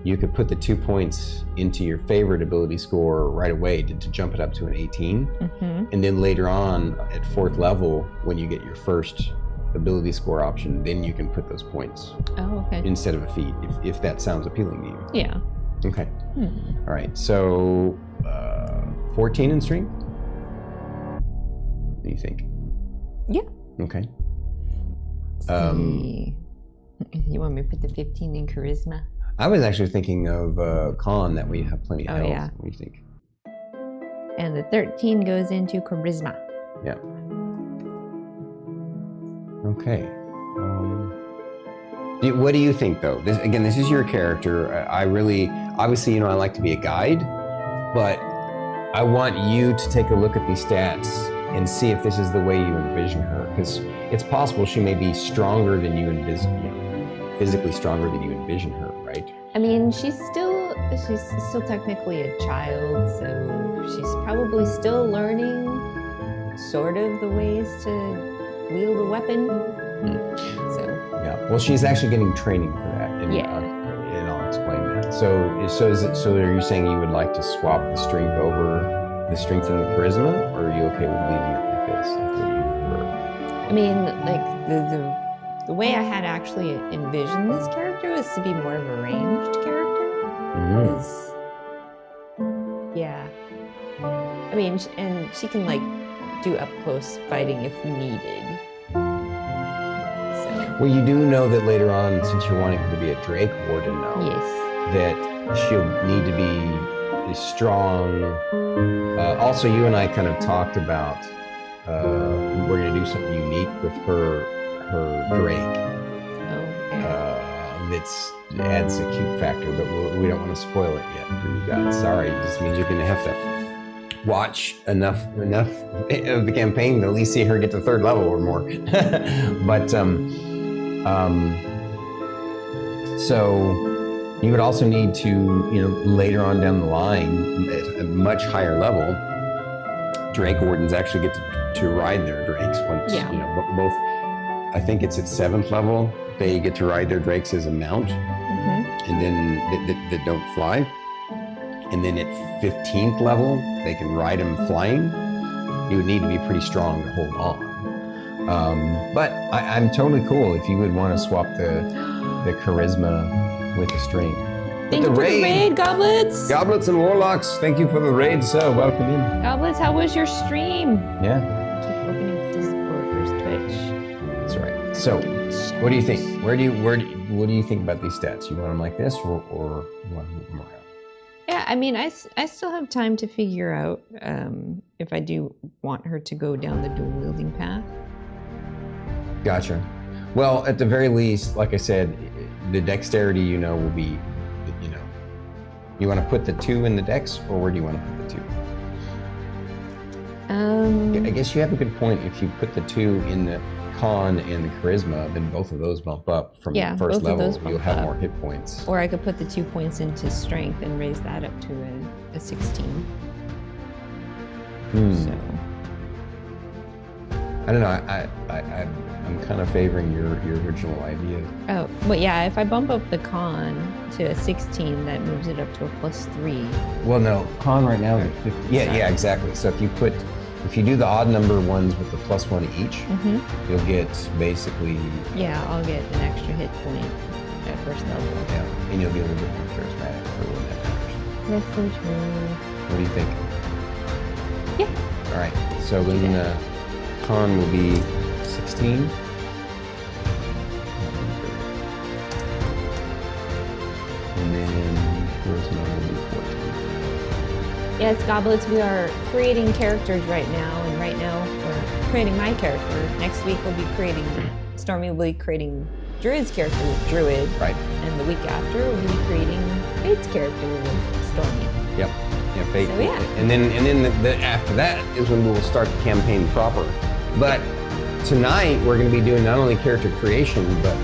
[SPEAKER 2] you could put the 2 points into your favorite ability score right away to jump it up to an 18. And then later on at 4th level, when you get your first ability score option, then you can put those points instead of a feat, if that sounds appealing to you.
[SPEAKER 5] Yeah.
[SPEAKER 2] Okay. All right. So 14 in strength? What do you think?
[SPEAKER 5] Yeah.
[SPEAKER 2] Okay.
[SPEAKER 5] You want me to put the 15 in charisma?
[SPEAKER 2] I was actually thinking of con, that we have plenty of health.
[SPEAKER 5] Yeah.
[SPEAKER 2] What do you think?
[SPEAKER 5] And the 13 goes into charisma.
[SPEAKER 2] Yeah. Okay. What do you think, though? This is your character. I really, obviously, I like to be a guide, but I want you to take a look at these stats and see if this is the way you envision her, because it's possible she may be stronger than you envision, physically stronger than you envision her, right?
[SPEAKER 5] I mean, she's still technically a child, so she's probably still learning sort of the ways to wield a weapon. So.
[SPEAKER 2] Yeah. Well, she's actually getting training for that. And I'll explain that. So are you saying you would like to swap the strength over the strength and the charisma, or are you okay with leaving it like this? What do you prefer?
[SPEAKER 5] I mean, like the way I had actually envisioned this character was to be more of a ranged character. I mean, and she can do up close fighting if needed.
[SPEAKER 2] Well, you do know that later on, since you're wanting her to be a Drake Warden now, that she'll need to be strong. Also, you and I kind of talked about we're going to do something unique with her Drake. That adds a cute factor, but we don't want to spoil it yet for you guys. Sorry, it just means you're going to have to watch enough of the campaign to at least see her get to 3rd level or more. But so you would also need to, later on down the line, at a much higher level, Drake Wardens actually get to ride their Drakes once, both, I think it's at 7th level, they get to ride their Drakes as a mount, and then that don't fly. And then at 15th level, they can ride them flying. You would need to be pretty strong to hold on. But I'm totally cool if you would want to swap the charisma with the strength.
[SPEAKER 5] Thank you for the raid, Goblets.
[SPEAKER 2] Goblets and Warlocks, thank you for the raid, so welcome in.
[SPEAKER 5] Goblets, how was your stream?
[SPEAKER 2] Yeah.
[SPEAKER 5] Keep opening Discord. Where's Twitch?
[SPEAKER 2] That's right. So, what do you think? What do you think about these stats? You want them like this, or you want to move them around?
[SPEAKER 5] Yeah, I mean, I still have time to figure out if I do want her to go down the dual wielding path.
[SPEAKER 2] Gotcha. Well, at the very least, like I said, the dexterity, will be, you want to put the 2 in the dex, or where do you want to put the 2? I guess you have a good point. If you put the 2 in the con and the charisma, then both of those bump up from the first level. You'll have more hit points.
[SPEAKER 5] Or I could put the 2 points into strength and raise that up to a 16. So
[SPEAKER 2] I don't know. I'm kind of favoring your original idea.
[SPEAKER 5] Oh, but yeah, if I bump up the con to a 16, that moves it up to a +3.
[SPEAKER 2] Well, no, con right now is 50. Yeah, exactly. So if you do the odd number ones with the +1 each, you'll get basically...
[SPEAKER 5] Yeah, I'll get an extra hit point at first level.
[SPEAKER 2] Yeah, and you'll be a little bit more charismatic for when that matters.
[SPEAKER 5] That's so true.
[SPEAKER 2] What do you think?
[SPEAKER 5] Yeah.
[SPEAKER 2] All right, so then con will be 16. And then charisma will be 14.
[SPEAKER 5] Yes, Goblets, we are creating characters right now, and right now we're creating my character. Next week we'll be creating, Stormy will be creating Druid's character with Druid.
[SPEAKER 2] Right.
[SPEAKER 5] And the week after we'll be creating Fate's character with Stormy.
[SPEAKER 2] Yep. Yeah, Fate.
[SPEAKER 5] So, yeah.
[SPEAKER 2] And then after that is when we will start the campaign proper. But tonight we're going to be doing not only character creation, but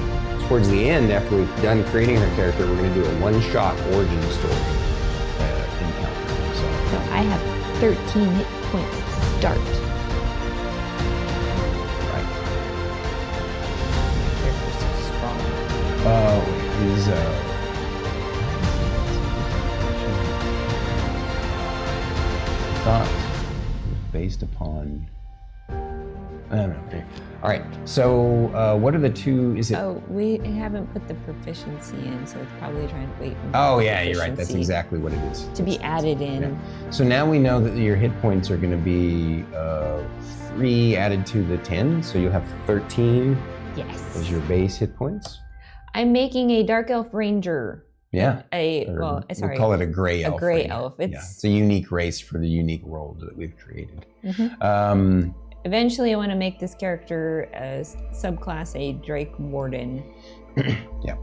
[SPEAKER 2] towards the end, after we've done creating our character, we're going to do a one-shot origin story encounter.
[SPEAKER 5] So I have 13 hit points to start.
[SPEAKER 2] Right.
[SPEAKER 5] My character's so strong.
[SPEAKER 2] Thought based upon. I don't know. Okay. All right. So, what are the two? Is it?
[SPEAKER 5] Oh, we haven't put the proficiency in, so it's probably trying to wait.
[SPEAKER 2] Oh yeah, you're right. That's exactly what it is.
[SPEAKER 5] To be added in.
[SPEAKER 2] Yeah. So now we know that your hit points are going to be 3 added to the 10, so you'll have 13.
[SPEAKER 5] Yes.
[SPEAKER 2] As your base hit points.
[SPEAKER 5] I'm making a Dark Elf Ranger.
[SPEAKER 2] Yeah.
[SPEAKER 5] We'll
[SPEAKER 2] call it a gray elf.
[SPEAKER 5] A gray elf.
[SPEAKER 2] It's a unique race for the unique world that we've created.
[SPEAKER 5] Eventually, I want to make this character as subclass a Drake Warden.
[SPEAKER 2] Yeah.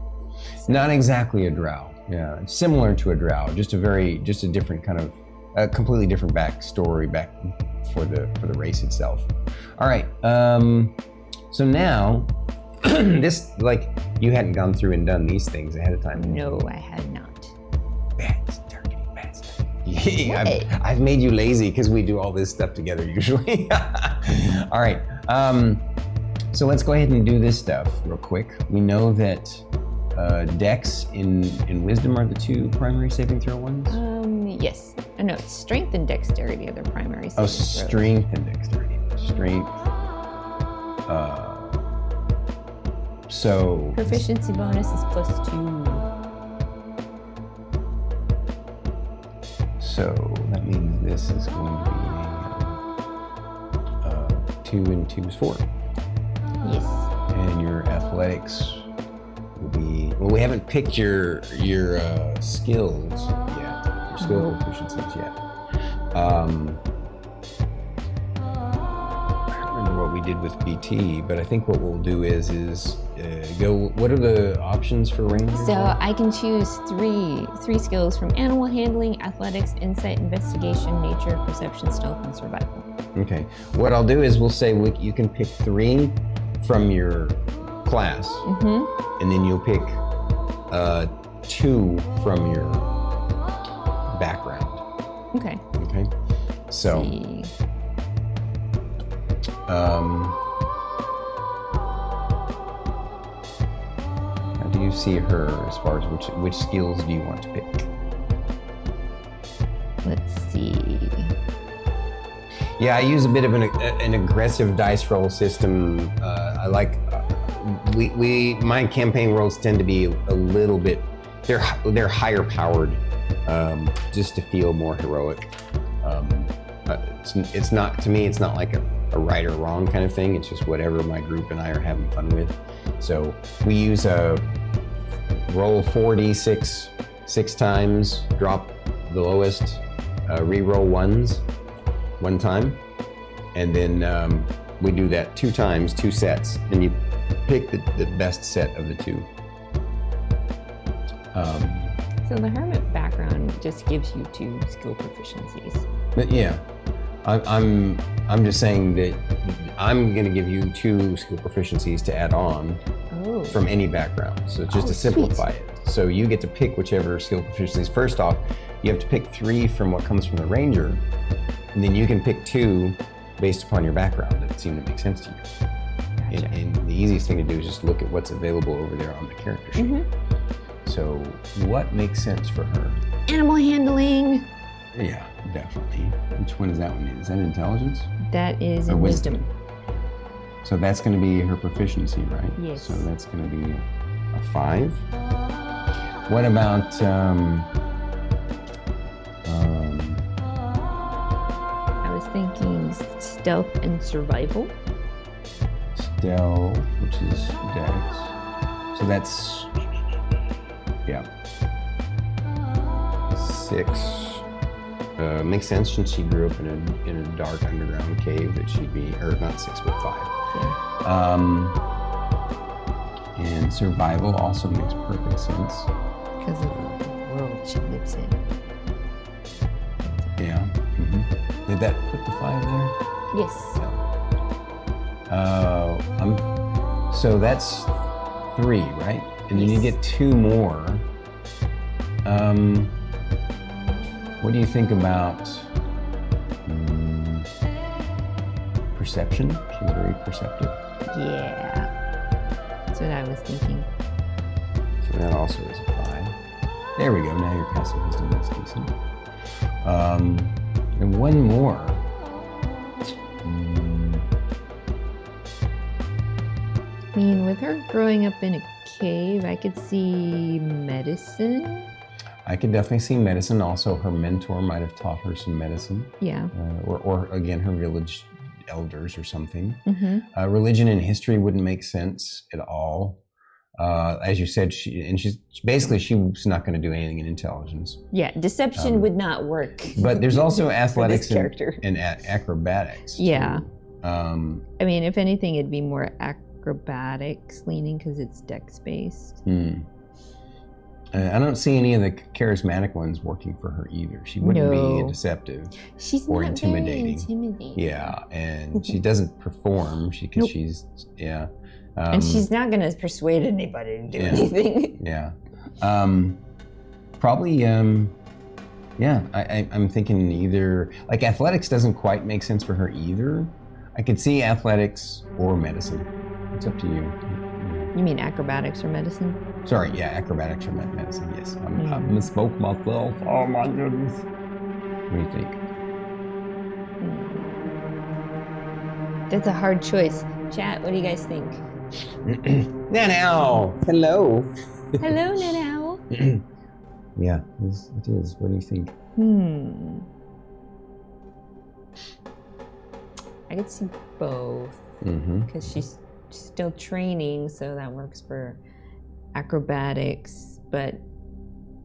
[SPEAKER 2] Not exactly a drow. Yeah. Similar to a drow, just a different kind of, a completely different backstory back for the race itself. All right. So now, this, like, you hadn't gone through and done these things ahead of time.
[SPEAKER 5] No, I had not.
[SPEAKER 2] I've made you lazy because we do all this stuff together usually. All right. So let's go ahead and do this stuff real quick. We know that Dex and Wisdom are the 2 primary saving throw ones.
[SPEAKER 5] Yes. No, it's Strength and Dexterity are the primary saving throws.
[SPEAKER 2] Strength and Dexterity. Strength. So
[SPEAKER 5] proficiency bonus is +2.
[SPEAKER 2] So that means this is going to be 2 and 2 is 4.
[SPEAKER 5] Yes.
[SPEAKER 2] And your athletics will be, well, we haven't picked your skills yet, your skill proficiencies yet. I don't remember what we did with BT, but I think what we'll do is go, what are the options for Ranger?
[SPEAKER 5] So I can choose three skills from Animal Handling, Athletics, Insight, Investigation, Nature, Perception, Stealth, and Survival.
[SPEAKER 2] Okay. What I'll do is we'll say you can pick 3 from your class, and then you'll pick 2 from your background.
[SPEAKER 5] Okay.
[SPEAKER 2] Okay. So. How do you see her as far as which skills do you want to pick?
[SPEAKER 5] Let's see.
[SPEAKER 2] Yeah, I use a bit of an aggressive dice roll system. I like my campaign rolls tend to be a little bit they're higher powered, just to feel more heroic. It's not, to me, it's not like a right or wrong kind of thing. It's just whatever my group and I are having fun with. So we use a roll 4d6 6 times, drop the lowest, re-roll 1s 1 time, and then we do that 2 times, 2 sets, and you pick the best set of the 2.
[SPEAKER 5] So the hermit background just gives you 2 skill proficiencies.
[SPEAKER 2] But yeah, I'm just saying that I'm going to give you 2 skill proficiencies to add on from any background. So just to simplify it. So you get to pick whichever skill proficiencies. First off, you have to pick 3 from what comes from the ranger, and then you can pick 2 based upon your background that seem to make sense to you.
[SPEAKER 5] Gotcha.
[SPEAKER 2] And the easiest thing to do is just look at what's available over there on the character sheet. So what makes sense for her?
[SPEAKER 5] Animal handling.
[SPEAKER 2] Yeah, definitely. Which one is that one? Is that intelligence?
[SPEAKER 5] That is
[SPEAKER 2] Or
[SPEAKER 5] wisdom.
[SPEAKER 2] So that's going to be her proficiency, right?
[SPEAKER 5] Yes.
[SPEAKER 2] So that's going to be a 5. What about
[SPEAKER 5] I was thinking stealth and survival.
[SPEAKER 2] stealth, which is dex? So that's, yeah, 6. Makes sense since she grew up in a dark underground cave that she'd be, or not 6, but 5.
[SPEAKER 5] Yeah.
[SPEAKER 2] And survival also makes perfect sense.
[SPEAKER 5] Because of the world she lives in.
[SPEAKER 2] Yeah. Did that put the 5 there?
[SPEAKER 5] Yes.
[SPEAKER 2] So that's 3, right? And then you get 2 more. What do you think about perception? She's very perceptive.
[SPEAKER 5] Yeah. That's what I was thinking.
[SPEAKER 2] So that also is a 5. There we go. Now your passive wisdom is decent. And 1 more.
[SPEAKER 5] I mean, with her growing up in a cave, I could see medicine.
[SPEAKER 2] I could definitely see medicine. Also, her mentor might have taught her some medicine.
[SPEAKER 5] Yeah.
[SPEAKER 2] Or again, her village elders or something. Religion and history wouldn't make sense at all. As you said, she's not going to do anything in intelligence.
[SPEAKER 5] Yeah, deception would not work.
[SPEAKER 2] But there's also athletics
[SPEAKER 5] character.
[SPEAKER 2] and acrobatics.
[SPEAKER 5] Yeah.
[SPEAKER 2] I
[SPEAKER 5] mean, if anything, it'd be more acrobatics leaning because it's dex based.
[SPEAKER 2] I don't see any of the charismatic ones working for her either. She wouldn't be deceptive.
[SPEAKER 5] She's
[SPEAKER 2] or
[SPEAKER 5] not
[SPEAKER 2] intimidating.
[SPEAKER 5] Very intimidating.
[SPEAKER 2] Yeah, and she doesn't perform because she's
[SPEAKER 5] and she's not going to persuade anybody to do anything.
[SPEAKER 2] Yeah. Probably. I'm thinking either like athletics doesn't quite make sense for her either. I could see athletics or medicine. It's up to you.
[SPEAKER 5] You mean acrobatics or medicine?
[SPEAKER 2] Sorry, yeah, acrobatics or medicine, yes. I misspoke myself. Oh my goodness. What do you think?
[SPEAKER 5] That's a hard choice. Chat, what do you guys think?
[SPEAKER 2] Now, hello.
[SPEAKER 5] Hello, Nanao.
[SPEAKER 2] Yeah, it is. What do you think?
[SPEAKER 5] I could see both. Because she's still training, so that works for acrobatics, but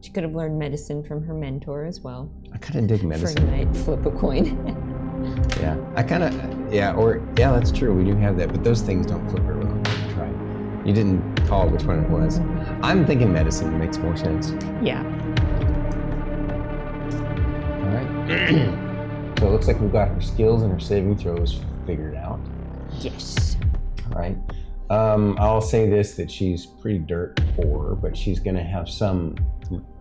[SPEAKER 5] she could have learned medicine from her mentor as well.
[SPEAKER 2] I kind of dig medicine.
[SPEAKER 5] For a night, flip a coin.
[SPEAKER 2] Yeah, that's true. We do have that, but those things don't flip very well. Try. You didn't call which one it was. I'm thinking medicine makes more sense.
[SPEAKER 5] Yeah.
[SPEAKER 2] All right. So it looks like we've got her skills and her saving throws figured out.
[SPEAKER 5] Yes.
[SPEAKER 2] All right. I'll say this, that she's pretty dirt poor, but she's going to have some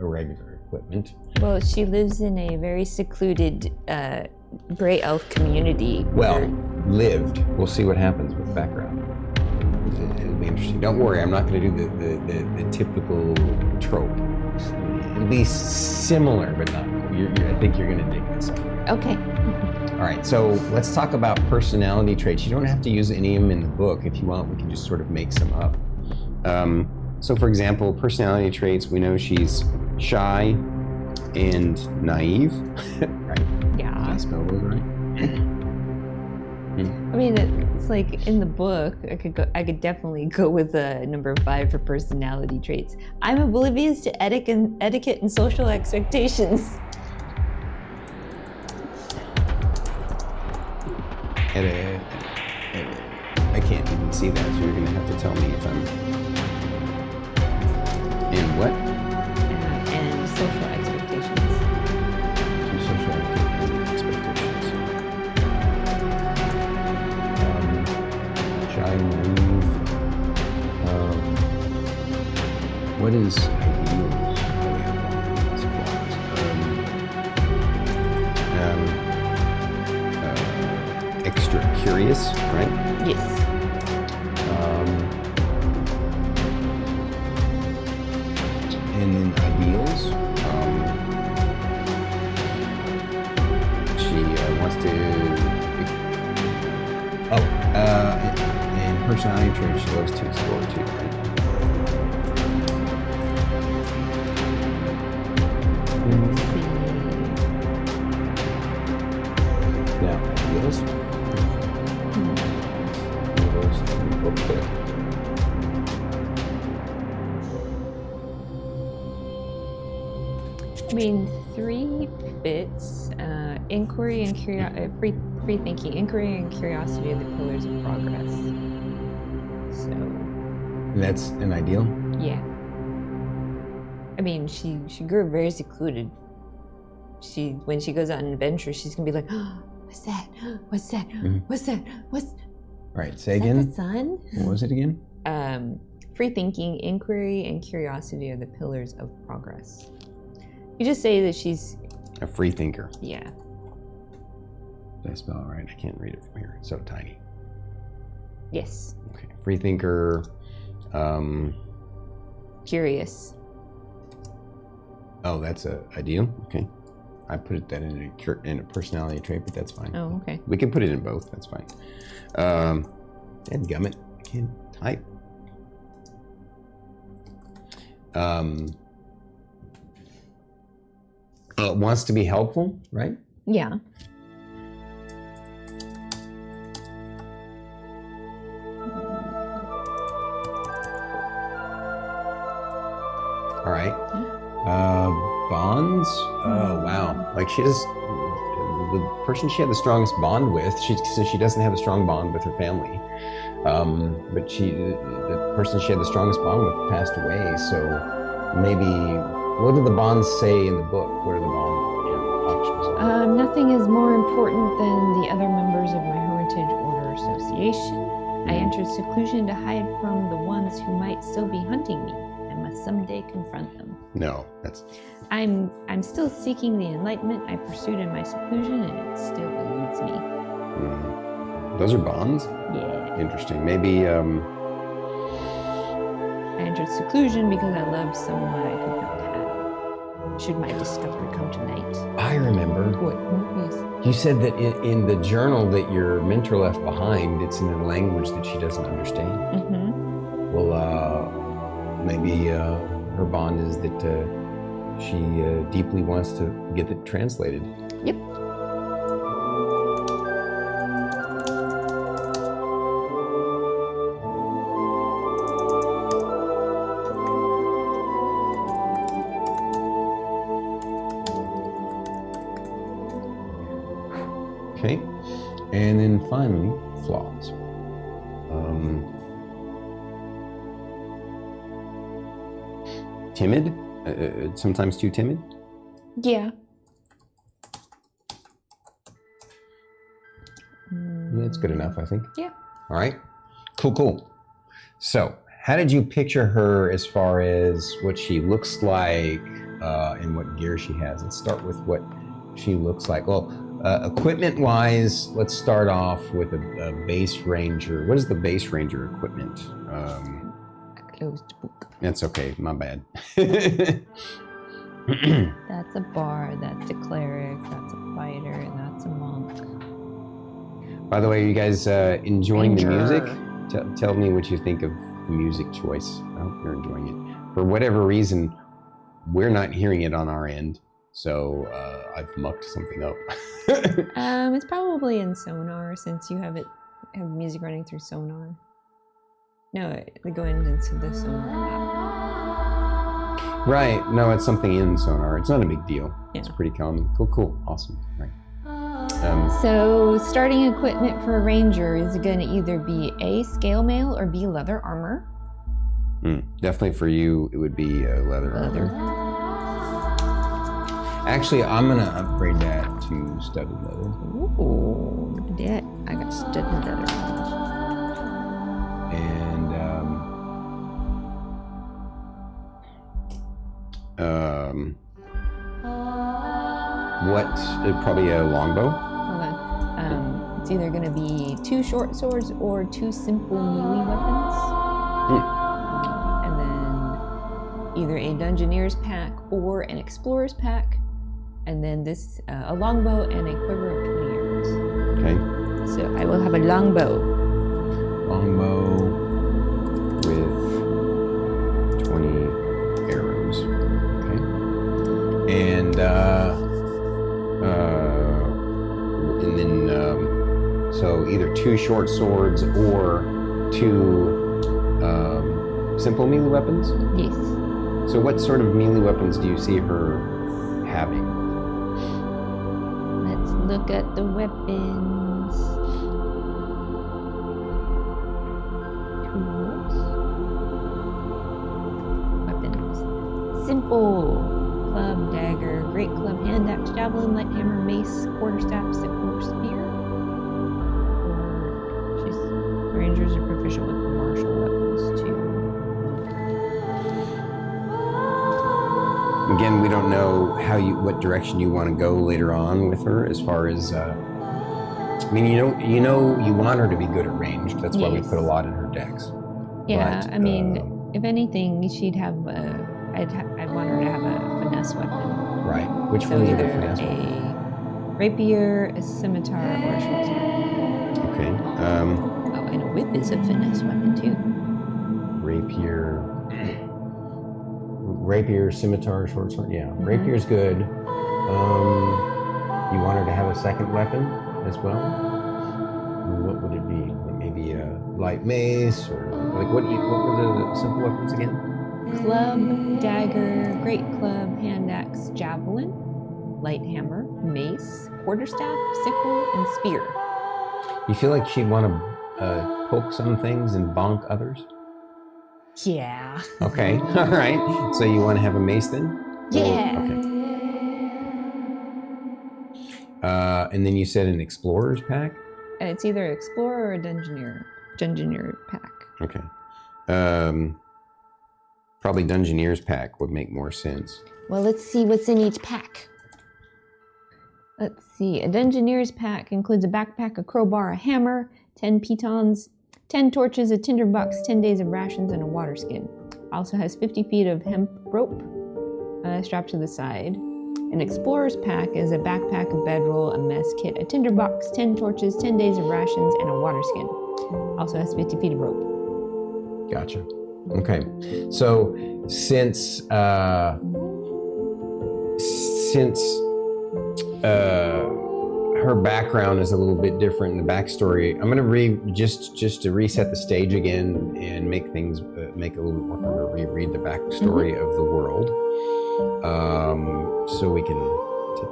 [SPEAKER 2] irregular equipment.
[SPEAKER 5] Well, she lives in a very secluded gray elf community.
[SPEAKER 2] Well, lived. We'll see what happens with background. It'll be interesting. Don't worry, I'm not going to do the typical trope. It'll be similar, but not. I think you're going to dig this.
[SPEAKER 5] Okay.
[SPEAKER 2] All right, so let's talk about personality traits. You don't have to use any of them in the book. If you want, we can just sort of make some up. So for example, personality traits, we know she's shy and naive, right?
[SPEAKER 5] Yeah.
[SPEAKER 2] Did I spell those right?
[SPEAKER 5] I mean, it's like in the book, I could definitely go with number 5 for personality traits. I'm oblivious to etiquette and social expectations.
[SPEAKER 2] I can't even see that, so you're gonna have to tell me if I'm. And what?
[SPEAKER 5] And social expectations.
[SPEAKER 2] Social expectations. Shy and naive. What is ideals? It's flaws. Extra curious, right?
[SPEAKER 5] Yes.
[SPEAKER 2] And then ideals. She wants to. And personality trait, she loves to explore too, right? Now, ideals. Okay.
[SPEAKER 5] I mean, 3 fits. Inquiry and free thinking. Inquiry and curiosity are the pillars of progress. So.
[SPEAKER 2] That's an ideal?
[SPEAKER 5] Yeah. I mean, she grew up very secluded. When she goes out on adventures, she's gonna be like, oh, what's that? What's that? What's that? What's
[SPEAKER 2] Right, say
[SPEAKER 5] is
[SPEAKER 2] again.
[SPEAKER 5] that the sun?
[SPEAKER 2] What was it again?
[SPEAKER 5] Free thinking, inquiry, and curiosity are the pillars of progress. You just say that she's
[SPEAKER 2] A free thinker.
[SPEAKER 5] yeah.
[SPEAKER 2] Did I spell it right? I can't read it from here. It's so tiny.
[SPEAKER 5] Yes.
[SPEAKER 2] Okay, free thinker.
[SPEAKER 5] Curious.
[SPEAKER 2] Oh, that's a ideal. Okay, I put that in a personality trait, but that's fine.
[SPEAKER 5] Oh, okay.
[SPEAKER 2] We can put it in both. That's fine. Dadgummit, I can't type. Wants to be helpful, right?
[SPEAKER 5] Yeah.
[SPEAKER 2] All right. Bonds. Oh wow! Like she just the person she had the strongest bond with. She doesn't have a strong bond with her family. But the person she had the strongest bond with passed away. So maybe what do the bonds say in the book? What are the bond options?
[SPEAKER 5] Nothing is more important than the other members of my Heritage Order Association. I entered seclusion to hide from the ones who might still be hunting me. I must someday confront them.
[SPEAKER 2] No, that's.
[SPEAKER 5] I'm still seeking the enlightenment I pursued in my seclusion, and it still eludes me.
[SPEAKER 2] Those are bonds?
[SPEAKER 5] Yeah.
[SPEAKER 2] Interesting. Maybe.
[SPEAKER 5] I entered seclusion because I loved someone I could not have. Should my discovery come tonight?
[SPEAKER 2] I remember.
[SPEAKER 5] What? Yes.
[SPEAKER 2] You said that in the journal that your mentor left behind, it's in a language that she doesn't understand.
[SPEAKER 5] Mm-hmm.
[SPEAKER 2] Well, maybe her bond is that she deeply wants to get it translated.
[SPEAKER 5] Yep.
[SPEAKER 2] Okay, and then finally, flaws. Timid, sometimes too timid.
[SPEAKER 5] Yeah.
[SPEAKER 2] That's good enough, I think.
[SPEAKER 5] Yeah.
[SPEAKER 2] All right, cool. So, how did you picture her as far as what she looks like and what gear she has? Let's start with what she looks like. Well, equipment-wise, let's start off with a base ranger. What is the base ranger equipment?
[SPEAKER 5] A closed book.
[SPEAKER 2] That's okay, my bad.
[SPEAKER 5] That's a bard, that's a cleric, that's a fighter, and that's a monk.
[SPEAKER 2] By the way, you guys enjoying the
[SPEAKER 5] Ranger.
[SPEAKER 2] music? Tell me what you think of the music choice. I hope you're enjoying it. For whatever reason, we're not hearing it on our end, so I've mucked something up.
[SPEAKER 5] It's probably in Sonar since you have music running through Sonar. No, they go into the Sonar app.
[SPEAKER 2] Right. No, it's something in Sonar. It's not a big deal.
[SPEAKER 5] Yeah.
[SPEAKER 2] It's pretty common. Cool. Awesome. Right.
[SPEAKER 5] So starting equipment for a ranger is going to either be A, scale mail, or B, leather armor.
[SPEAKER 2] Definitely for you, it would be leather armor. Actually, I'm going to upgrade that to studded leather.
[SPEAKER 5] Ooh, look at that. I got studded leather.
[SPEAKER 2] And probably a longbow?
[SPEAKER 5] Hold on. It's either going to be 2 short swords or 2 simple melee weapons. And then either a Dungeoneer's pack or an Explorer's pack. And then this, a longbow and a quiver of 20 arrows.
[SPEAKER 2] Okay.
[SPEAKER 5] So I will have a longbow.
[SPEAKER 2] Longbow with 20 arrows. Okay. And then, so either 2 short swords or 2 simple melee weapons?
[SPEAKER 5] Yes.
[SPEAKER 2] So what sort of melee weapons do you see her having?
[SPEAKER 5] Let's look at the weapons. Tools. Weapons. Simple. Club, dagger, great club, hand axe, javelin, light hammer, mace, quarterstaff, sickle, or spear. Rangers are proficient with martial weapons too.
[SPEAKER 2] Again, we don't know what direction you want to go later on with her, as far as. I mean, you want her to be good at ranged. That's why we put a lot in her decks.
[SPEAKER 5] Yeah,
[SPEAKER 2] but,
[SPEAKER 5] I mean, if anything, she'd have I'd want her to have a finesse weapon.
[SPEAKER 2] Right. Which
[SPEAKER 5] So
[SPEAKER 2] one's the
[SPEAKER 5] either
[SPEAKER 2] finesse weapon?
[SPEAKER 5] a rapier, a scimitar, or a short sword.
[SPEAKER 2] Okay.
[SPEAKER 5] Oh, and a whip is a finesse weapon too.
[SPEAKER 2] Rapier, scimitar, short sword. Yeah, rapier's good. You want her to have a second weapon as well? What would it be? Maybe a light mace, or like what were the simple weapons again?
[SPEAKER 5] Club, dagger, great club, hand axe, javelin, light hammer, mace, quarterstaff, sickle, and spear.
[SPEAKER 2] You feel like she'd want to poke some things and bonk others?
[SPEAKER 5] Yeah.
[SPEAKER 2] Okay, all right. So you want to have a mace then?
[SPEAKER 5] Yeah.
[SPEAKER 2] Okay. And then you said an explorer's pack?
[SPEAKER 5] It's either explorer or dungeoneer pack.
[SPEAKER 2] Okay. Probably Dungeoneer's pack would make more sense.
[SPEAKER 5] Well, let's see what's in each pack. Let's see. A Dungeoneer's pack includes a backpack, a crowbar, a hammer, 10 pitons, 10 torches, a tinderbox, 10 days of rations, and a water skin. Also has 50 feet of hemp rope strapped to the side. An Explorer's pack is a backpack, a bedroll, a mess kit, a tinderbox, 10 torches, 10 days of rations, and a water skin. Also has 50 feet of rope.
[SPEAKER 2] Gotcha. Okay. So since her background is a little bit different in the backstory, I'm gonna just to reset the stage again and make things make a little bit more fun to reread the backstory of the world, so we can take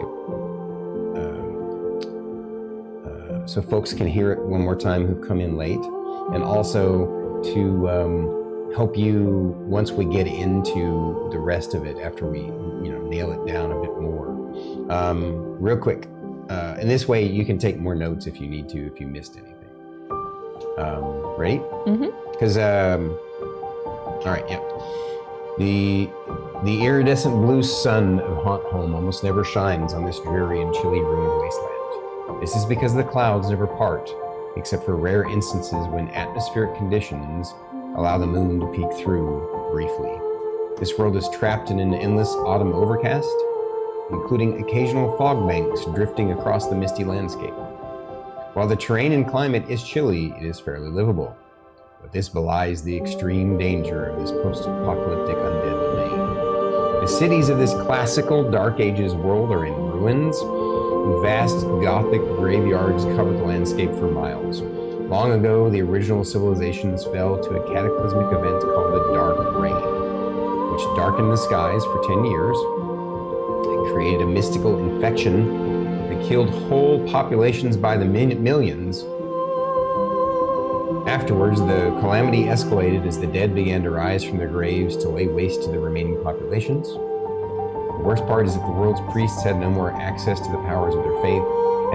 [SPEAKER 2] so folks can hear it one more time who've come in late, and also to help you once we get into the rest of it, after we nail it down a bit more. Real quick, and this way you can take more notes if you need to, if you missed anything. Ready? Because all right, yeah. The iridescent blue sun of Haunt Home almost never shines on this dreary and chilly ruined wasteland. This is because the clouds never part, except for rare instances when atmospheric conditions allow the moon to peek through briefly. This world is trapped in an endless autumn overcast, including occasional fog banks drifting across the misty landscape. While the terrain and climate is chilly, it is fairly livable. but this belies the extreme danger of this post-apocalyptic undead domain. The cities of this classical Dark Ages world are in ruins, and vast Gothic graveyards cover the landscape for miles. Long ago, the original civilizations fell to a cataclysmic event called the Dark Rain, which darkened the skies for 10 years and created a mystical infection that killed whole populations by the millions. Afterwards, the calamity escalated as the dead began to rise from their graves to lay waste to the remaining populations. The worst part is that the world's priests had no more access to the powers of their faith,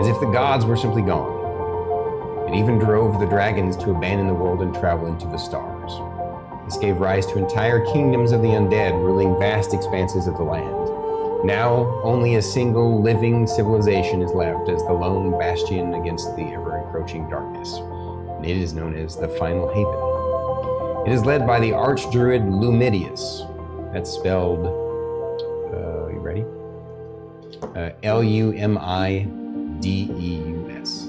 [SPEAKER 2] as if the gods were simply gone. It even drove the dragons to abandon the world and travel into the stars. This gave rise to entire kingdoms of the undead, ruling vast expanses of the land. Now, only a single living civilization is left as the lone bastion against the ever-encroaching darkness. And it is known as the Final Haven. It is led by the Archdruid Lumidius. That's spelled, you ready? Lumideus.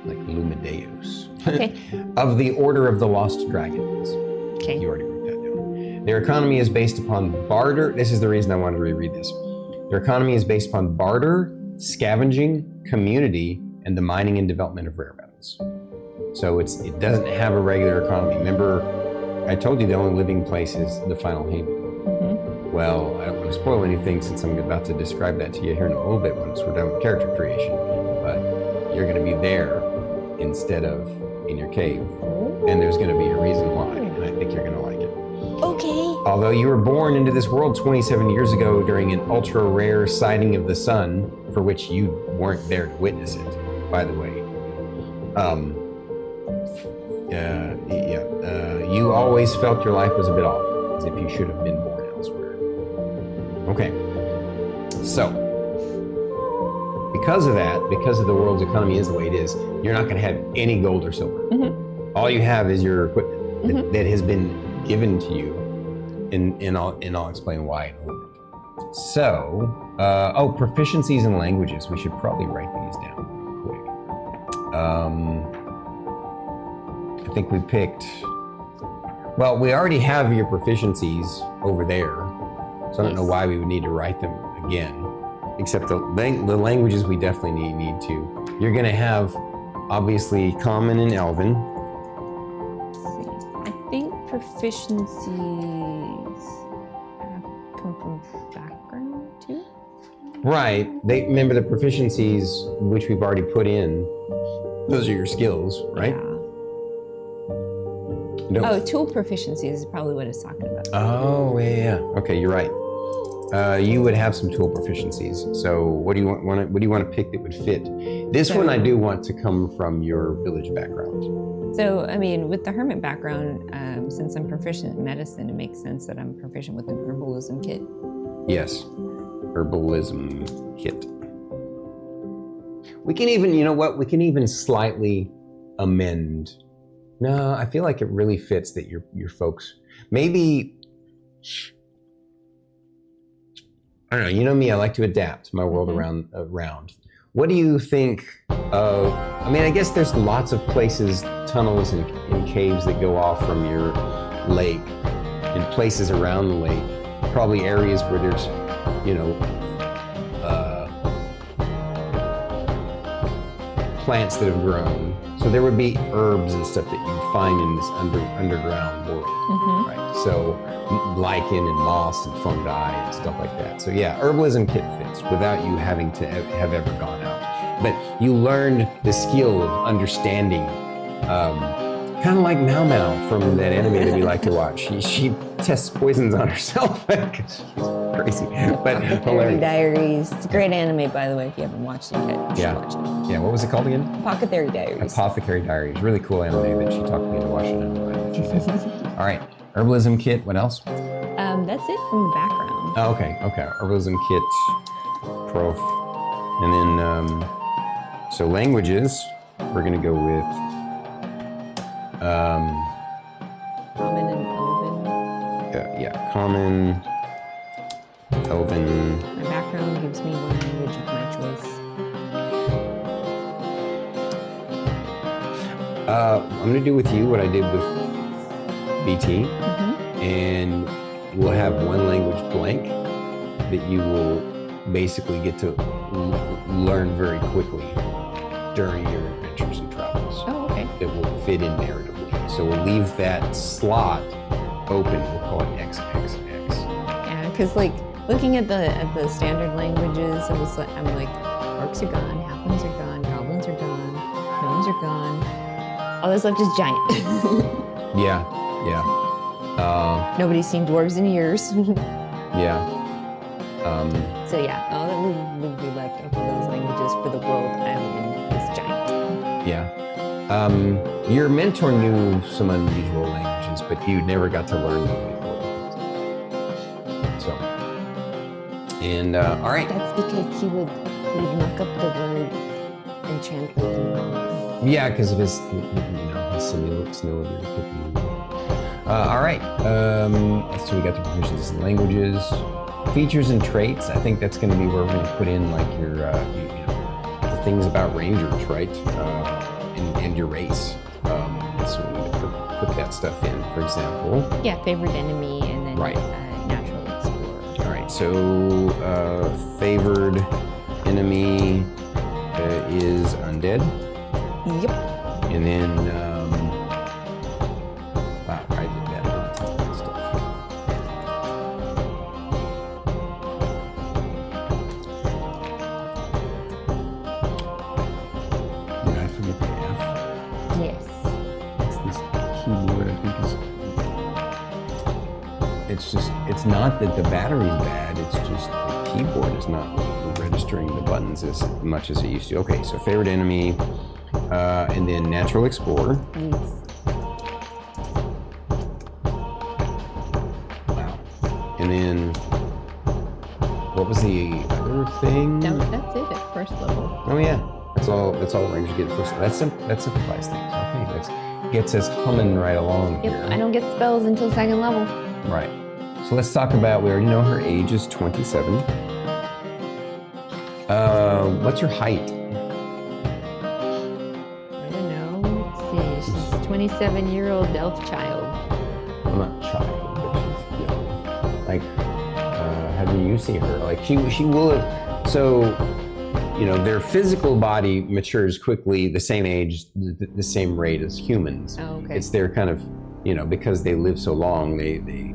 [SPEAKER 2] Like Lumideus.
[SPEAKER 5] Okay.
[SPEAKER 2] Of the Order of the Lost Dragons.
[SPEAKER 5] Okay.
[SPEAKER 2] You already wrote that down. Their economy is based upon barter. This is the reason I wanted to reread this. Their economy is based upon barter, scavenging, community, and the mining and development of rare metals. So it doesn't have a regular economy. Remember, I told you the only living place is the Final Haven.
[SPEAKER 5] Mm-hmm.
[SPEAKER 2] Well, I don't want to spoil anything since I'm about to describe that to you here in a little bit once we're done with character creation. But you're going to be there instead of in your cave. And there's going to be a reason why, and I think you're going to like it.
[SPEAKER 5] Okay.
[SPEAKER 2] Although you were born into this world 27 years ago during an ultra-rare sighting of the sun, for which you weren't there to witness it, by the way. You always felt your life was a bit off, as if you should have been born elsewhere. Okay. So, because of that, because of the world's economy is the way it is, you're not going to have any gold or silver.
[SPEAKER 5] Mm-hmm.
[SPEAKER 2] All you have is your equipment that has been given to you, and I'll explain why in a little bit. So, proficiencies in languages. We should probably write these down quick. I think we picked. Well, we already have your proficiencies over there, so I don't know why we would need to write them again. Except the languages we definitely need to. You're going to have, obviously, Common and Elven.
[SPEAKER 5] I think proficiencies come from background too.
[SPEAKER 2] Right. Remember the proficiencies which we've already put in. Those are your skills, right?
[SPEAKER 5] Yeah.
[SPEAKER 2] No.
[SPEAKER 5] Oh, tool proficiencies is probably what it's talking about.
[SPEAKER 2] Oh, yeah. Okay, you're right. You would have some tool proficiencies. So, what do you want? What do you want to pick that would fit? This one I do want to come from your village background.
[SPEAKER 5] So, I mean, with the hermit background, since I'm proficient in medicine, it makes sense that I'm proficient with an herbalism kit.
[SPEAKER 2] Yes, herbalism kit. We can even, you know what? We can even slightly amend. No, I feel like it really fits that your folks maybe. I don't know. You know me. I like to adapt my world around. What do you think of? I mean, I guess there's lots of places, tunnels and caves that go off from your lake, and places around the lake. Probably areas where there's, plants that have grown. So there would be herbs and stuff that you'd find in this underground world, right? So lichen and moss and fungi and stuff like that. So yeah, herbalism kit fits without you having to have ever gone out. But you learned the skill of understanding, kind of like Mau Mau from that anime that we like to watch. She tests poisons on herself because she's crazy. But
[SPEAKER 5] Fairy Diaries. It's a great anime, by the way, if you haven't watched it yet. You should watch it.
[SPEAKER 2] Yeah, what was it called again?
[SPEAKER 5] Apothecary Diaries.
[SPEAKER 2] Apothecary Diaries. Really cool anime that she talked me into watching. All right, herbalism kit. What else?
[SPEAKER 5] That's it from the background.
[SPEAKER 2] Oh, okay. Herbalism kit, prof, and then so languages. We're gonna go with
[SPEAKER 5] Common and Elven.
[SPEAKER 2] Common, Elven.
[SPEAKER 5] My background gives me one language of my choice.
[SPEAKER 2] I'm gonna do with you what I did with BT, and we'll have one language blank that you will basically get to learn very quickly during your adventures and travels.
[SPEAKER 5] Oh, okay.
[SPEAKER 2] That will fit in narratively. So we'll leave that slot open. We'll call it XXX.
[SPEAKER 5] Yeah, because like looking at the standard languages, I'm like, orcs are gone, halflings are gone, goblins are gone, gnomes are gone. All that's left is giant.
[SPEAKER 2] Yeah.
[SPEAKER 5] Nobody's seen dwarves in years.
[SPEAKER 2] Yeah.
[SPEAKER 5] So yeah, all that would be left of those languages for the world I'm in is giant.
[SPEAKER 2] Yeah. Your mentor knew some unusual languages, but you never got to learn them before. So, and all right.
[SPEAKER 5] That's because he would look up the words and translate them.
[SPEAKER 2] Yeah, because of his, his similitude. All right. So we got the proficiencies in languages, features and traits. I think that's going to be where we're going to put in like your, the things about rangers, right? And your race. So we need to put that stuff in. For example.
[SPEAKER 5] Yeah, favorite enemy and then
[SPEAKER 2] right.
[SPEAKER 5] Natural explorer.
[SPEAKER 2] All right. So favored enemy is undead.
[SPEAKER 5] Yep.
[SPEAKER 2] And then, wow, I did that stuff. Did I forget the F?
[SPEAKER 5] Yes.
[SPEAKER 2] It's this keyboard, I think it's not that the battery's bad, it's just the keyboard is not registering the buttons as much as it used to. Okay, so favorite enemy, and then Natural Explorer.
[SPEAKER 5] Yes.
[SPEAKER 2] Wow. And then, what was the other thing?
[SPEAKER 5] That's it at first level.
[SPEAKER 2] Oh yeah, that's all the rangers get at first. That simplifies things. Okay, that gets us humming right along
[SPEAKER 5] Yep,
[SPEAKER 2] here.
[SPEAKER 5] I don't get spells until second level.
[SPEAKER 2] Right. So let's talk about, we already know her age is 27. What's your height?
[SPEAKER 5] I don't know. Let's see. She's a 27-year-old elf child.
[SPEAKER 2] Well, not child, but she's young. Like, how do you see her? Like, she will have, so, their physical body matures quickly, the same age, the same rate as humans.
[SPEAKER 5] Oh, okay.
[SPEAKER 2] It's their kind of, because they live so long, they their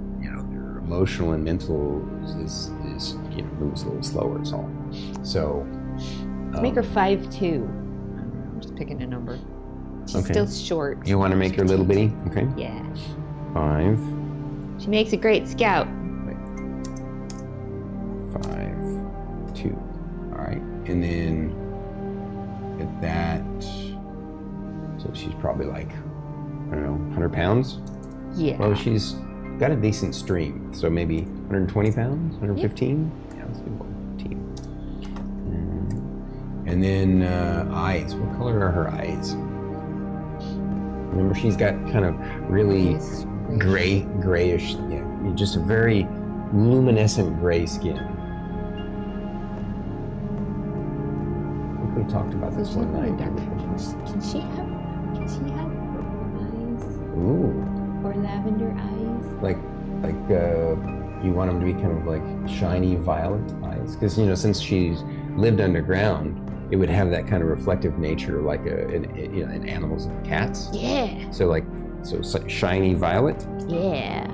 [SPEAKER 2] emotional and mental is moves a little slower, it's all. So.
[SPEAKER 5] Let's make her 5'2". I don't know, I'm just picking a number. She's
[SPEAKER 2] Okay.
[SPEAKER 5] still short.
[SPEAKER 2] You want to make her little bitty? Okay.
[SPEAKER 5] Yeah.
[SPEAKER 2] 5.
[SPEAKER 5] She makes a great scout.
[SPEAKER 2] 5'2". All right. And then at that, so she's probably like, I don't know, 100 pounds?
[SPEAKER 5] Yeah.
[SPEAKER 2] Well, she's got a decent strength, so maybe 120 pounds, 115? Yeah, let's do 115. And then eyes. What color are her eyes? Remember, she's got kind of really grayish, just a very luminescent gray skin. I think we talked about this one night.
[SPEAKER 5] Can she have purple eyes
[SPEAKER 2] Ooh,
[SPEAKER 5] or lavender eyes?
[SPEAKER 2] like you want them to be kind of like shiny violet eyes, because since she's lived underground, it would have that kind of reflective nature, like in animals and cats.
[SPEAKER 5] Yeah.
[SPEAKER 2] So shiny violet.
[SPEAKER 5] Yeah.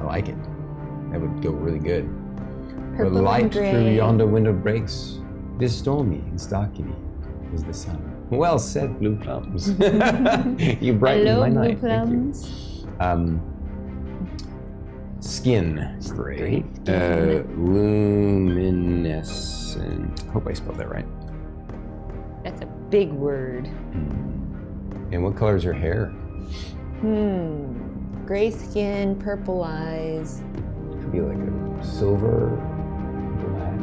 [SPEAKER 2] I like it. That would go really good.
[SPEAKER 5] Purple
[SPEAKER 2] The light
[SPEAKER 5] and gray.
[SPEAKER 2] through yonder window breaks. This stormy and starkity is the sun. Well said, Blue Plums. You brightened
[SPEAKER 5] Hello,
[SPEAKER 2] my
[SPEAKER 5] Blue
[SPEAKER 2] night. Thank you.
[SPEAKER 5] Plums.
[SPEAKER 2] Skin, great. Luminescent. Hope I spelled that right.
[SPEAKER 5] That's a big word.
[SPEAKER 2] And what color is her hair?
[SPEAKER 5] Gray skin, purple eyes.
[SPEAKER 2] Could be like a silver, black.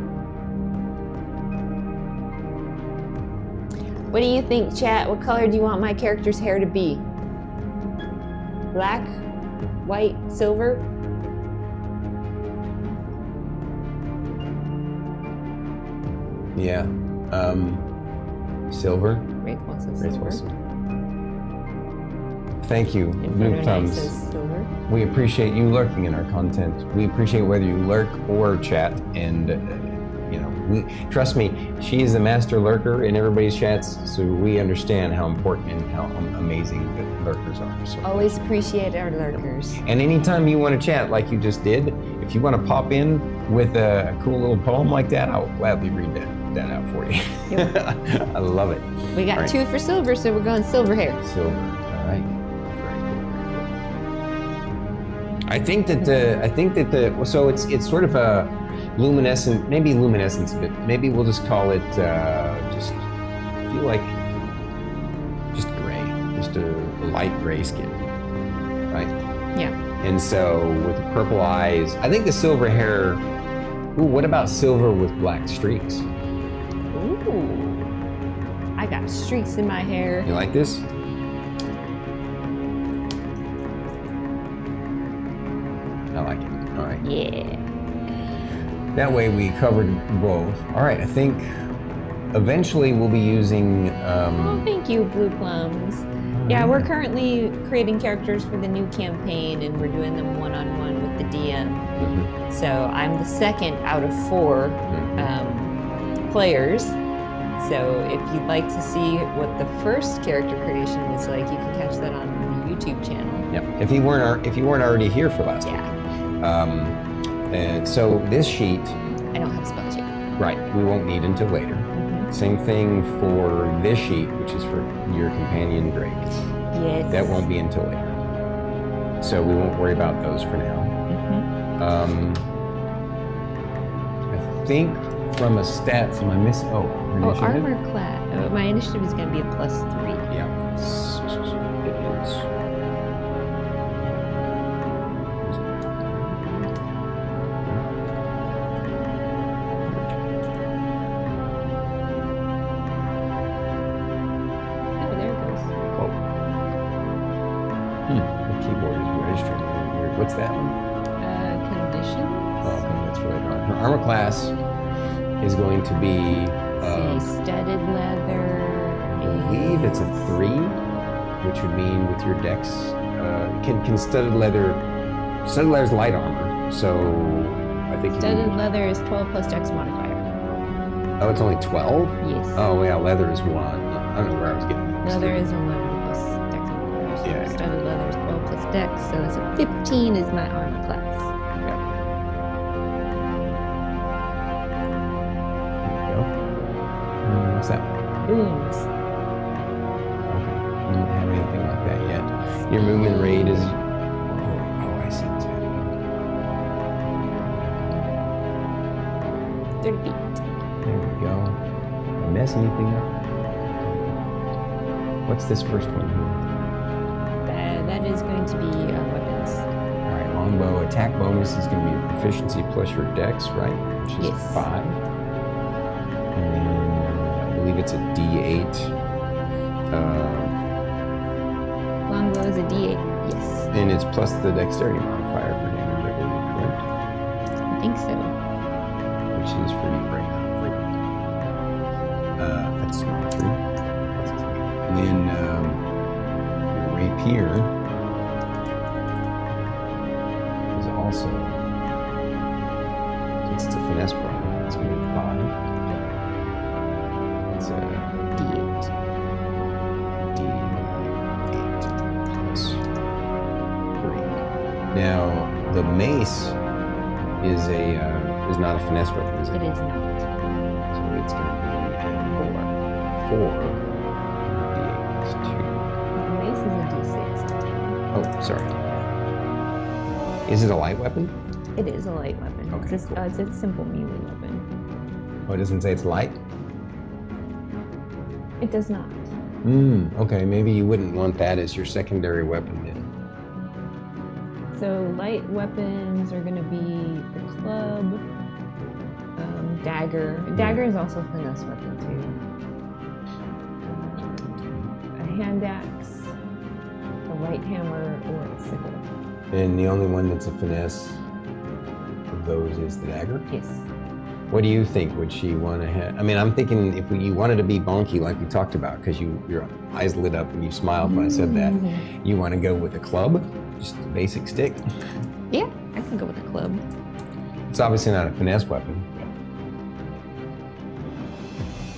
[SPEAKER 5] What do you think, chat? What color do you want my character's hair to be? Black? White? Silver?
[SPEAKER 2] Yeah. Silver.
[SPEAKER 5] Wraith also
[SPEAKER 2] Wraith
[SPEAKER 5] silver.
[SPEAKER 2] also. Thank you,
[SPEAKER 5] Inferno
[SPEAKER 2] Blue
[SPEAKER 5] Knight
[SPEAKER 2] Thumbs.
[SPEAKER 5] says silver.
[SPEAKER 2] We appreciate you lurking in our content. We appreciate whether you lurk or chat, and trust me, she is the master lurker in everybody's chats, so we understand how important and how amazing the lurkers are. So
[SPEAKER 5] Always appreciate our lurkers.
[SPEAKER 2] and anytime you want to chat like you just did, if you want to pop in with a cool little poem like that, I'll gladly read that out for you.
[SPEAKER 5] Yep.
[SPEAKER 2] I love it.
[SPEAKER 5] We got
[SPEAKER 2] All right.
[SPEAKER 5] 2 for silver, so we're going silver hair.
[SPEAKER 2] Silver. All right. Very cool. I think that so it's sort of a luminescent, maybe luminescence, but maybe we'll just call it just feel like just gray, just a light gray skin, right?
[SPEAKER 5] Yeah.
[SPEAKER 2] And so with the purple eyes, I think the silver hair. Ooh, what about silver with black streaks?
[SPEAKER 5] Ooh. I got streaks in my hair.
[SPEAKER 2] You like this? I like it. All right.
[SPEAKER 5] Yeah.
[SPEAKER 2] That way we covered both. All right, I think eventually we'll be using.
[SPEAKER 5] Oh, thank you, Blue Plums. Yeah, we're currently creating characters for the new campaign, and we're doing them one-on-one with the DM.
[SPEAKER 2] Mhm.
[SPEAKER 5] So I'm the second out of 4 players. So if you'd like to see what the first character creation was like, you can catch that on the YouTube channel.
[SPEAKER 2] Yeah. If you weren't already here for last
[SPEAKER 5] Yeah.
[SPEAKER 2] week. And so this sheet,
[SPEAKER 5] I don't have spells yet.
[SPEAKER 2] right? We won't need until later. Same thing for this sheet, which is for your companion Drake.
[SPEAKER 5] Yes.
[SPEAKER 2] That won't be until later. So we won't worry about those for now. I think from a stats, am I missing? Oh,
[SPEAKER 5] Oh,
[SPEAKER 2] initiative?
[SPEAKER 5] armor class. Oh, my initiative is going to be a +3.
[SPEAKER 2] Yeah. It is.
[SPEAKER 5] Oh, there it goes.
[SPEAKER 2] Oh. The keyboard is registering. Weird. What's that one?
[SPEAKER 5] Conditions.
[SPEAKER 2] Oh, okay, that's really hard. Her armor class is going to be,
[SPEAKER 5] See, studded leather.
[SPEAKER 2] I believe it's a 3, which would mean with your dex, can studded leather is light armor, so I think you
[SPEAKER 5] Studded
[SPEAKER 2] can,
[SPEAKER 5] leather is 12 plus dex modifier.
[SPEAKER 2] oh, it's only 12?
[SPEAKER 5] Yes.
[SPEAKER 2] Oh, yeah, leather is 1. I don't know where I was getting that.
[SPEAKER 5] Leather is 11 plus dex modifier. So
[SPEAKER 2] Yeah.
[SPEAKER 5] studded leather is 12 plus dex, so it's a 15 is my armor class.
[SPEAKER 2] What's that?
[SPEAKER 5] Boons.
[SPEAKER 2] Okay. You don't have anything like that yet. Your movement rate is. Oh, I see.
[SPEAKER 5] 30 feet.
[SPEAKER 2] There we go. Did I mess anything up? What's this first one here?
[SPEAKER 5] That is going to be weapons.
[SPEAKER 2] All right, longbow attack bonus is going to be proficiency plus your dex, right? Which is
[SPEAKER 5] Yes.
[SPEAKER 2] 5. And then I believe it's a D8.
[SPEAKER 5] Longbow is a D8. Yes.
[SPEAKER 2] And it's plus the dexterity modifier for damage, I believe, correct?
[SPEAKER 5] I think so.
[SPEAKER 2] Which is for you right now. 3. That's not 3. And then your rapier is also. Since it's a finesse problem, it's going to be 5. It's a
[SPEAKER 5] D8.
[SPEAKER 2] D8 plus 3. Now, the mace is not a finesse weapon, is it?
[SPEAKER 5] It is not.
[SPEAKER 2] So it's going to be a 4. D8 plus 2.
[SPEAKER 5] Mace is a D6.
[SPEAKER 2] Oh, sorry. Is it a light weapon?
[SPEAKER 5] It is a light weapon.
[SPEAKER 2] Okay,
[SPEAKER 5] It's
[SPEAKER 2] cool.
[SPEAKER 5] it's a simple melee weapon.
[SPEAKER 2] Oh, it doesn't say it's light?
[SPEAKER 5] It does not.
[SPEAKER 2] Okay, maybe you wouldn't want that as your secondary weapon then.
[SPEAKER 5] So light weapons are going to be the club, dagger. Dagger is also a finesse weapon too. A hand axe, a light hammer, or a sickle.
[SPEAKER 2] And the only one that's a finesse of those is the dagger?
[SPEAKER 5] Yes.
[SPEAKER 2] What do you think? Would she want to have? I mean, I'm thinking if you wanted to be bonky like we talked about, because your eyes lit up and you smiled when I said that, you want to go with a club, just a basic stick.
[SPEAKER 5] Yeah, I can go with a club.
[SPEAKER 2] It's obviously not a finesse weapon.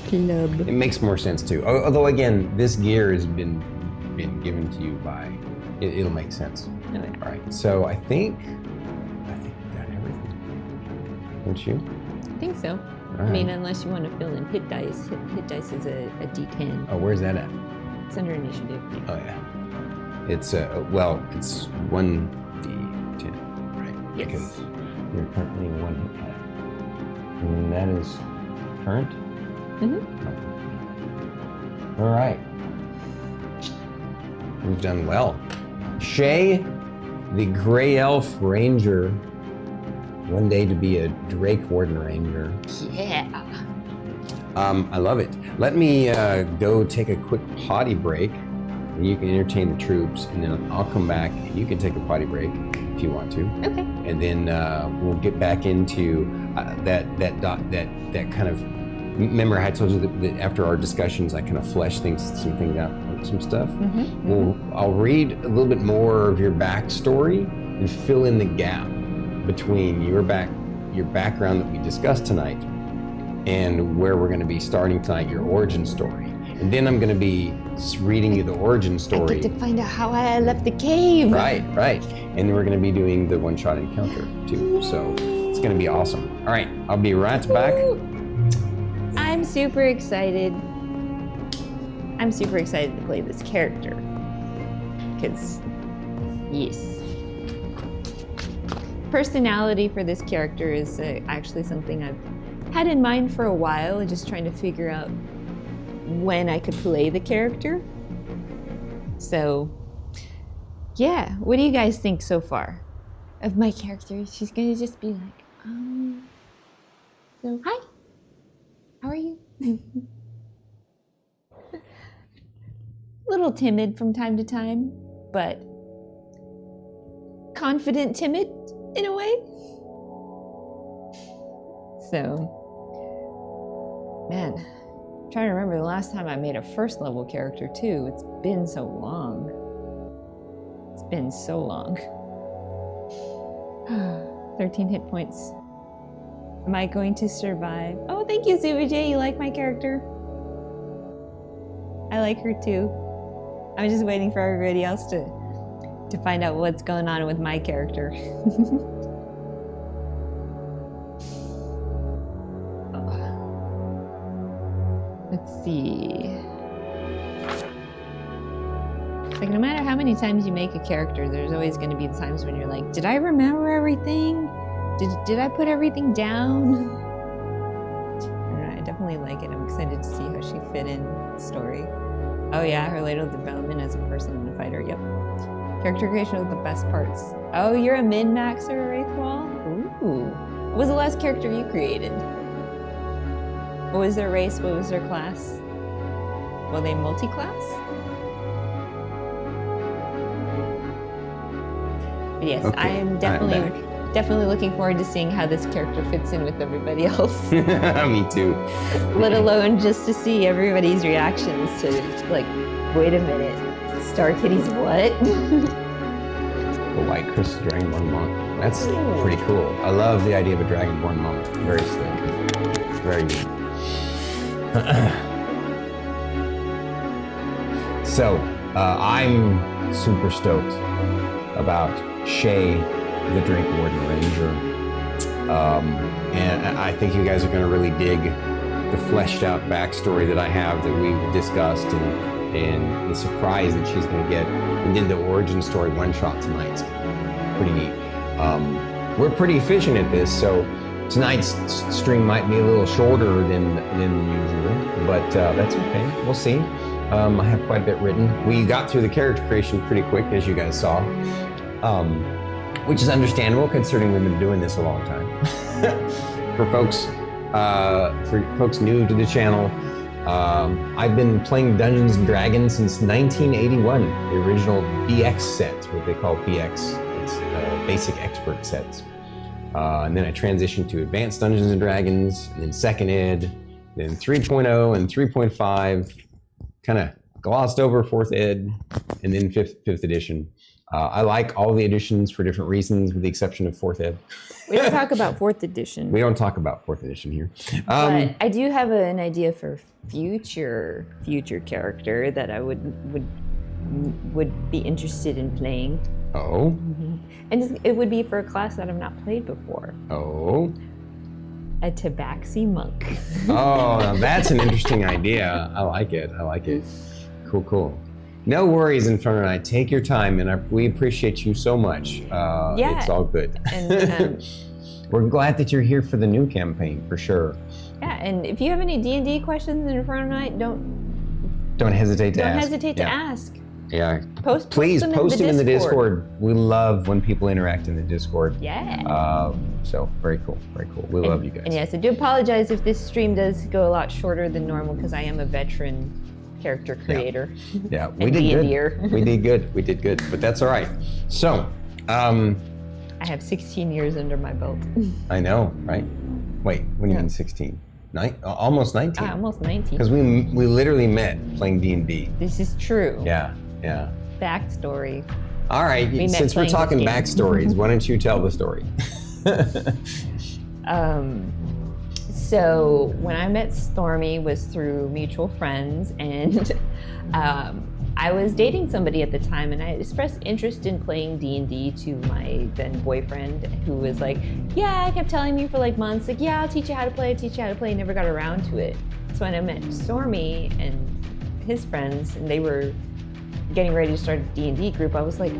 [SPEAKER 5] Club.
[SPEAKER 2] It makes more sense too. Although again, this gear has been given to you by. It'll make sense.
[SPEAKER 5] Oh, yeah.
[SPEAKER 2] All right. So I think we got everything. Don't you?
[SPEAKER 5] I think so.
[SPEAKER 2] All
[SPEAKER 5] I mean,
[SPEAKER 2] right.
[SPEAKER 5] unless you want to fill in hit dice. Hit dice is a D10.
[SPEAKER 2] Oh, where's that at?
[SPEAKER 5] It's under initiative.
[SPEAKER 2] Oh yeah. It's it's 1d10, right?
[SPEAKER 5] Yes.
[SPEAKER 2] Because you're currently 1 hit point. And that is current. All right. We've done well. Shay, the Gray Elf Ranger, one day to be a Drake Warden Ranger.
[SPEAKER 5] Yeah.
[SPEAKER 2] I love it. Let me go take a quick potty break, and you can entertain the troops, and then I'll come back, and you can take a potty break if you want to.
[SPEAKER 5] Okay.
[SPEAKER 2] And then we'll get back into that kind of. Remember, I told you that after our discussions, I kind of fleshed some things out, some stuff. I'll read a little bit more of your backstory and fill in the gap between your background that we discussed tonight and where we're going to be starting tonight, your origin story. And then I'm going to be reading you the origin story.
[SPEAKER 5] I get to find out how I left the cave.
[SPEAKER 2] Right. And we're going to be doing the one-shot encounter too. So it's going to be awesome. All right, I'll be right back.
[SPEAKER 5] I'm super excited. I'm super excited to play this character. Because, yes. Personality for this character is actually something I've had in mind for a while, and just trying to figure out when I could play the character. So, yeah, what do you guys think so far of my character? She's gonna just be like, so hi, how are you? Little timid from time to time, but confident timid in a way. So, man, I'm trying to remember the last time I made a first level character too. It's been so long. It's been so long. 13 hit points. Am I going to survive? Oh, thank you, Zuba J. You like my character? I like her too. I'm just waiting for everybody else to find out what's going on with my character. Let's see. It's like no matter how many times you make a character, there's always going to be the times when you're like, did I remember everything? Did I put everything down? I don't know, I definitely like it. I'm excited to see how she fit in the story. Oh yeah, her later development as a person and a fighter. Yep. Character creation with the best parts. Oh, you're a min-maxer, Wraithwall? Ooh. What was the last character you created? What was their race? What was their class? Were they multi-class? But yes,
[SPEAKER 2] Okay,
[SPEAKER 5] I am definitely looking forward to seeing how this character fits in with everybody else.
[SPEAKER 2] Me too.
[SPEAKER 5] Let alone just to see everybody's reactions to, like, wait a minute, StarKitty's what?
[SPEAKER 2] The White Crystal Dragonborn Monk. That's pretty cool. I love the idea of a Dragonborn Monk. Very slick. Very neat. So, I'm super stoked about Shay, the Drake Warden Ranger. And I think you guys are going to really dig the fleshed out backstory that I have that we've discussed, and the surprise that she's going to get, and then the origin story one shot tonight. Pretty neat. We're pretty efficient at this, so tonight's stream might be a little shorter than usual, but that's okay. We'll see. I have quite a bit written. We got through the character creation pretty quick, as you guys saw, which is understandable considering we've been doing this a long time. For folks new to the channel, I've been playing Dungeons and Dragons since 1981. The original BX sets, what they call BX. It's basic expert sets. And then I transitioned to Advanced Dungeons and Dragons, and then Second Ed, then 3.0 and 3.5, kind of glossed over 4th Ed, and then 5th edition. I like all the editions for different reasons, with the exception of 4th Ed.
[SPEAKER 5] We don't talk about 4th edition.
[SPEAKER 2] We don't talk about 4th edition here.
[SPEAKER 5] But I do have an idea for future character that I would be interested in playing.
[SPEAKER 2] Oh.
[SPEAKER 5] And it would be for a class that I've not played before.
[SPEAKER 2] Oh.
[SPEAKER 5] A Tabaxi monk.
[SPEAKER 2] Oh, now that's an interesting idea. I like it. Cool. No worries, Inferno. Take your time, and we appreciate you so much. It's all good.
[SPEAKER 5] And
[SPEAKER 2] we're glad that you're here for the new campaign, for sure.
[SPEAKER 5] Yeah, and if you have any D&D questions in Inferno Night,
[SPEAKER 2] don't hesitate to ask.
[SPEAKER 5] Yeah.
[SPEAKER 2] Please post them in the Discord. We love when people interact in the Discord.
[SPEAKER 5] Yeah.
[SPEAKER 2] So very cool. We love you guys.
[SPEAKER 5] And yes, I do apologize if this stream does go a lot shorter than normal because I am a veteran character creator.
[SPEAKER 2] Yeah, we did good. We did good, but that's all right. So,
[SPEAKER 5] I have 16 years under my belt.
[SPEAKER 2] I know, right? Wait, what do you mean 16? Almost 19.
[SPEAKER 5] Almost 19.
[SPEAKER 2] Because we literally met playing D&D.
[SPEAKER 5] This is true.
[SPEAKER 2] Yeah.
[SPEAKER 5] Backstory.
[SPEAKER 2] All right, since we're talking backstories, why don't you tell the story?
[SPEAKER 5] So when I met Stormy was through mutual friends, and I was dating somebody at the time, and I expressed interest in playing D&D to my then boyfriend, who was like, yeah, I kept telling me for like months, like, yeah, I'll teach you how to play, never got around to it. So when I met Stormy and his friends, and they were getting ready to start a D&D group, I was like,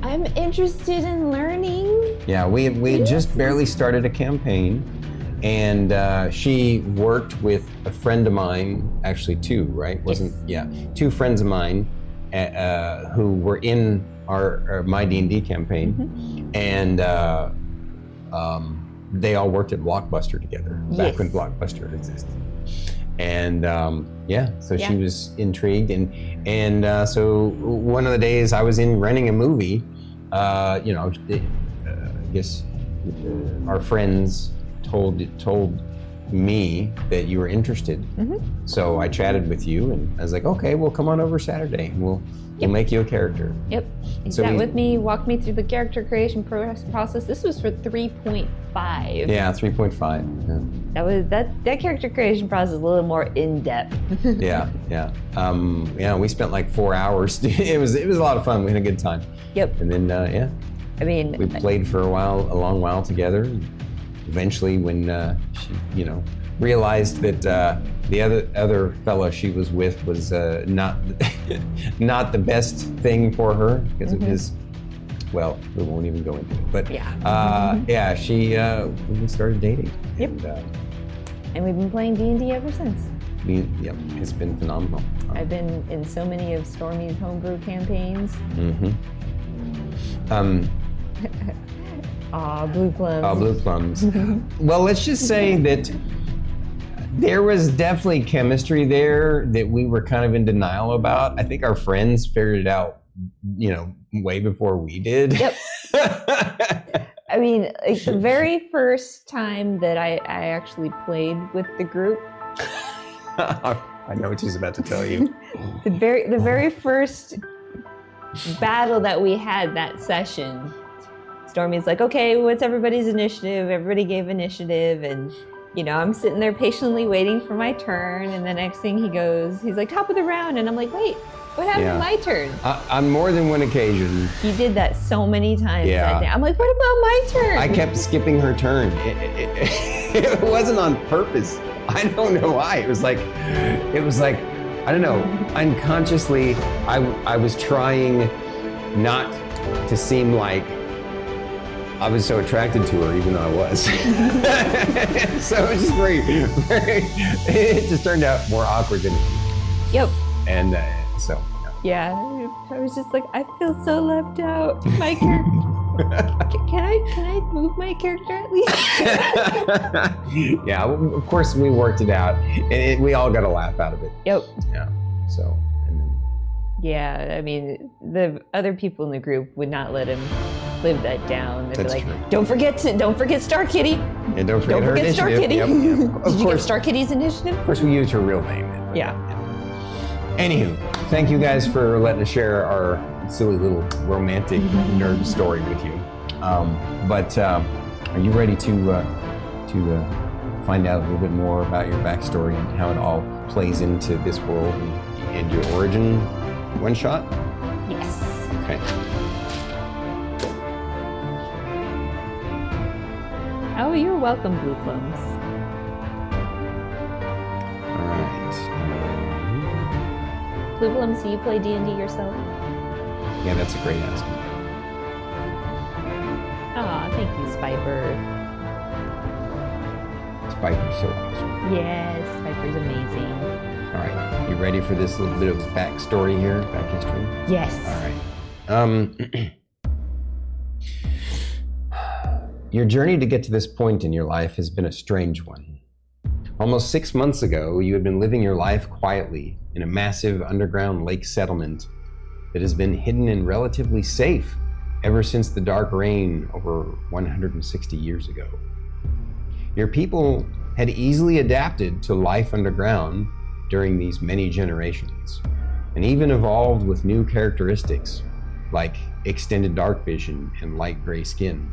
[SPEAKER 5] I'm interested in learning.
[SPEAKER 2] Yeah, we had just barely started a campaign, and she worked with a friend of mine, actually two, right? Two friends of mine who were in my D&D campaign, and they all worked at Blockbuster together back when Blockbuster existed. And she was intrigued, and so one of the days I was in renting a movie. I guess our friends told me that you were interested. So I chatted with you, and I was like, okay, well, come on over Saturday, and we'll make you a character.
[SPEAKER 5] Yep. You sat with me, walked me through the character creation process. This was for 3.5.
[SPEAKER 2] Yeah, 3.5. Yeah.
[SPEAKER 5] That character creation process is a little more in depth.
[SPEAKER 2] Yeah. We spent like 4 hours. It was a lot of fun. We had a good time.
[SPEAKER 5] Yep.
[SPEAKER 2] And then
[SPEAKER 5] I mean,
[SPEAKER 2] we played for a long while together. Eventually, when she, realized that the other fella she was with was not the best thing for her because of his. Well, we won't even go into it. But she we started dating.
[SPEAKER 5] Yep. And we've been playing D&D ever since.
[SPEAKER 2] It's been phenomenal.
[SPEAKER 5] I've been in so many of Stormy's homebrew campaigns. Blue plums.
[SPEAKER 2] Blue plums. Well, let's just say that there was definitely chemistry there that we were kind of in denial about. I think our friends figured it out, way before we did.
[SPEAKER 5] Yep. I mean, like the very first time that I actually played with the group.
[SPEAKER 2] I know what she's about to tell you.
[SPEAKER 5] The very first battle that we had that session, Stormy's like, okay, what's everybody's initiative? Everybody gave initiative, and I'm sitting there patiently waiting for my turn, and the next thing he's like, top of the round, and I'm like, wait, what happened to my turn?
[SPEAKER 2] On more than one occasion.
[SPEAKER 5] He did that so many times that day. I'm like, what about my turn?
[SPEAKER 2] I kept skipping her turn. It wasn't on purpose. I don't know why. It was like, I don't know, unconsciously, I was trying not to seem like I was so attracted to her, even though I was. So it was just it just turned out more awkward than it.
[SPEAKER 5] Yep.
[SPEAKER 2] And
[SPEAKER 5] yeah, I was just like, I feel so left out. My character. Can I move my character at least?
[SPEAKER 2] Yeah, of course we worked it out, and we all got a laugh out of it.
[SPEAKER 5] Yep.
[SPEAKER 2] Yeah. So. And then...
[SPEAKER 5] Yeah, I mean, the other people in the group would not let him live that down. They'd be
[SPEAKER 2] That's
[SPEAKER 5] like,
[SPEAKER 2] true.
[SPEAKER 5] don't forget StarKitty.
[SPEAKER 2] And don't forget
[SPEAKER 5] Don't
[SPEAKER 2] her
[SPEAKER 5] forget
[SPEAKER 2] initiative.
[SPEAKER 5] StarKitty.
[SPEAKER 2] Yep, yep.
[SPEAKER 5] Did you get StarKitty's initiative?
[SPEAKER 2] Of course, we used her real name.
[SPEAKER 5] Yeah.
[SPEAKER 2] Anywho, thank you guys for letting us share our silly little romantic nerd story with you. Are you ready to find out a little bit more about your backstory and how it all plays into this world and your origin one shot?
[SPEAKER 5] Yes.
[SPEAKER 2] Okay.
[SPEAKER 5] Oh, you're welcome, Blue Plums.
[SPEAKER 2] All right.
[SPEAKER 5] Blue Plums, do you play D&D yourself?
[SPEAKER 2] Yeah, that's a great ask.
[SPEAKER 5] Aw, thank you, Spiper.
[SPEAKER 2] Spider's so awesome.
[SPEAKER 5] Yes, Spiper's amazing.
[SPEAKER 2] All right, you ready for this little bit of backstory here, back history?
[SPEAKER 5] Yes.
[SPEAKER 2] All right. Your journey to get to this point in your life has been a strange one. Almost 6 months ago, you had been living your life quietly in a massive underground lake settlement that has been hidden and relatively safe ever since the Dark Reign over 160 years ago. Your people had easily adapted to life underground during these many generations, and even evolved with new characteristics like extended dark vision and light gray skin.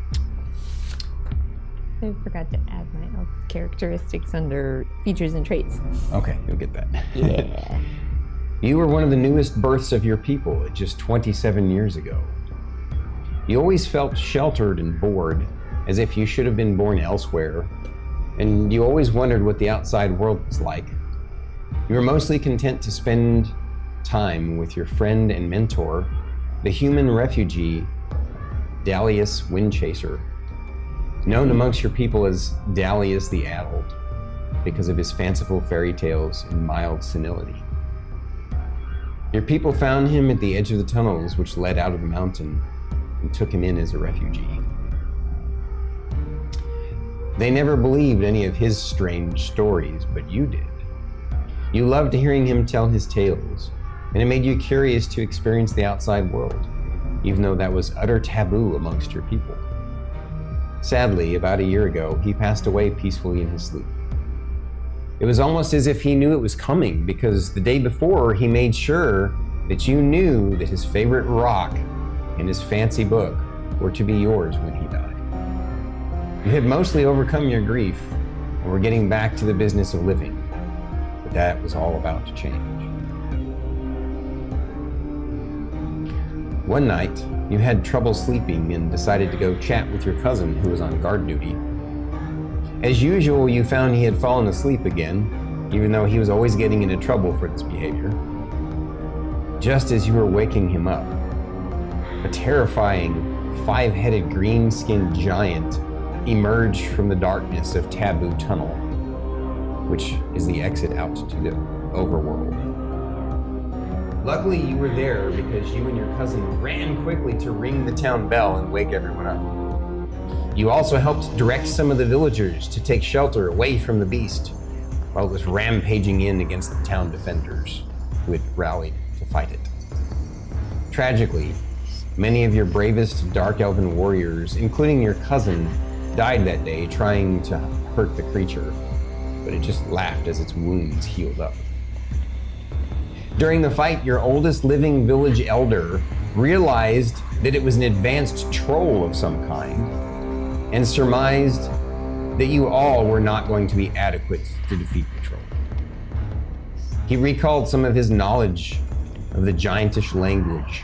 [SPEAKER 5] I forgot to add my elf characteristics under features and traits.
[SPEAKER 2] Okay, you'll get that.
[SPEAKER 5] Yeah.
[SPEAKER 2] You were one of the newest births of your people at just 27 years ago. You always felt sheltered and bored, as if you should have been born elsewhere, and you always wondered what the outside world was like. You were mostly content to spend time with your friend and mentor, the human refugee, Dalius Windchaser, known amongst your people as Dalius the Addled, because of his fanciful fairy tales and mild senility. Your people found him at the edge of the tunnels which led out of the mountain and took him in as a refugee. They never believed any of his strange stories, but you did. You loved hearing him tell his tales, and it made you curious to experience the outside world, even though that was utter taboo amongst your people. Sadly, about a year ago, he passed away peacefully in his sleep. It was almost as if he knew it was coming, because the day before, he made sure that you knew that his favorite rock and his fancy book were to be yours when he died. You had mostly overcome your grief and were getting back to the business of living, but that was all about to change. One night, you had trouble sleeping and decided to go chat with your cousin who was on guard duty. As usual, you found he had fallen asleep again, even though he was always getting into trouble for this behavior. Just as you were waking him up, a terrifying, 5-headed green-skinned giant emerged from the darkness of Taboo Tunnel, which is the exit out to the overworld. Luckily, you were there because you and your cousin ran quickly to ring the town bell and wake everyone up. You also helped direct some of the villagers to take shelter away from the beast while it was rampaging in against the town defenders who had rallied to fight it. Tragically, many of your bravest Dark Elven warriors, including your cousin, died that day trying to hurt the creature, but it just laughed as its wounds healed up. During the fight, your oldest living village elder realized that it was an advanced troll of some kind and surmised that you all were not going to be adequate to defeat the troll. He recalled some of his knowledge of the giantish language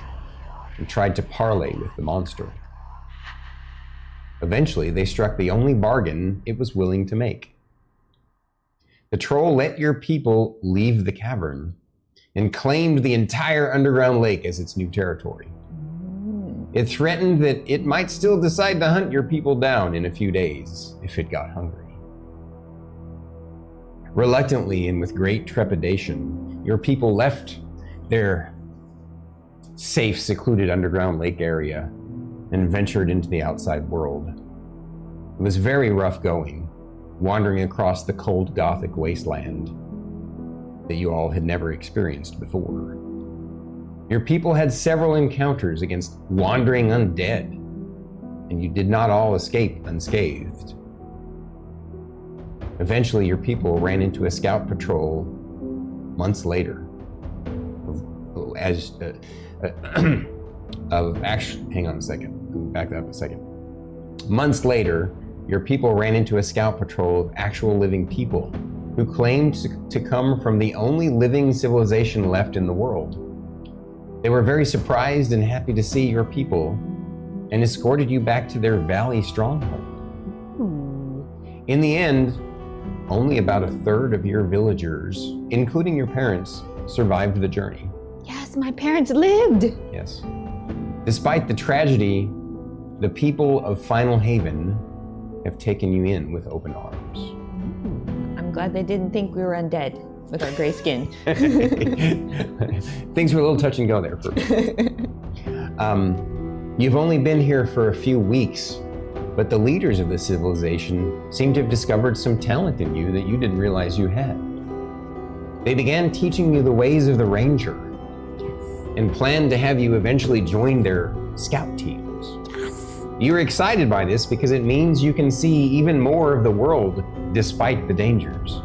[SPEAKER 2] and tried to parley with the monster. Eventually, they struck the only bargain it was willing to make. The troll let your people leave the cavern and claimed the entire underground lake as its new territory. It threatened that it might still decide to hunt your people down in a few days if it got hungry. Reluctantly and with great trepidation, your people left their safe, secluded underground lake area and ventured into the outside world. It was very rough going, wandering across the cold Gothic wasteland that you all had never experienced before. Your people had several encounters against wandering undead, and you did not all escape unscathed. Eventually, your people ran into a scout patrol months later. Hang on a second. Back that up a second. Months later, your people ran into a scout patrol of actual living people who claimed to come from the only living civilization left in the world. They were very surprised and happy to see your people and escorted you back to their valley stronghold. In the end, only about a third of your villagers, including your parents, survived the journey.
[SPEAKER 5] Yes, my parents lived.
[SPEAKER 2] Yes. Despite the tragedy, the people of Final Haven have taken you in with open arms.
[SPEAKER 5] I'm glad they didn't think we were undead with our gray skin.
[SPEAKER 2] Things were a little touch and go there for a bit. You've only been here for a few weeks, but the leaders of the civilization seem to have discovered some talent in you that you didn't realize you had. They began teaching you the ways of the ranger and planned to have you eventually join their scout teams.
[SPEAKER 5] Yes.
[SPEAKER 2] You're excited by this because it means you can see even more of the world despite the dangers.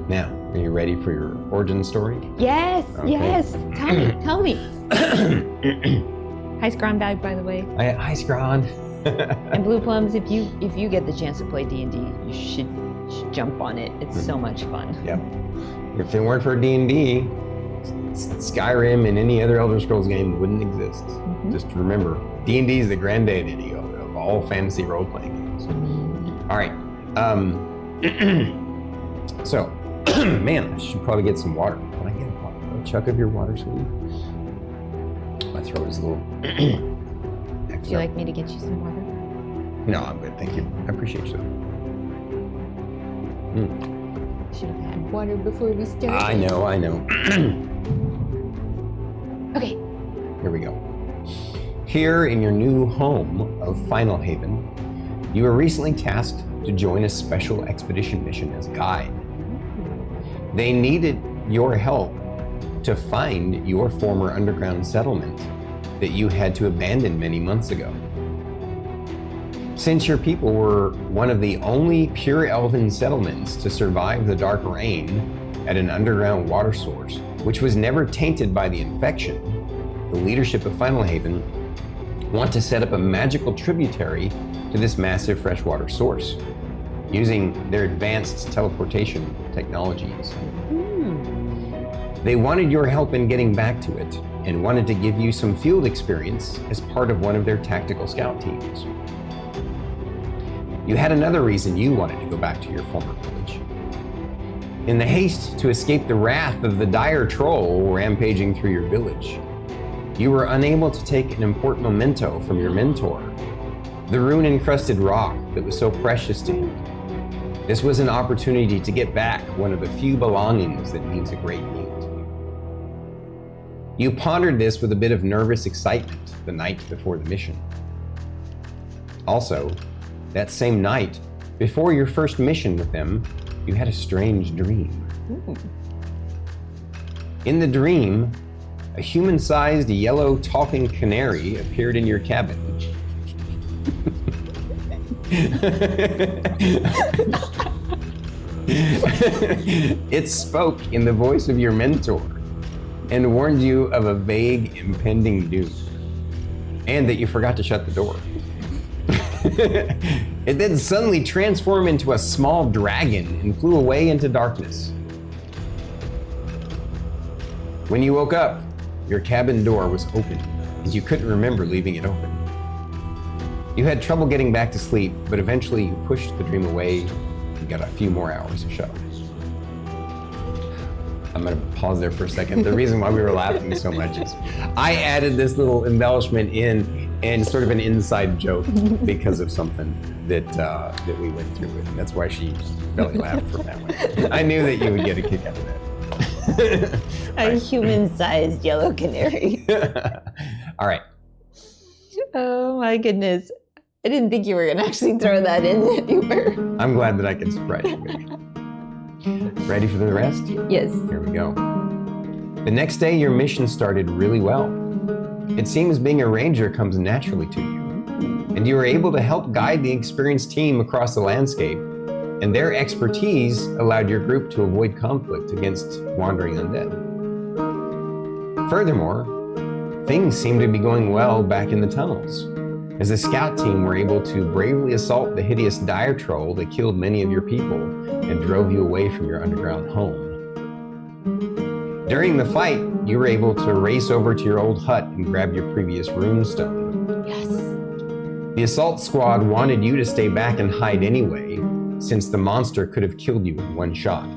[SPEAKER 2] Now, are you ready for your origin story?
[SPEAKER 5] Yes,
[SPEAKER 2] Okay.
[SPEAKER 5] yes. Tell me. Hi, Scron bag, by the way.
[SPEAKER 2] Hi, Scron.
[SPEAKER 5] And Blue Plums, if you get the chance to play D&D, you should jump on it. It's so much fun.
[SPEAKER 2] Yep. If it weren't for D&D, Skyrim and any other Elder Scrolls game wouldn't exist. Just remember, D&D is the granddaddy of all fantasy role-playing games. All right. So, man, I should probably get some water. Can I get a chug of your water, sweetie? My throat is a little...
[SPEAKER 5] Would you like me to get you some water?
[SPEAKER 2] No, I'm good, thank you. I appreciate you.
[SPEAKER 5] Should have had water before we started.
[SPEAKER 2] I know.
[SPEAKER 5] Okay.
[SPEAKER 2] Here we go. Here in your new home of Final Haven, you were recently tasked to join a special expedition mission as a guide. They needed your help to find your former underground settlement that you had to abandon many months ago. Since your people were one of the only pure elven settlements to survive the dark rain at an underground water source, which was never tainted by the infection, the leadership of Final Haven want to set up a magical tributary to this massive freshwater source, using their advanced teleportation technologies. They wanted your help in getting back to it and wanted to give you some field experience as part of one of their tactical scout teams. You had another reason you wanted to go back to your former village. In the haste to escape the wrath of the dire troll rampaging through your village, you were unable to take an important memento from your mentor, the rune-encrusted rock that was so precious to him. This was an opportunity to get back one of the few belongings that means a great deal to you. You pondered this with a bit of nervous excitement the night before the mission. Also, that same night, before your first mission with them, you had a strange dream. In the dream, a human-sized yellow talking canary appeared in your cabin. It spoke in the voice of your mentor and warned you of a vague impending doom, and that you forgot to shut the door. It then suddenly transformed into a small dragon and flew away into darkness. When you woke up, your cabin door was open, and you couldn't remember leaving it open. You had trouble getting back to sleep, but eventually you pushed the dream away and got a few more hours of show. I'm gonna pause there for a second. The reason why we were laughing so much is I added this little embellishment in and sort of an inside joke because of something that we went through with. That's why she belly laughed from that one. I knew that you would get a kick out of that.
[SPEAKER 5] A human-sized yellow canary.
[SPEAKER 2] All right.
[SPEAKER 5] Oh my goodness. I didn't think you were going to actually throw that in anywhere.
[SPEAKER 2] I'm glad that I could surprise you, baby. Ready for the rest?
[SPEAKER 5] Yes.
[SPEAKER 2] Here we go. The next day, your mission started really well. It seems being a ranger comes naturally to you, and you are able to help guide the experienced team across the landscape, and their expertise allowed your group to avoid conflict against wandering undead. Furthermore, things seem to be going well back in the tunnels, as the scout team were able to bravely assault the hideous dire troll that killed many of your people and drove you away from your underground home. During the fight, you were able to race over to your old hut and grab your previous runestone.
[SPEAKER 5] Yes.
[SPEAKER 2] The assault squad wanted you to stay back and hide anyway, since the monster could have killed you in one shot.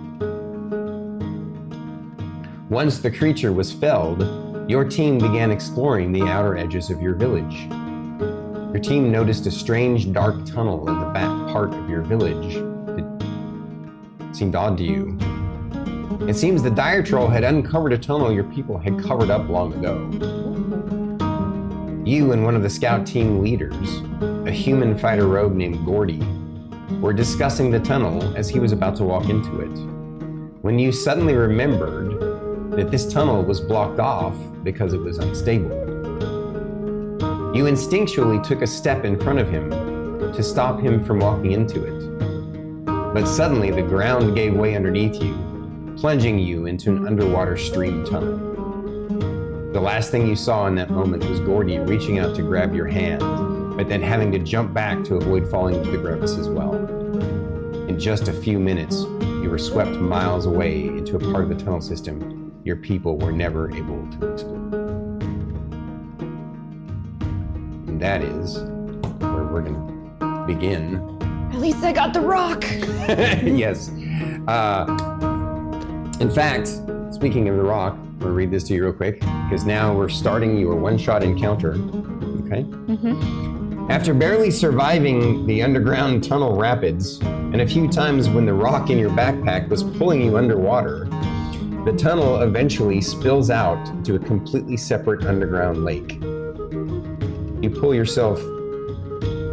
[SPEAKER 2] Once the creature was felled, your team began exploring the outer edges of your village. Your team noticed a strange dark tunnel in the back part of your village that seemed odd to you. It seems the dire troll had uncovered a tunnel your people had covered up long ago. You and one of the scout team leaders, a human fighter rogue named Gordy, were discussing the tunnel as he was about to walk into it, when you suddenly remembered that this tunnel was blocked off because it was unstable. You instinctually took a step in front of him to stop him from walking into it. But suddenly the ground gave way underneath you, plunging you into an underwater stream tunnel. The last thing you saw in that moment was Gordy reaching out to grab your hand, but then having to jump back to avoid falling into the crevice as well. In just a few minutes, you were swept miles away into a part of the tunnel system your people were never able to explore. And that is where we're going to begin.
[SPEAKER 5] At least I got the rock.
[SPEAKER 2] Yes. In fact, speaking of the rock, I'm going to read this to you real quick, because now we're starting your one-shot encounter. Okay? Mm-hmm. After barely surviving the underground tunnel rapids, and a few times when the rock in your backpack was pulling you underwater, the tunnel eventually spills out into a completely separate underground lake. You pull yourself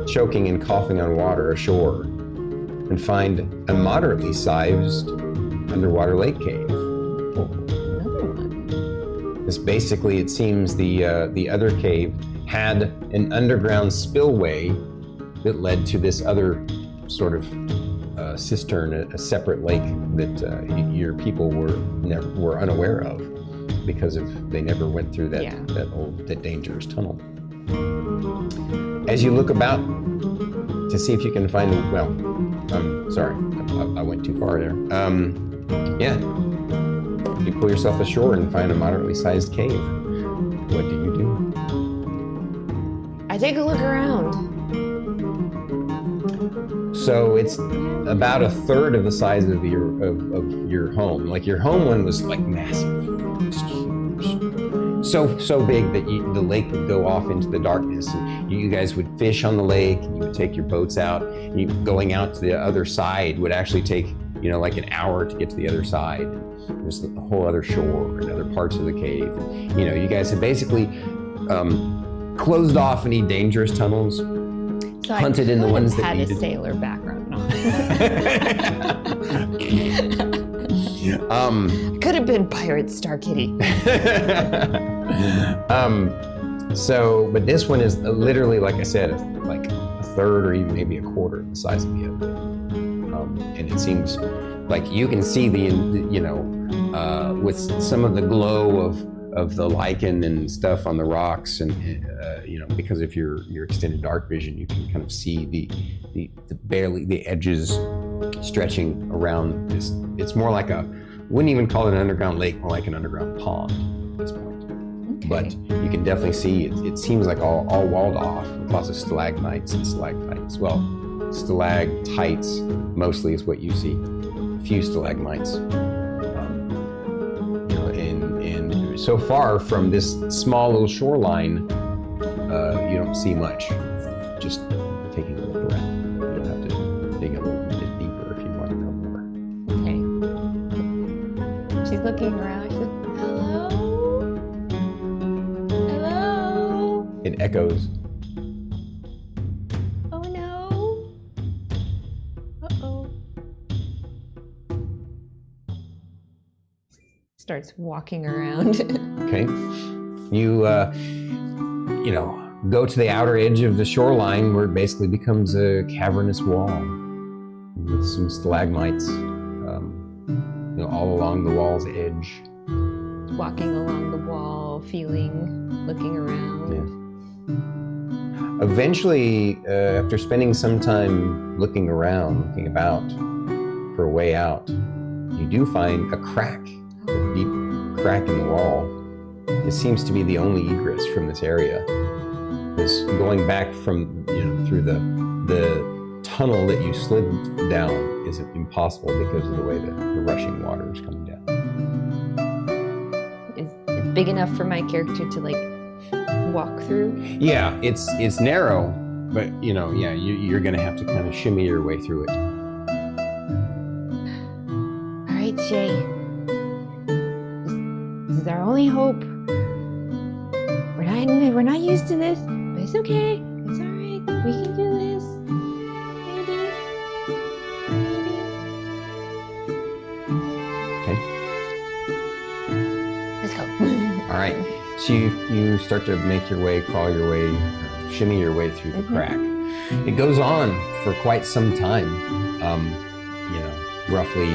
[SPEAKER 2] choking and coughing on water ashore and find a moderately sized underwater lake cave. This basically, it seems the other cave had an underground spillway that led to this other sort of cistern, a separate lake that your people were unaware of because they never went through that dangerous tunnel. As you look about to see if you can find sorry, I went too far there. You pull yourself ashore and find a moderately sized cave. What do you do?
[SPEAKER 5] I take a look around.
[SPEAKER 2] So it's about a third of the size of your home. Like your home one was like massive, it's huge, so big that the lake would go off into the darkness, and you guys would fish on the lake. And you would take your boats out. And going out to the other side would actually take like an hour to get to the other side. There's a whole other shore and other parts of the cave. You guys had basically closed off any dangerous tunnels.
[SPEAKER 5] So
[SPEAKER 2] Hunted in the ones that
[SPEAKER 5] had
[SPEAKER 2] needed.
[SPEAKER 5] a sailor background. No. Could have been Pirate Starkitty.
[SPEAKER 2] But this one is literally, like I said, like a third or even maybe a quarter of the size of the other. And it seems like you can see with some of the glow of the lichen and stuff on the rocks, and because of your extended dark vision, you can kind of see the edges stretching around this. It's more like wouldn't even call it an underground lake, more like an underground pond at this point. Okay. But you can definitely see it seems like all walled off with lots of stalagmites and stalactites. Well, stalactites mostly is what you see. A few stalagmites. And so far from this small little shoreline, you don't see much. Just taking a look around. You'll have to dig a little bit deeper if you want to know more.
[SPEAKER 5] Okay. She's looking around. She's like, hello? Hello?
[SPEAKER 2] It echoes.
[SPEAKER 5] Oh no. Uh-oh. Starts walking around.
[SPEAKER 2] Okay. You go to the outer edge of the shoreline where it basically becomes a cavernous wall with some stalagmites, all along the wall's edge.
[SPEAKER 5] Walking along the wall, looking around.
[SPEAKER 2] Yeah. Eventually, after spending some time looking about for a way out, you do find a crack, a deep crack in the wall. It seems to be the only egress from this area. Because going back from, through the tunnel that you slid down is impossible because of the way the rushing water is coming down.
[SPEAKER 5] It's big enough for my character to walk through?
[SPEAKER 2] Yeah, it's narrow, but you're gonna have to kind of shimmy your way through it.
[SPEAKER 5] All right, Shay. This is our only hope. We're not used to this, but it's okay. It's all right. We can do this. Maybe.
[SPEAKER 2] Okay.
[SPEAKER 5] Let's go.
[SPEAKER 2] All right. So you start to make your way, crawl your way, shimmy your way through the crack. It goes on for quite some time. Roughly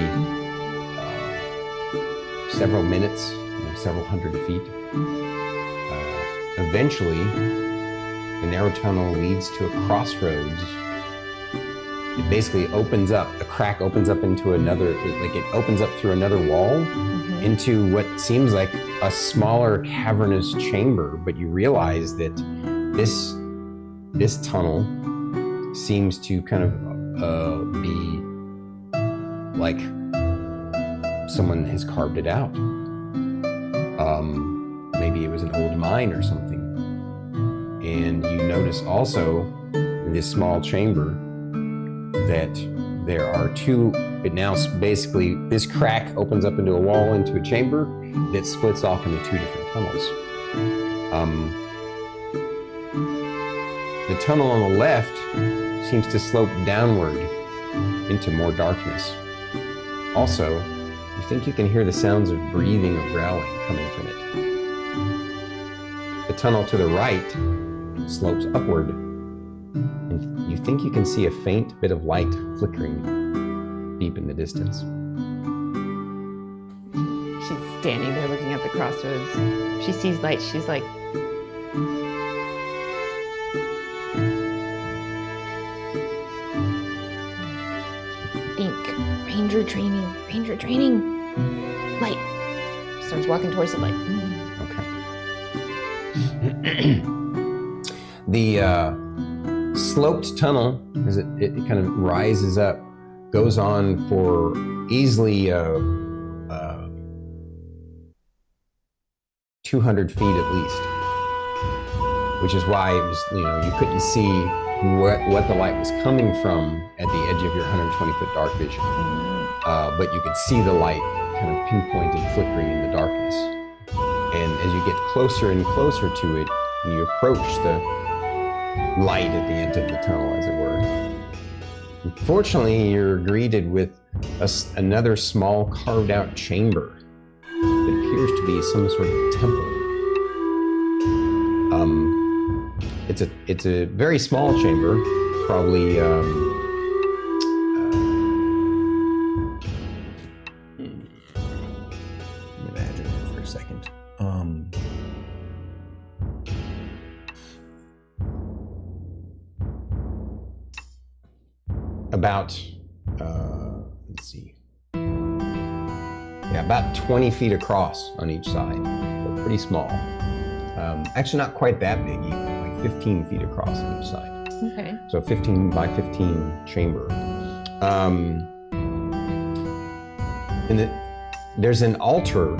[SPEAKER 2] several minutes, several hundred feet. Eventually, the narrow tunnel leads to a crossroads. It basically opens up, the crack opens up into another, it opens up through another wall into what seems like a smaller cavernous chamber, but you realize that this tunnel seems to kind of be like someone has carved it out. Maybe it was an old mine or something. And you notice also in this small chamber that there are basically this crack opens up into a wall, into a chamber that splits off into two different tunnels. The tunnel on the left seems to slope downward into more darkness. Also, you think you can hear the sounds of breathing or growling coming from it. The tunnel to the right slopes upward, and you think you can see a faint bit of light flickering deep in the distance.
[SPEAKER 5] She's standing there looking at the crossroads. She sees light. She's like, think, ranger training, light. Starts walking towards the light.
[SPEAKER 2] Okay. The sloped tunnel, as it kind of rises up, goes on for easily 200 feet at least, which is why it was, you couldn't see what the light was coming from at the edge of your 120-foot dark vision, but you could see the light kind of pinpointed, flickering in the darkness. And as you get closer and closer to it, you approach the light at the end of the tunnel, as it were. Unfortunately, you're greeted with another small carved-out chamber that appears to be some sort of temple. It's a very small chamber, probably imagine it for a second. About let's see. Yeah, about 20 feet across on each side. So pretty small. Actually, not quite that big even, like 15 feet across on each side.
[SPEAKER 5] Okay.
[SPEAKER 2] So 15 by 15 chamber. There's an altar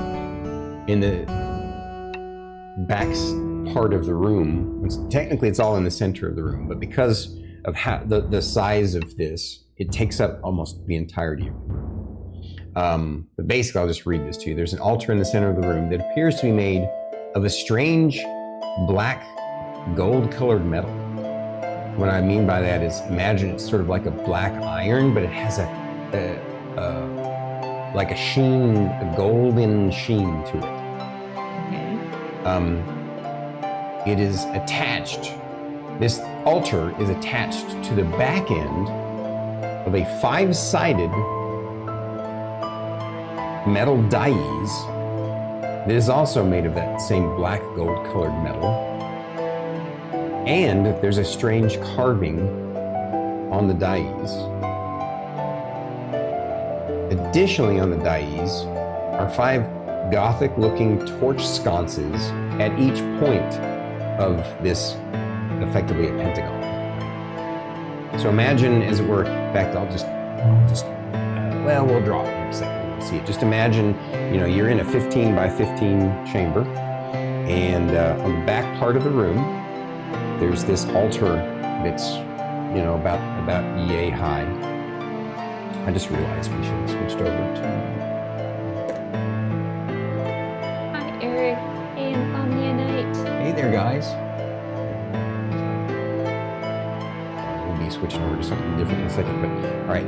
[SPEAKER 2] in the back part of the room. Technically, it's all in the center of the room, but because of the size of this, it takes up almost the entirety of the room. But basically, I'll just read this to you. There's an altar in the center of the room that appears to be made of a strange black gold-colored metal. What I mean by that is, imagine it's sort of like a black iron, but it has like a sheen, a golden sheen to it.
[SPEAKER 5] Okay.
[SPEAKER 2] it is attached. This altar is attached to the back end of a 5-sided metal dais that is also made of that same black gold colored metal. And there's a strange carving on the dais. Additionally, on the dais are 5 Gothic looking torch sconces at each point of this, effectively a pentagon. So imagine, as it were, in fact, we'll draw it in a second. See it. Just imagine, you're in a 15 by 15 chamber, and on the back part of the room, there's this altar that's, about yay high. I just realized we should have switched over to.
[SPEAKER 5] Hi, Eric. Hey, Insomnia Night.
[SPEAKER 2] Hey there, guys. We'll be switching over to something different in a second, but all right.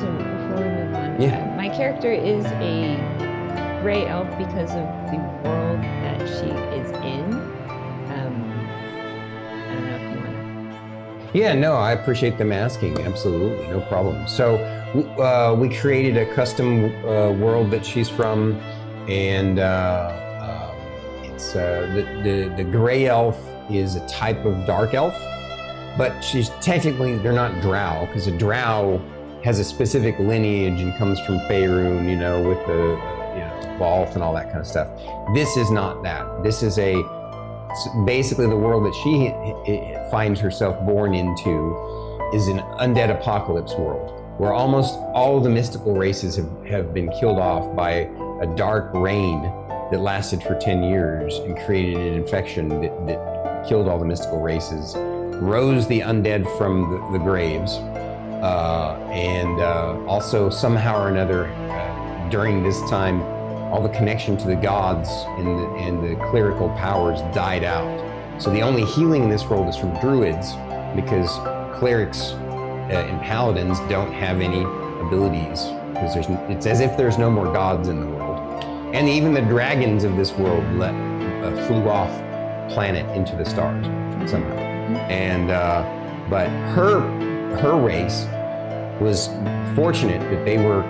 [SPEAKER 5] So before we move on,
[SPEAKER 2] Yeah.
[SPEAKER 5] my character is a gray elf because of the world that she is in. I don't know if you want to.
[SPEAKER 2] Yeah, no, I appreciate them asking. Absolutely, no problem. So we created a custom world that she's from, and it's the gray elf is a type of dark elf, but they're not drow, because a drow has a specific lineage and comes from Faerun, with the Balth and all that kind of stuff. This is not that. This is basically the world that she finds herself born into is an undead apocalypse world, where almost all of the mystical races have been killed off by a dark rain that lasted for 10 years and created an infection that killed all the mystical races, rose the undead from the graves, and also somehow or another during this time, all the connection to the gods and the clerical powers died out. So the only healing in this world is from druids, because clerics and paladins don't have any abilities, because it's as if there's no more gods in the world. And even the dragons of this world flew off planet into the stars somehow. And but her race was fortunate that they were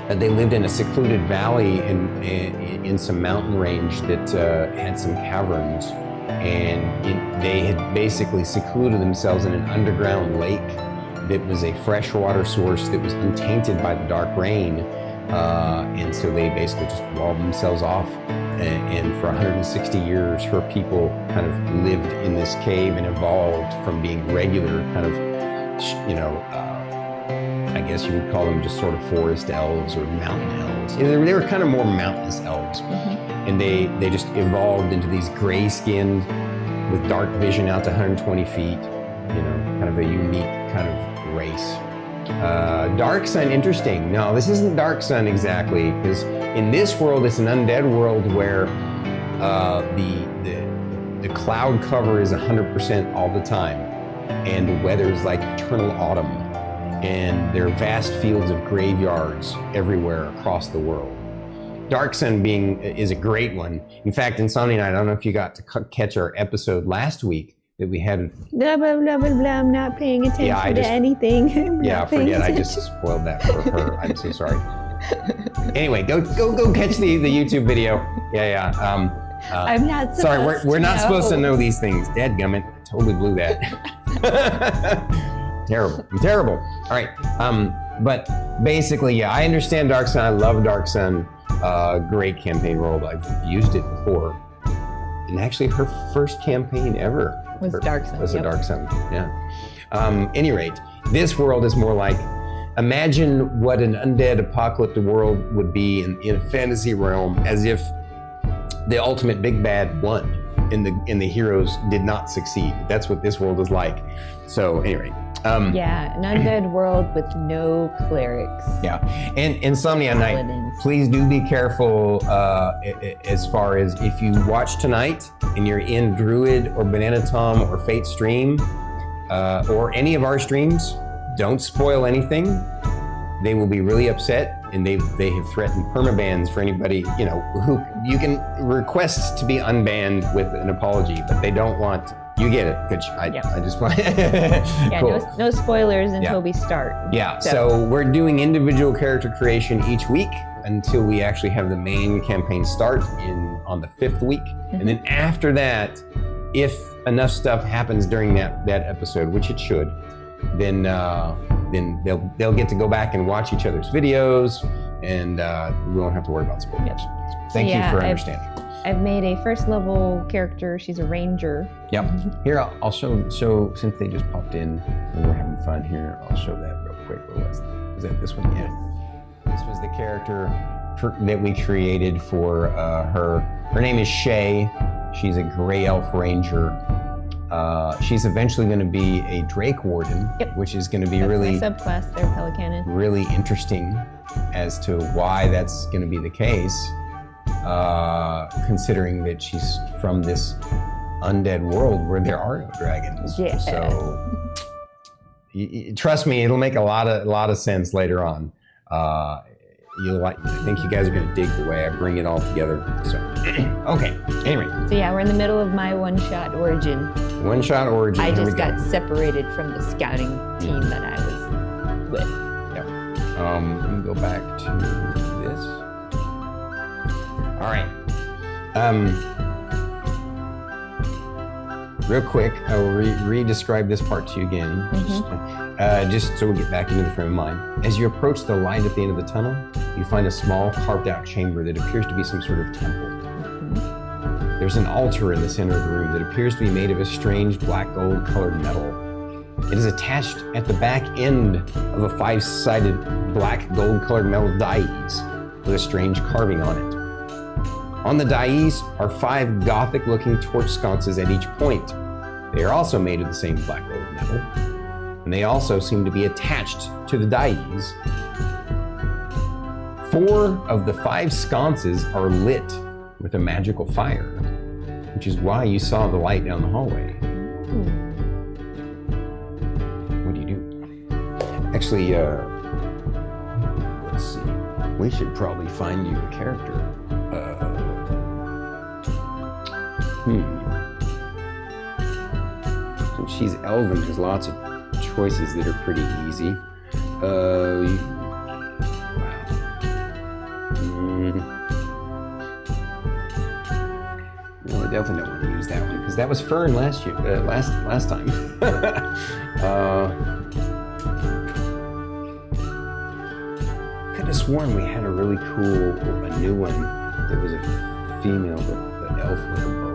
[SPEAKER 2] they lived in a secluded valley in some mountain range that had some caverns, and they had basically secluded themselves in an underground lake that was a freshwater source that was untainted by the dark rain, and so they basically just walled themselves off. And for 160 years, her people kind of lived in this cave and evolved from being regular kind of, I guess you would call them just sort of forest elves or mountain elves. They were kind of more mountainous elves. Mm-hmm. And they just evolved into these gray-skinned with dark vision out to 120 feet, kind of a unique kind of race. Dark Sun, interesting. No, this isn't Dark Sun exactly, because in this world, it's an undead world where the cloud cover is 100% all the time, and the weather is like eternal autumn, and there are vast fields of graveyards everywhere across the world. Dark Sun is a great one. In fact, Insomnia Night, I don't know if you got to catch our episode last week that we had.
[SPEAKER 5] Blah, blah, blah, blah, blah. I'm not paying attention to anything.
[SPEAKER 2] Forget. I just spoiled that for her. I'm so sorry. Anyway, go catch the YouTube video. Yeah.
[SPEAKER 5] I'm not
[SPEAKER 2] sorry, we're not supposed to know these things. Dadgummit, totally blew that. Terrible. I'm terrible. All right. But basically, yeah, I understand Dark Sun. I love Dark Sun. Great campaign world. I've used it before. And actually, her first campaign ever
[SPEAKER 5] was Dark Sun.
[SPEAKER 2] Was a Dark Sun. Yeah. Any rate, this world is more like, imagine what an undead apocalyptic world would be in a fantasy realm, as if the ultimate big bad won and the heroes did not succeed. That's what this world is like. So anyway.
[SPEAKER 5] An undead world with no clerics.
[SPEAKER 2] Yeah, and Insomnia Night, please do be careful as far as if you watch tonight and you're in Druid or BananaTom or Fate stream or any of our streams, don't spoil anything. They will be really upset and they have threatened permabans for anybody, you know, who you can request to be unbanned with an apology, but they don't want. You get it. Good. I just want.
[SPEAKER 5] Yeah,
[SPEAKER 2] cool.
[SPEAKER 5] no spoilers until we start.
[SPEAKER 2] Yeah. So we're doing individual character creation each week until we actually have the main campaign start on the 5th week, and then after that, if enough stuff happens during that episode, which it should, then they'll get to go back and watch each other's videos, and we won't have to worry about spoilers. Thank you for understanding.
[SPEAKER 5] I've made a first level character. She's a ranger.
[SPEAKER 2] Yep. Here, I'll show, since they just popped in and we're having fun here, I'll show that real quick. Was that this one? Yeah. This was the character that we created for her. Her name is Shay. She's a gray elf ranger. She's eventually going to be a Drake Warden, which is going to be
[SPEAKER 5] that's
[SPEAKER 2] really
[SPEAKER 5] my subclass there, Pelicanon.
[SPEAKER 2] Really interesting as to why that's going to be the case. Considering that she's from this undead world where there are no dragons.
[SPEAKER 5] Yeah.
[SPEAKER 2] So trust me, it'll make a lot of sense later on. I think you guys are gonna dig the way I bring it all together. So okay. Anyway.
[SPEAKER 5] So yeah, we're in the middle of my one-shot origin.
[SPEAKER 2] One-shot origin.
[SPEAKER 5] I just got separated from the scouting team that I was with.
[SPEAKER 2] Yep. Let me go back to this. All right. Real quick, I will re-describe this part to you again, just so we get back into the frame of mind. As you approach the light at the end of the tunnel, you find a small carved-out chamber that appears to be some sort of temple. There's an altar in the center of the room that appears to be made of a strange black gold colored metal. It is attached at the back end of a 5-sided black gold colored metal dais with a strange carving on it. On the dais are 5 Gothic-looking torch sconces at each point. They are also made of the same black gold metal, and they also seem to be attached to the dais. 4 of the 5 sconces are lit with a magical fire, which is why you saw the light down the hallway. What do you do? Actually, let's see. We should probably find you a character. Since she's elven, there's lots of choices that are pretty easy. Wow. Well, I definitely don't want to use that one because that was Fern last year. Last time. Could have sworn we had a really cool, a new one that was a female, but the elf with a bow.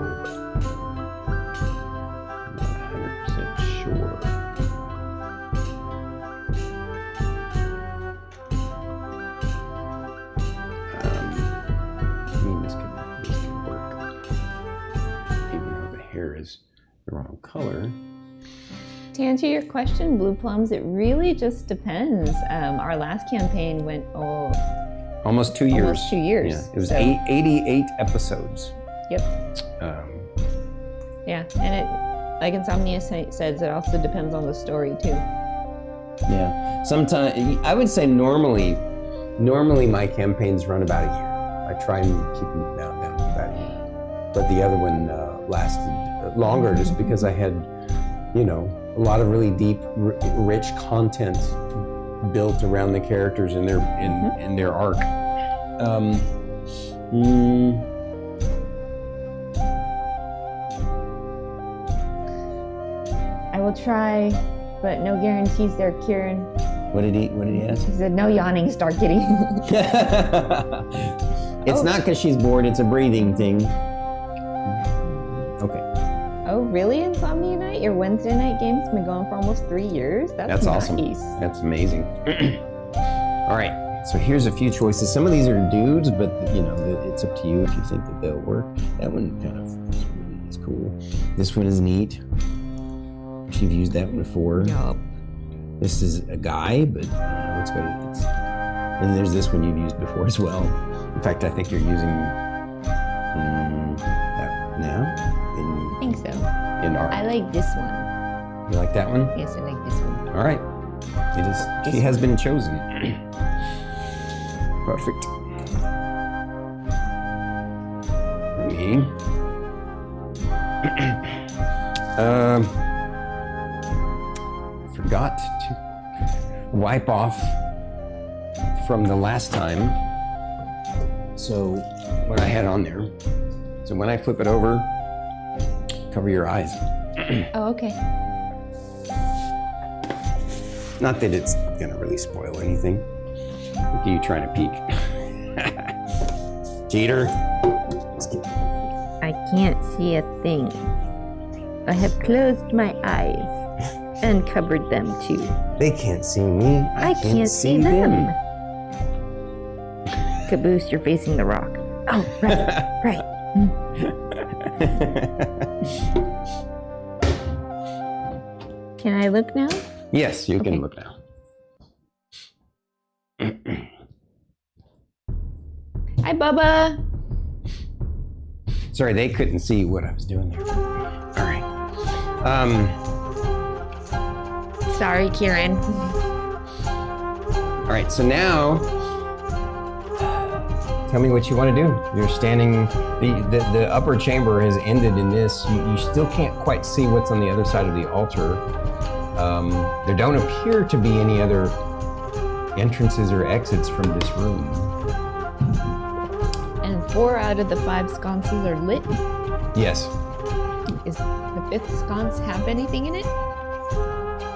[SPEAKER 2] Is the wrong color.
[SPEAKER 5] To answer your question, Blue Plums, it really just depends. Our last campaign went
[SPEAKER 2] almost 2 years.
[SPEAKER 5] Almost 2 years.
[SPEAKER 2] Yeah, it was 88 episodes.
[SPEAKER 5] Yep. Yeah, and it, like Insomnia says, it also depends on the story too.
[SPEAKER 2] Yeah, sometimes I would say normally my campaigns run about a year. I try and keep them down to about a year, but the other one lasted longer just because I had, a lot of really deep, rich content built around the characters and their in their arc.
[SPEAKER 5] I will try, but no guarantees there, Kieran.
[SPEAKER 2] What did he ask?
[SPEAKER 5] He said, no yawning, Starkitty.
[SPEAKER 2] It's not because she's bored, it's a breathing thing. Okay.
[SPEAKER 5] Oh, really, Insomnia Night? Your Wednesday night game's been going for almost 3 years? That's
[SPEAKER 2] awesome.
[SPEAKER 5] Nice.
[SPEAKER 2] That's amazing. All right, so here's a few choices. Some of these are dudes, but it's up to you if you think that they'll work. That one kind of is cool. This one is neat. You've used that one before.
[SPEAKER 5] Yup.
[SPEAKER 2] This is a guy, but I don't know, and there's this one you've used before as well. In fact, I think you're using that now.
[SPEAKER 5] I think so.
[SPEAKER 2] I
[SPEAKER 5] like this one.
[SPEAKER 2] You like that one?
[SPEAKER 5] Yes, I like this one.
[SPEAKER 2] All right. She has been chosen. Perfect. Me. Forgot to wipe off from the last time. So what I had on there. So when I flip it over, cover your eyes.
[SPEAKER 5] Oh, okay.
[SPEAKER 2] Not that it's gonna really spoil anything. Look at you trying to peek. Cheater.
[SPEAKER 5] I can't see a thing. I have closed my eyes and covered them too.
[SPEAKER 2] They can't see me.
[SPEAKER 5] I can't see them. Caboose, you're facing the rock. Oh, right, right. Can I look now?
[SPEAKER 2] Yes, you can look now.
[SPEAKER 5] Hi, Bubba.
[SPEAKER 2] Sorry, they couldn't see what I was doing there. All right.
[SPEAKER 5] Sorry, Kieran.
[SPEAKER 2] All right, so now, tell me what you want to do. You're standing, the upper chamber has ended in this. You still can't quite see what's on the other side of the altar. There don't appear to be any other entrances or exits from this room.
[SPEAKER 5] And 4 out of the 5 sconces are lit.
[SPEAKER 2] Yes.
[SPEAKER 5] Is the 5th sconce have anything in it?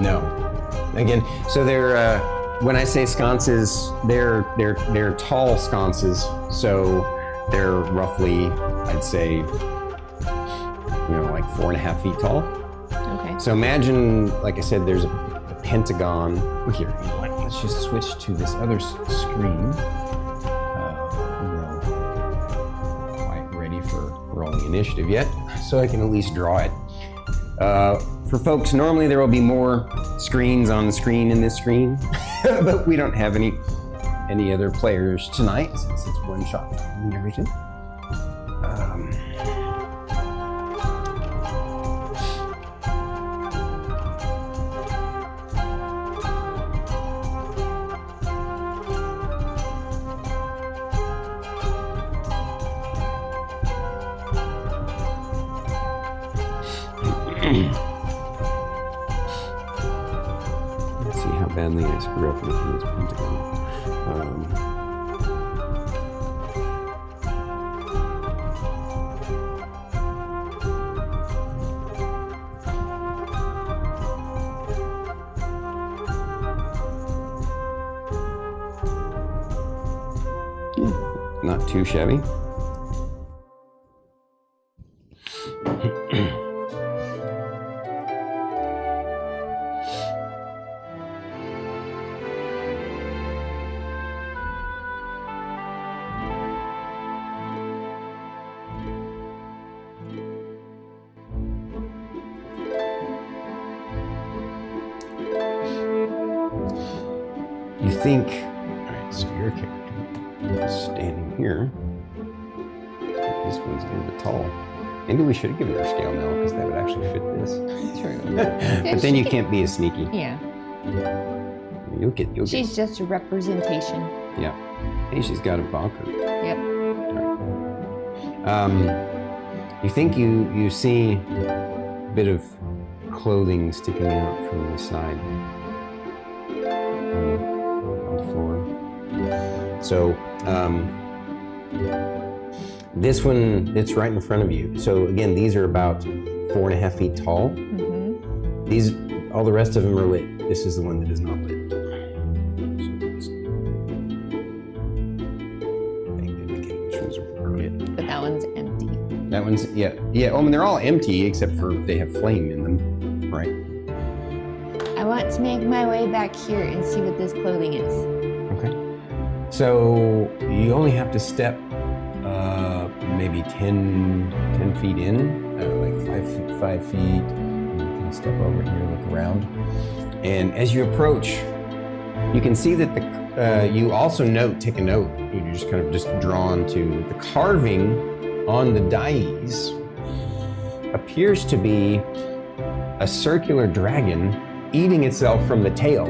[SPEAKER 2] No. Again, so they're, when I say sconces, they're tall sconces. So they're roughly, I'd say, like 4.5 feet tall.
[SPEAKER 5] Okay.
[SPEAKER 2] So imagine, like I said, there's a pentagon. Look here, you know what? Let's just switch to this other screen. I'm not quite ready for rolling initiative yet, so I can at least draw it. For folks, normally there will be more screens on the screen in this screen, but we don't have any other players tonight since it's one shot and everything. Let's see how badly I screw up making this pentagon. Not too shabby. You think, all right, so your character is standing here. This one's a little bit tall. Maybe we should have given her a scale now because that would actually fit this.
[SPEAKER 5] True.
[SPEAKER 2] But then you can't be as sneaky.
[SPEAKER 5] Yeah.
[SPEAKER 2] You'll get.
[SPEAKER 5] She's just a representation.
[SPEAKER 2] Yeah. Hey, she's got a bonker.
[SPEAKER 5] Yep.
[SPEAKER 2] You think you see a bit of clothing sticking out from the side on the floor. So this one, it's right in front of you. So again, these are about 4.5 feet tall. Mm-hmm. All the rest of them are lit. This is the one that is not lit.
[SPEAKER 5] But that one's empty.
[SPEAKER 2] That one's, yeah. I mean, they're all empty except for they have flame in them, right?
[SPEAKER 5] I want to make my way back here and see what this clothing is.
[SPEAKER 2] Okay. So you only have to step maybe 10 feet in, like 5 feet. You can step over here, look around. And as you approach, you can see that you also take a note. You're just kind of drawn to the carving on the dais appears to be a circular dragon eating itself from the tail.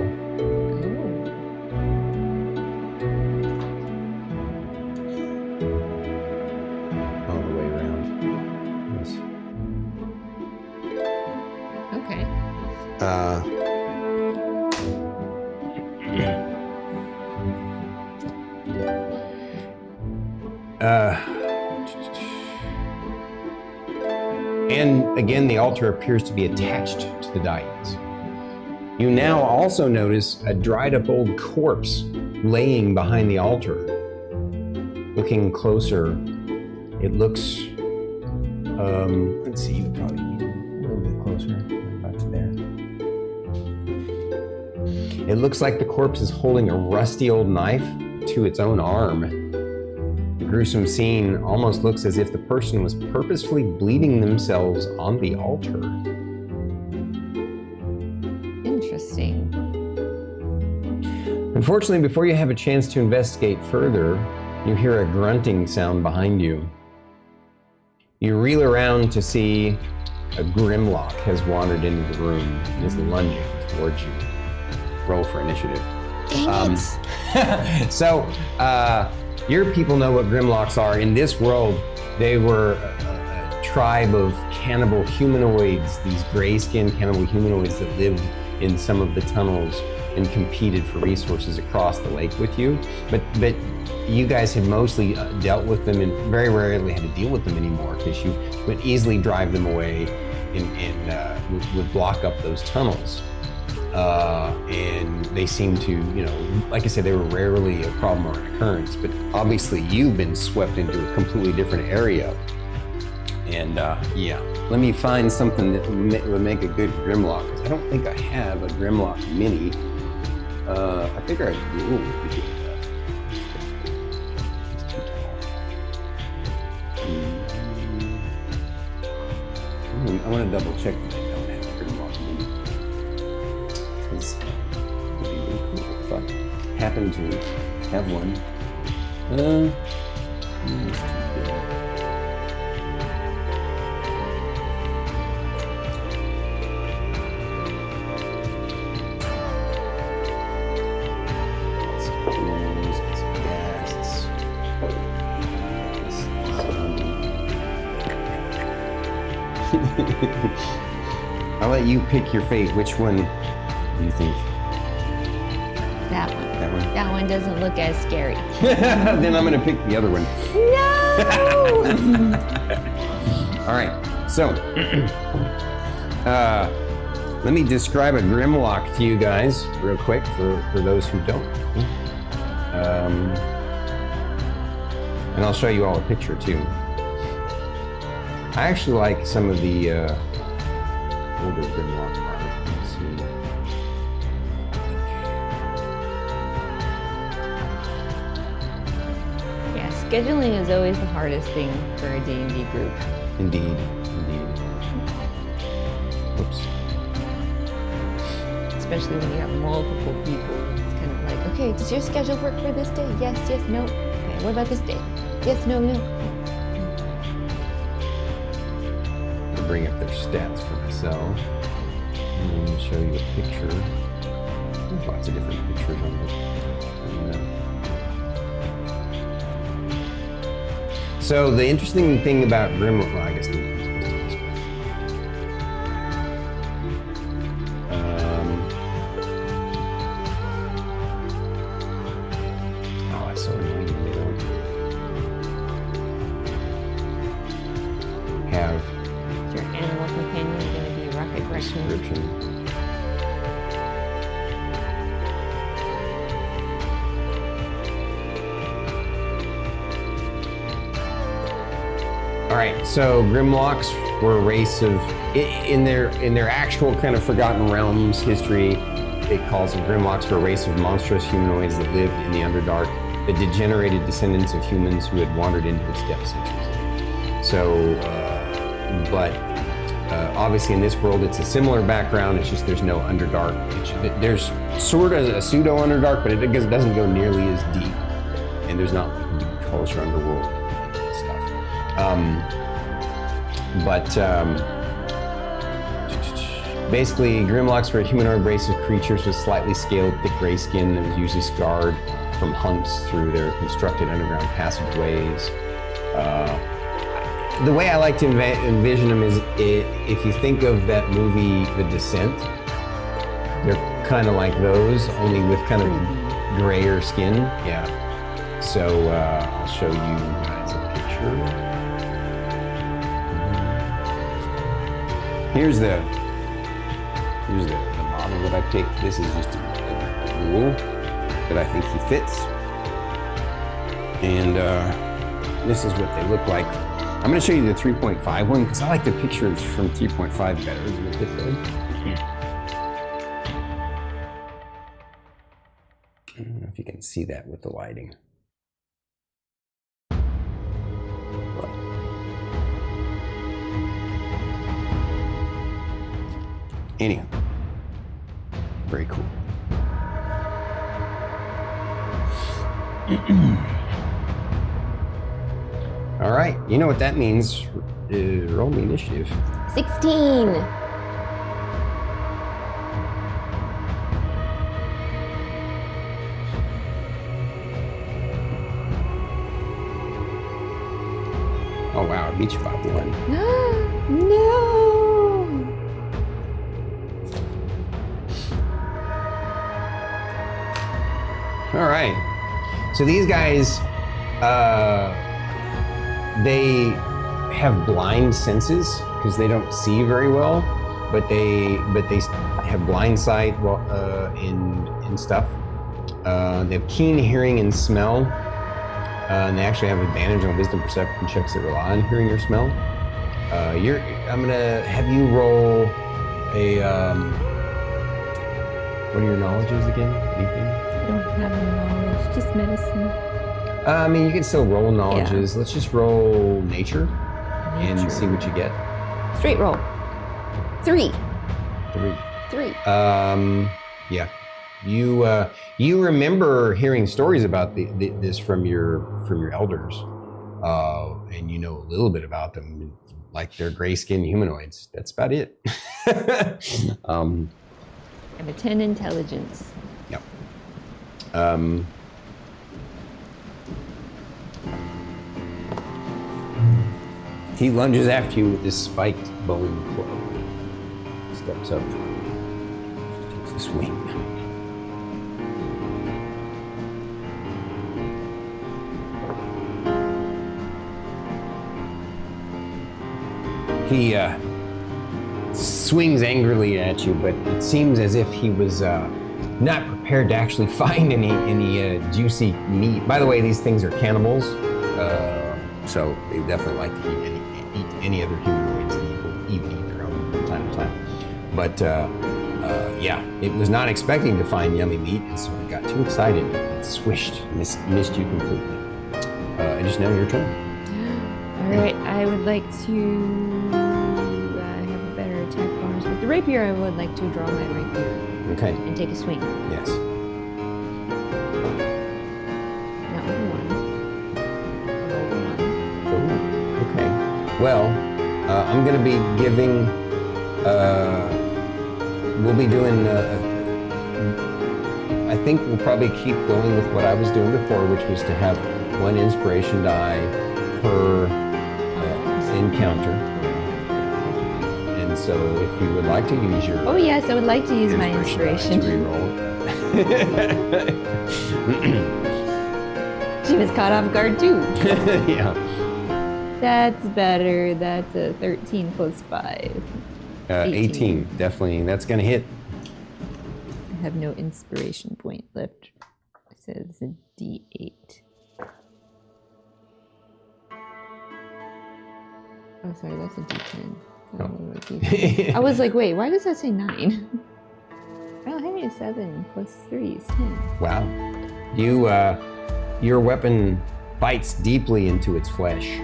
[SPEAKER 2] And again, the altar appears to be attached to the dais. You now also notice a dried up old corpse laying behind the altar. Looking closer, it looks, let's see, you probably need a little bit closer. About to there. It looks like the corpse is holding a rusty old knife to its own arm. The gruesome scene almost looks as if the person was purposefully bleeding themselves on the altar.
[SPEAKER 5] Interesting.
[SPEAKER 2] Unfortunately, before you have a chance to investigate further, you hear a grunting sound behind you. You reel around to see a Grimlock has wandered into the room and is lunging towards you. Roll for initiative.
[SPEAKER 5] Dang it.
[SPEAKER 2] So, your people know what Grimlocks are. In this world, they were a tribe of cannibal humanoids, these gray-skinned cannibal humanoids that lived in some of the tunnels and competed for resources across the lake with you. But you guys had mostly dealt with them and very rarely had to deal with them anymore because you would easily drive them away and would block up those tunnels. And they seem to, you know, like I said, they were rarely a problem or an occurrence, but obviously you've been swept into a completely different area. And yeah, let me find something that would make a good Grimlock, because I don't think I have a Grimlock mini. I figure I do would be good enough. It's too tall. I want to double check that I don't have a Grimlock mini. Because it would be really cool if I happen to have one. It's too big. I'll let you pick your fate. Which one do you think?
[SPEAKER 5] That one.
[SPEAKER 2] That one?
[SPEAKER 5] That one doesn't look as scary.
[SPEAKER 2] Then I'm going to pick the other one.
[SPEAKER 5] No!
[SPEAKER 2] All right. So, let me describe a Grimlock to you guys real quick for those who don't. And I'll show you all a picture too. I actually like some of the older Grimlock art. Let's see.
[SPEAKER 5] Yeah, scheduling is always the hardest thing for a D&D group.
[SPEAKER 2] Indeed, indeed. Oops.
[SPEAKER 5] Especially when you have multiple people. It's kind of like, okay, does your schedule work for this day? Yes, yes, no. Okay, what about this day? Yes, no, no.
[SPEAKER 2] Bring up their stats for myself and show you a picture. There's lots of different pictures on it. So the interesting thing about Grimlock, well, I guess oh, that's so annoying when they don't have
[SPEAKER 5] Your animal companion is going to be Rocket Raccoon.
[SPEAKER 2] description. All right, so Grimlocks were a race of, in their actual kind of Forgotten Realms history, it calls them Grimlocks were a race of monstrous humanoids that lived in the Underdark, the degenerated descendants of humans who had wandered into its depths centuries. So, but obviously in this world it's a similar background, it's just there's no Underdark. There's sort of a pseudo Underdark, but it doesn't go nearly as deep, and there's not like a big culture underworld and stuff. Basically Grimlocks were a humanoid race of creatures with slightly scaled, thick gray skin that was usually scarred from hunts through their constructed underground passageways. The way I like to envision them is if you think of that movie, The Descent, They're kind of like those, only with kind of grayer skin. Yeah. So I'll show you guys a picture. Here's the model that I picked. This is just a wool that I think he fits. And this is what they look like. I'm going to show you the 3.5 one because I like the pictures from 3.5 better than the 5th one. I don't know if you can see that with the lighting. Anyhow, very cool. All right, you know what that means. Roll the initiative.
[SPEAKER 1] 16.
[SPEAKER 2] Oh wow, I beat you by 1.
[SPEAKER 5] No.
[SPEAKER 2] All right, so these guys, they have blind senses because they don't see very well, but they have blind sight in stuff. They have keen hearing and smell, and they actually have advantage on wisdom perception checks that rely on hearing or smell. I'm gonna have you roll a. What are your knowledges again? Anything?
[SPEAKER 5] I don't have any knowledge, just medicine.
[SPEAKER 2] I mean, you can still roll knowledges. Yeah. Let's just roll nature and see what you get.
[SPEAKER 1] Straight roll. 3.
[SPEAKER 2] 3. Yeah. You remember hearing stories about this from your elders, and you know a little bit about them, like they're gray-skinned humanoids. That's about it.
[SPEAKER 5] I'm a 10 intelligence.
[SPEAKER 2] Yep. He lunges after you with this spiked bone club. Steps up, takes a swing. He swings angrily at you, but it seems as if he was not prepared to actually find any juicy meat. By the way, these things are cannibals, so they definitely like to eat any other humanoids, and will even eat their own from time to time. But yeah, it was not expecting to find yummy meat, and so it got too excited. It swished, missed you completely. It is now your turn.
[SPEAKER 5] All right, I would like to have a better attack bonus with the rapier. I would like to draw my rapier.
[SPEAKER 2] Okay.
[SPEAKER 5] And take a swing.
[SPEAKER 2] Yes.
[SPEAKER 5] Not with a 1.
[SPEAKER 2] Ooh, okay. Well, I'm going to be giving. We'll be doing. I think we'll probably keep going with what I was doing before, which was to have 1 inspiration die per encounter. And so, if you would like to use your.
[SPEAKER 5] Oh yes, I would like to use my inspiration.
[SPEAKER 2] To reroll.
[SPEAKER 5] She was caught off guard too.
[SPEAKER 2] Yeah.
[SPEAKER 5] That's better. That's a 13 plus 5.
[SPEAKER 2] 18. Definitely. That's going to hit.
[SPEAKER 5] I have no inspiration point left. It says a D8. Oh, sorry, that's a D10.
[SPEAKER 2] Oh.
[SPEAKER 5] I was like, wait, why does that say 9? Oh, hey, 7 plus 3 is 10.
[SPEAKER 2] Wow. Your weapon bites deeply into its flesh.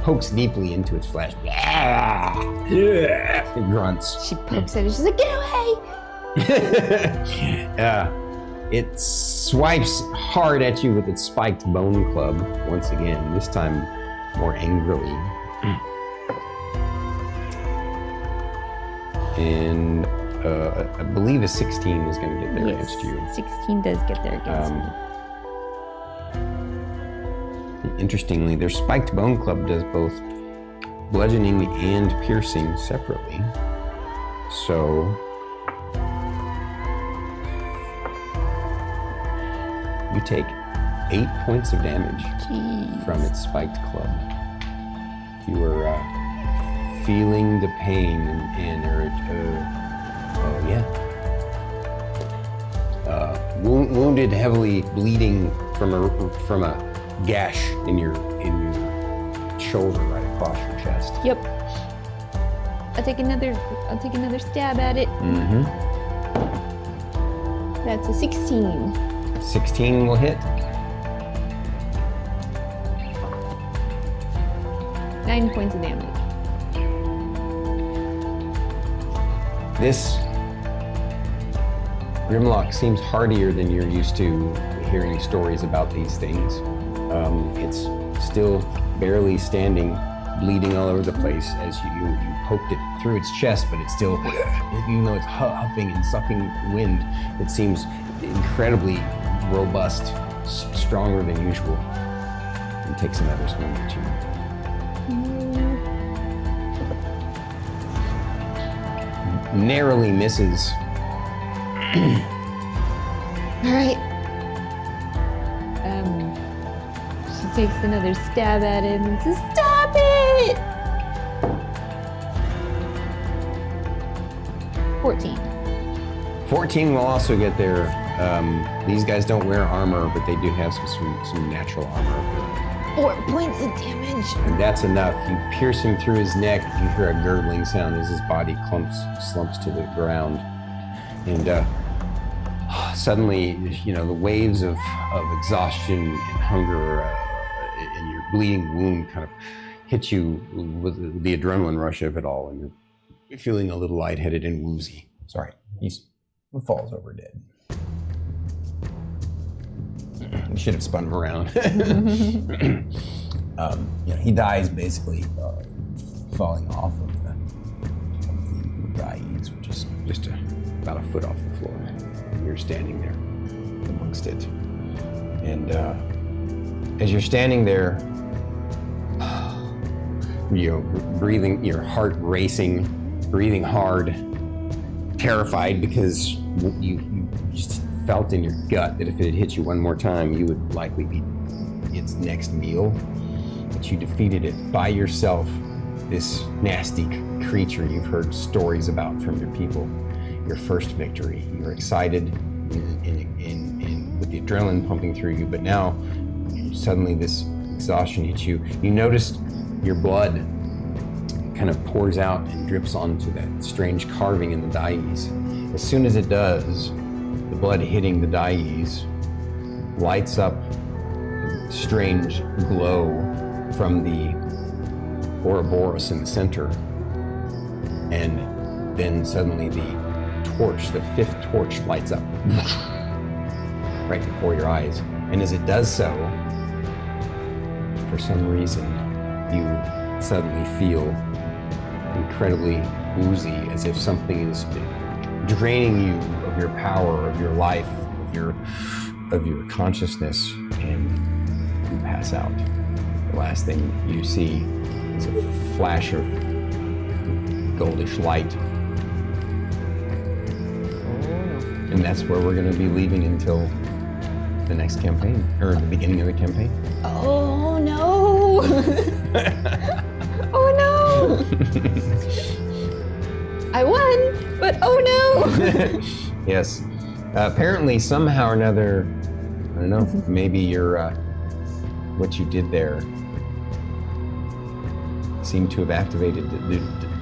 [SPEAKER 2] Pokes deeply into its flesh. It grunts.
[SPEAKER 5] She pokes at it. She's like, get away!
[SPEAKER 2] It swipes hard at you with its spiked bone club once again, this time more angrily. And I believe a 16 is going to get there against you.
[SPEAKER 5] 16 does get there against me.
[SPEAKER 2] Interestingly, their spiked bone club does both bludgeoning and piercing separately. So take 8 points of damage
[SPEAKER 5] Jeez.
[SPEAKER 2] from its spiked club. You are feeling the pain and wounded, heavily bleeding from a gash in your shoulder right across your chest.
[SPEAKER 5] Yep. I'll take another stab at it.
[SPEAKER 2] Mm-hmm.
[SPEAKER 5] That's a 16.
[SPEAKER 2] 16 will hit.
[SPEAKER 5] 9 points of damage.
[SPEAKER 2] This Grimlock seems hardier than you're used to hearing stories about these things. It's still barely standing, bleeding all over the place as you poked it through its chest, but it's still, even though it's huffing and sucking wind, it seems incredibly robust, stronger than usual. And takes another swing at you. Narrowly misses.
[SPEAKER 5] All right. She takes another stab at him and says, "Stop it!" 14.
[SPEAKER 2] 14 will also get there. These guys don't wear armor, but they do have some natural armor.
[SPEAKER 5] 4 points of damage.
[SPEAKER 2] And that's enough. You pierce him through his neck. You hear a gurgling sound as his body slumps to the ground. And suddenly, the waves of exhaustion and hunger and your bleeding wound kind of hit you with the adrenaline rush of it all, and you're feeling a little lightheaded and woozy. Sorry, he falls over dead. You should have spun him around. He dies basically falling off of the dais, which is just about a foot off the floor. You're standing there amongst it. And as you're standing there, breathing, your heart racing, breathing hard, terrified because you just felt in your gut that if it had hit you one more time, you would likely be its next meal. But you defeated it by yourself, this nasty creature you've heard stories about from your people. Your first victory. You were excited and with the adrenaline pumping through you, but now suddenly this exhaustion hits you. You noticed your blood kind of pours out and drips onto that strange carving in the dais. As soon as it does, the blood hitting the dais lights up a strange glow from the Ouroboros in the center. And then suddenly the torch, the fifth torch, lights up right before your eyes. And as it does so, for some reason, you suddenly feel incredibly woozy, as if something is draining you of your power, of your life, of your consciousness, and you pass out. The last thing you see is a flash of goldish light. And that's where we're going to be leaving until the next campaign, or the beginning of the campaign.
[SPEAKER 5] Oh no! Oh no! I won, but oh no!
[SPEAKER 2] Yes. Apparently, somehow or another, I don't know, maybe your, what you did there seemed to have activated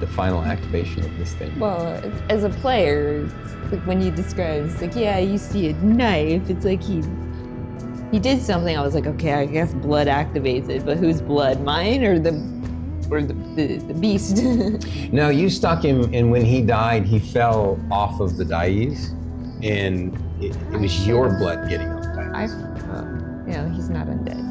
[SPEAKER 2] the final activation of this thing.
[SPEAKER 5] Well, as a player, it's like when you describe, it's like, yeah, you see a knife, it's like he did something. I was like, okay, I guess blood activates it, but whose blood, mine or the beast?
[SPEAKER 2] No, you stuck him, and when he died, he fell off of the dais, and it was your blood getting on the dais.
[SPEAKER 5] He's not undead.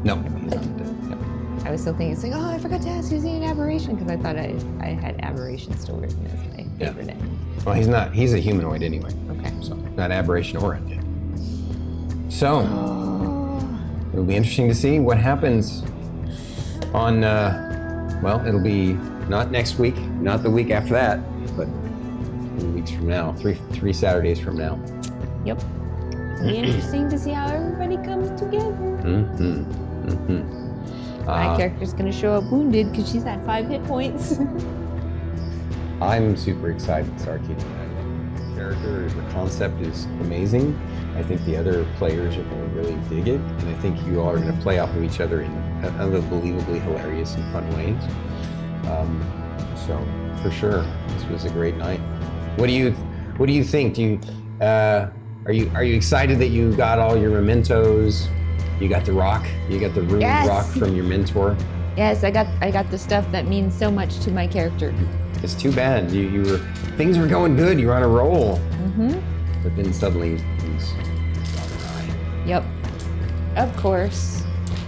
[SPEAKER 2] No, he's not undead. No.
[SPEAKER 5] I was still thinking, it's like, oh, I forgot to ask, is he an aberration? Because I thought I had aberration still written as my favorite name.
[SPEAKER 2] Well, he's not. He's a humanoid anyway.
[SPEAKER 5] Okay.
[SPEAKER 2] So, not aberration or undead. So, it'll be interesting to see what happens on, it'll be not next week, not the week after that, but 3 weeks from now, three Saturdays from now.
[SPEAKER 5] Yep. It'll be interesting to see how everybody comes together. My character's gonna show up wounded because she's at 5 hit points.
[SPEAKER 2] I'm super excited, Starkitty. The character, the concept is amazing. I think the other players are going to really dig it, and I think you all are going to play off of each other in unbelievably hilarious and fun ways. So for sure, this was a great night. What do you think? Are you excited that you got all your mementos? You got the rock. You got the ruined rock from your mentor.
[SPEAKER 5] Yes, I got the stuff that means so much to my character.
[SPEAKER 2] It's too bad. Things were going good. You were on a roll. But then suddenly things got awry.
[SPEAKER 5] Yep. Of course.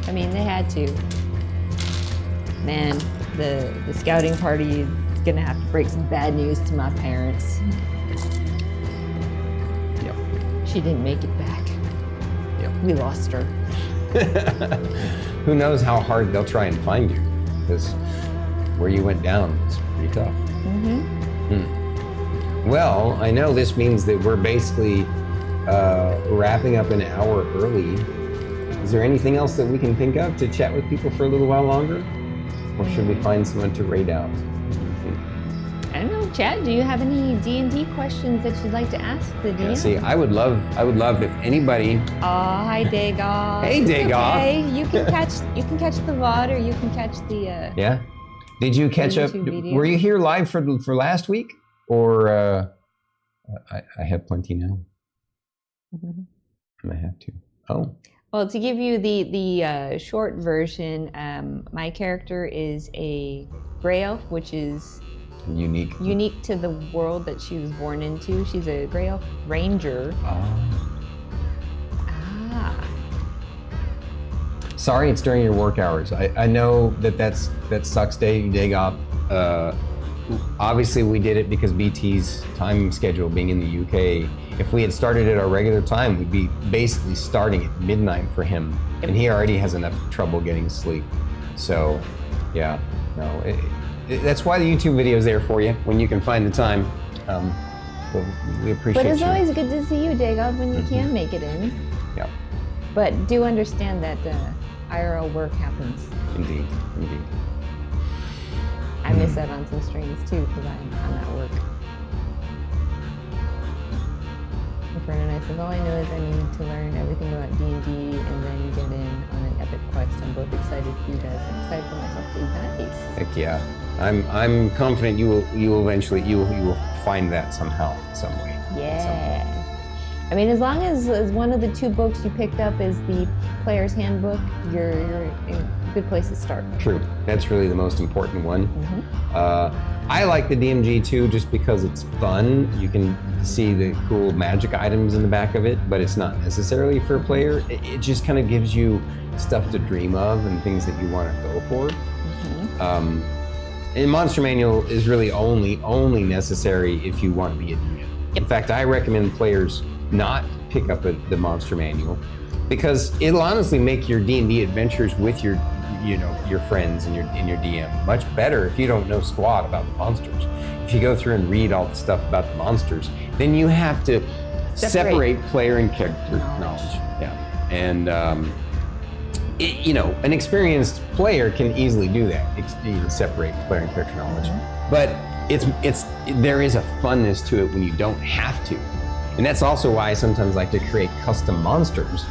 [SPEAKER 5] I mean, they had to. Man, the scouting party is gonna have to break some bad news to my parents.
[SPEAKER 2] Yep.
[SPEAKER 5] She didn't make it back.
[SPEAKER 2] Yep.
[SPEAKER 5] We lost her.
[SPEAKER 2] Who knows how hard they'll try and find you, because where you went down is pretty tough. Well, I know this means that we're basically wrapping up an hour early. Is there anything else that we can think of to chat with people for a little while longer? Or should we find someone to raid out?
[SPEAKER 5] I don't know, Chad, do you have any D&D questions that you'd like to ask the DM?
[SPEAKER 2] Yeah, see, I would love if anybody.
[SPEAKER 5] Oh, hi Dagoff.
[SPEAKER 2] Hey Dagoff.
[SPEAKER 5] Okay, you can catch the VOD, or you can catch the
[SPEAKER 2] Yeah. Did you catch up?
[SPEAKER 5] video.
[SPEAKER 2] Were you here live for last week? Or I have plenty now. I have to. Oh.
[SPEAKER 5] Well, to give you the short version, my character is a gray elf, which is unique to the world that she was born into. She's a gray elf ranger.
[SPEAKER 2] Sorry, it's during your work hours. I know that sucks, Dagoff. Obviously, we did it because BT's time schedule being in the UK. If we had started at our regular time, we'd be basically starting at midnight for him, and he already has enough trouble getting sleep. So, yeah, no, that's why the YouTube video is there for you when you can find the time. We appreciate.
[SPEAKER 5] But it's always good to see you, Dagoff, when you can make it in.
[SPEAKER 2] Yeah.
[SPEAKER 5] But do understand that IRL work happens.
[SPEAKER 2] Indeed.
[SPEAKER 5] I miss out on some streams too because I'm at work. And I said, all I know is I need to learn everything about D&D and then get in on an epic quest. I'm both excited for you guys and excited for myself to do guys.
[SPEAKER 2] Heck yeah. I'm confident you will eventually find that somehow, some way.
[SPEAKER 5] Yeah. I mean, as long as one of the 2 books you picked up is the Player's Handbook, you're in a good place to start.
[SPEAKER 2] True. That's really the most important one. I like the DMG too, just because it's fun. You can see the cool magic items in the back of it, but it's not necessarily for a player. It just kind of gives you stuff to dream of and things that you want to go for. And Monster Manual is really only necessary if you want to be a DM. In fact, I recommend players not pick up the Monster Manual, because it'll honestly make your D&D adventures with your friends and your DM much better if you don't know squat about the monsters. If you go through and read all the stuff about the monsters, then you have to separate player and character knowledge. Yeah, and an experienced player can easily do that. Separate player and character knowledge, but there is a funness to it when you don't have to. And that's also why I sometimes like to create custom monsters,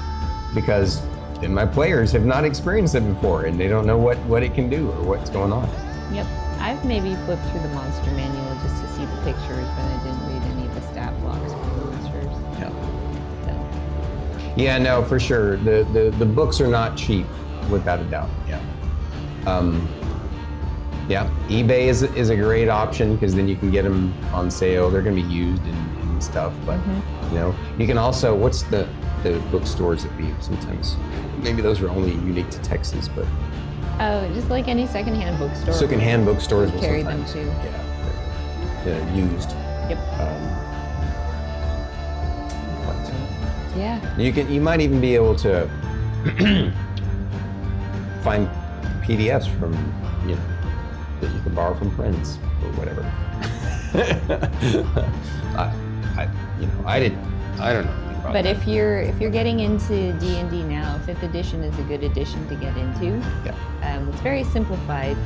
[SPEAKER 2] because then my players have not experienced it before and they don't know what it can do or what's going on.
[SPEAKER 5] Yep. I've maybe flipped through the monster manual just to see the pictures, but I didn't read any of the stat blocks for the monsters.
[SPEAKER 2] Yeah. Yeah, no, for sure. The books are not cheap, without a doubt. Yeah. Yeah, eBay is a great option because then you can get them on sale. They're going to be used and stuff, but you can also, what's the bookstores that we sometimes, maybe those are only unique to Texas, but
[SPEAKER 5] just like any secondhand bookstore.
[SPEAKER 2] Secondhand bookstores will
[SPEAKER 5] carry them too.
[SPEAKER 2] Yeah, they're used.
[SPEAKER 5] Yep. Yeah.
[SPEAKER 2] You might even be able to find PDFs from that you can borrow from friends or whatever. I don't know. about
[SPEAKER 5] But
[SPEAKER 2] that.
[SPEAKER 5] if you're getting into D&D now, 5th edition is a good edition to get into.
[SPEAKER 2] Yeah.
[SPEAKER 5] It's very simplified.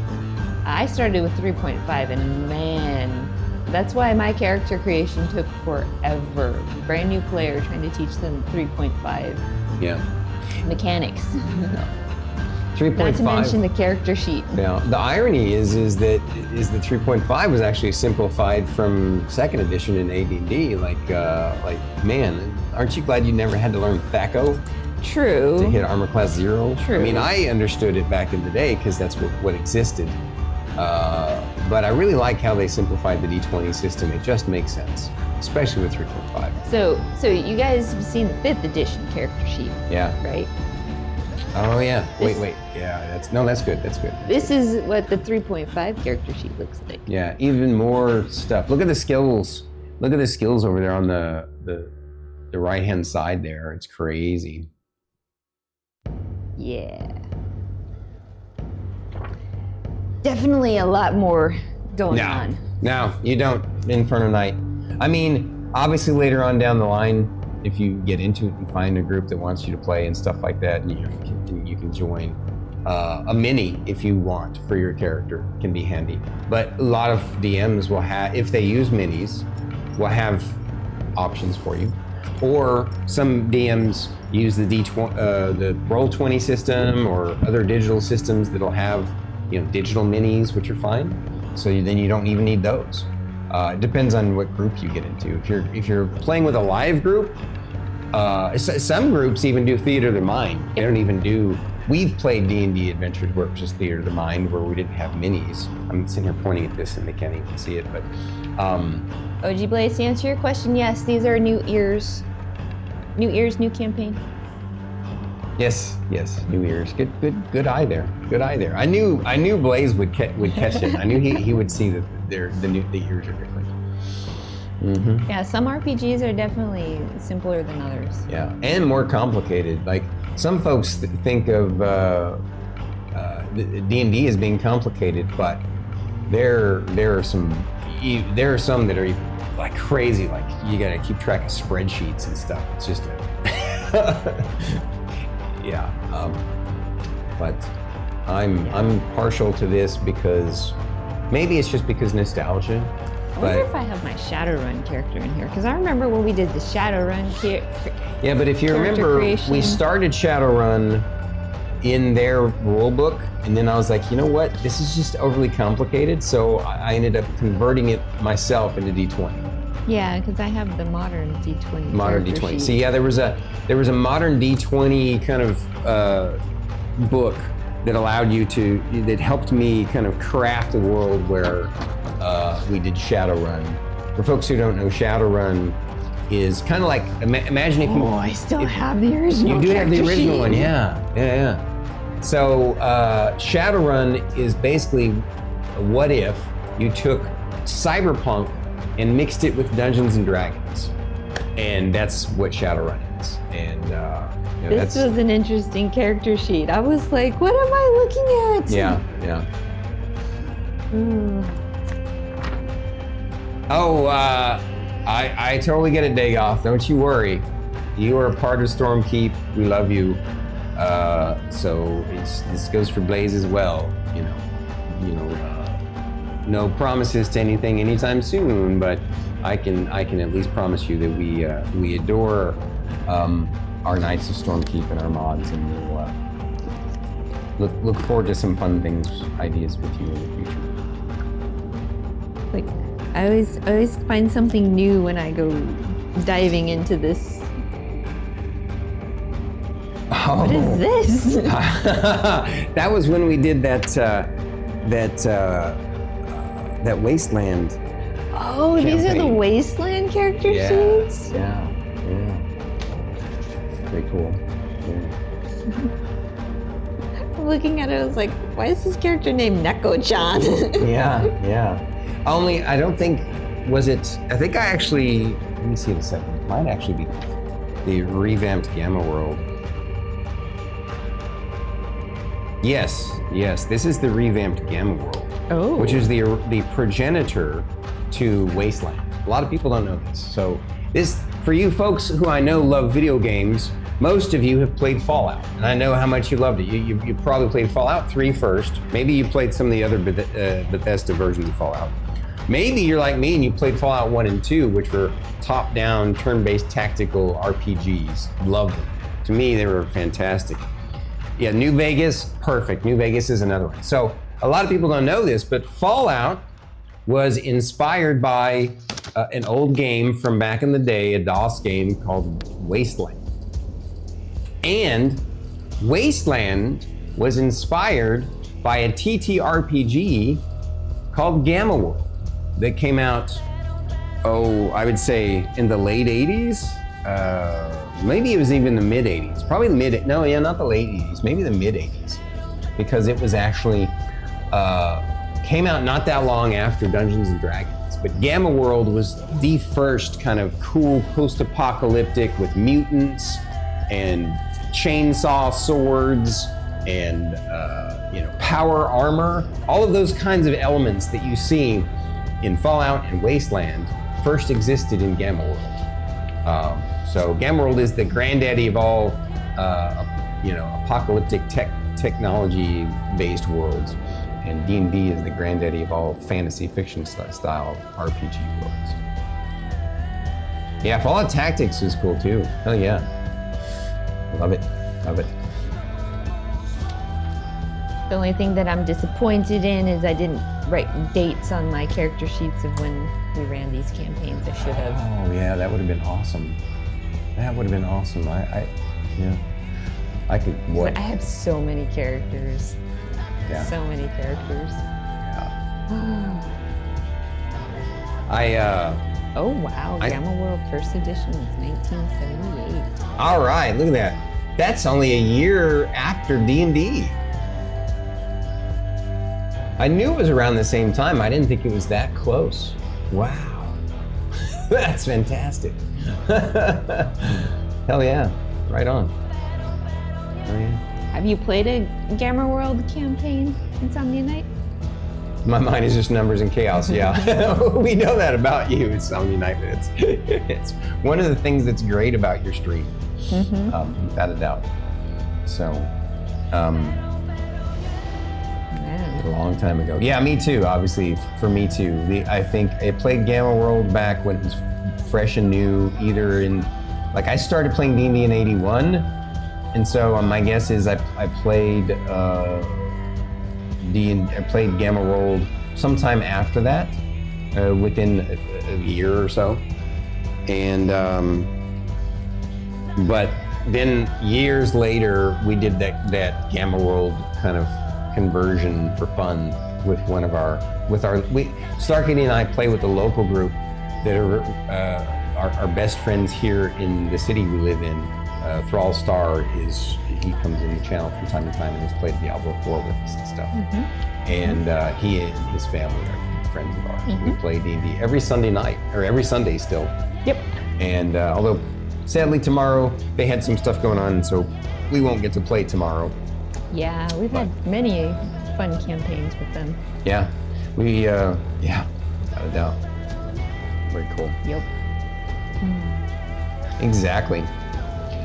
[SPEAKER 5] I started with 3.5, and man, that's why my character creation took forever. Brand new player trying to teach them 3.5
[SPEAKER 2] Yeah.
[SPEAKER 5] mechanics.
[SPEAKER 2] 3.5.
[SPEAKER 5] Not to mention the character sheet.
[SPEAKER 2] Now, the irony is that 3.5 was actually simplified from 2nd edition in AD&D. Like, man, aren't you glad you never had to learn THAC0
[SPEAKER 5] True.
[SPEAKER 2] to hit armor class 0?
[SPEAKER 5] True.
[SPEAKER 2] I mean, I understood it back in the day because that's what existed. But I really like how they simplified the D20 system. It just makes sense, especially with 3.5.
[SPEAKER 5] So you guys have seen the 5th edition character sheet,
[SPEAKER 2] Yeah.
[SPEAKER 5] right?
[SPEAKER 2] Oh yeah.
[SPEAKER 5] This-
[SPEAKER 2] Wait. Yeah. That's good.
[SPEAKER 5] This is what the 3.5 character sheet looks like.
[SPEAKER 2] Yeah. Even more stuff. Look at the skills. Look at the skills over there on the right hand side there. It's crazy.
[SPEAKER 5] Yeah. Definitely a lot more going on.
[SPEAKER 2] No, you don't. Inferno Knight. I mean, obviously later on down the line, if you get into it and find a group that wants you to play and stuff like that, and you can join a mini if you want for your character, can be handy. But a lot of DMs will have, if they use minis, will have options for you. Or some DMs use the the Roll20 system or other digital systems that'll have digital minis, which are fine. So then you don't even need those. It depends on what group you get into. If you're playing with a live group, some groups even do theater of the mind. They don't even do. We've played D&D adventures where it was just theater of the mind, where we didn't have minis. I'm sitting here pointing at this and they can't even see it, but.
[SPEAKER 5] OG Blaze, to answer your question, yes, these are new ears. New ears, new campaign.
[SPEAKER 2] Yes, New Ears. Good eye there. Good eye there. I knew Blaze would catch it. I knew he would see that the ears are different. Mm-hmm.
[SPEAKER 5] Yeah, some RPGs are definitely simpler than others.
[SPEAKER 2] Yeah, and more complicated. Like some folks think of D&D as being complicated, but there are some that are like crazy. Like you got to keep track of spreadsheets and stuff. It's just yeah, but I'm partial to this because maybe it's just because nostalgia.
[SPEAKER 5] I wonder if I have my Shadowrun character in here, because I remember when we did the Shadowrun
[SPEAKER 2] yeah, but if you remember,
[SPEAKER 5] creation.
[SPEAKER 2] we started Shadowrun in their rulebook, and then I was like, you know what, this is just overly complicated, so I ended up converting it myself into D20.
[SPEAKER 5] Yeah, because I have the modern D20.
[SPEAKER 2] Modern
[SPEAKER 5] character
[SPEAKER 2] D20.
[SPEAKER 5] sheet.
[SPEAKER 2] So yeah, there was a modern D20 kind of book that allowed you to, that helped me kind of craft a world where we did Shadowrun. For folks who don't know, Shadowrun is kind of like, imagine if you...
[SPEAKER 5] Oh, I still have the original.
[SPEAKER 2] You do have the
[SPEAKER 5] character
[SPEAKER 2] original
[SPEAKER 5] sheet.
[SPEAKER 2] one, yeah. So Shadowrun is basically, what if you took Cyberpunk and mixed it with Dungeons and Dragons, and that's what Shadowrun is. And
[SPEAKER 5] This was an interesting character sheet. I was like, what am I looking at?
[SPEAKER 2] yeah. Oh, I totally get it, Dagoff. Don't you worry. You are a part of Stormkeep. We love you. So this goes for Blaze as well. No promises to anything anytime soon, but I can at least promise you that we adore our Knights of Stormkeep and our mods, and we'll look forward to some fun ideas with you in the future.
[SPEAKER 5] Like, I always find something new when I go diving into this.
[SPEAKER 2] Oh.
[SPEAKER 5] What is this?
[SPEAKER 2] That was when we did that Wasteland.
[SPEAKER 5] Oh, these are the
[SPEAKER 2] campaign.
[SPEAKER 5] Wasteland character
[SPEAKER 2] Yeah.
[SPEAKER 5] sheets?
[SPEAKER 2] Yeah. Very cool. Yeah.
[SPEAKER 5] Looking at it, I was like, why is this character named Neko-chan?
[SPEAKER 2] Yeah. Only, I don't think, was it, I think I actually, let me see in a second. It might actually be the revamped Gamma World. Yes, this is the revamped Gamma World.
[SPEAKER 5] Oh.
[SPEAKER 2] Which is the progenitor to Wasteland. A lot of people don't know this. So This, for you folks who I know love video games, most of you have played Fallout, and I know how much you loved it. You probably played Fallout 3 first. Maybe you played some of the other Bethesda versions of Fallout. Maybe you're like me and you played Fallout 1 and 2, which were top-down, turn-based tactical RPGs. Loved them. To me, they were fantastic. Yeah, New Vegas, perfect. New Vegas is another one. So a lot of people don't know this, but Fallout was inspired by an old game from back in the day, a DOS game called Wasteland. And Wasteland was inspired by a TTRPG called Gamma World that came out, I would say in the late 80s. Maybe it was even the mid 80s. Probably not the late 80s, maybe the mid 80s. Because it was actually, came out not that long after Dungeons and Dragons. But Gamma World was the first kind of cool post-apocalyptic with mutants and chainsaw swords and power armor. All of those kinds of elements that you see in Fallout and Wasteland first existed in Gamma World. So Gamma World is the granddaddy of all apocalyptic technology-based worlds. And D&D is the granddaddy of all fantasy fiction style RPG worlds. Yeah, Fallout Tactics is cool too. Hell yeah. Love it. Love it.
[SPEAKER 5] The only thing that I'm disappointed in is I didn't write dates on my character sheets of when we ran these campaigns. I should have.
[SPEAKER 2] Oh yeah, that would have been awesome. That would have been awesome. I could, what?
[SPEAKER 5] But I have so many characters.
[SPEAKER 2] Yeah.
[SPEAKER 5] So many characters.
[SPEAKER 2] Yeah.
[SPEAKER 5] Oh wow, Gamma World First Edition was 1978.
[SPEAKER 2] All right, look at that. That's only a year after D&D. I knew it was around the same time. I didn't think it was that close. Wow. That's fantastic. Hell yeah, right on. Oh, yeah.
[SPEAKER 5] Have you played a Gamma World campaign, Insomnia Night?
[SPEAKER 2] My mind is just numbers and chaos, yeah. We know that about you, Insomnia Night. It's one of the things that's great about your stream, without a doubt. So, a long time ago. Yeah, me too, obviously, for me too. I think I played Gamma World back when it was fresh and new, either in, like I started playing D&D in 81, and so my guess is I played I played Gamma World sometime after that, within a year or so. And, but then years later, we did that Gamma World kind of conversion for fun with StarkItty and I play with a local group that are our best friends here in the city we live in. Thrall Star he comes in the channel from time to time and has played Diablo 4 with us and stuff. And he and his family are friends of ours. We play D&D every Sunday night, or every Sunday still.
[SPEAKER 5] Yep.
[SPEAKER 2] And although sadly tomorrow they had some stuff going on, so we won't get to play tomorrow.
[SPEAKER 5] Yeah, we've had many fun campaigns with them.
[SPEAKER 2] Yeah, yeah, without a doubt. Very cool.
[SPEAKER 5] Yep.
[SPEAKER 2] Exactly.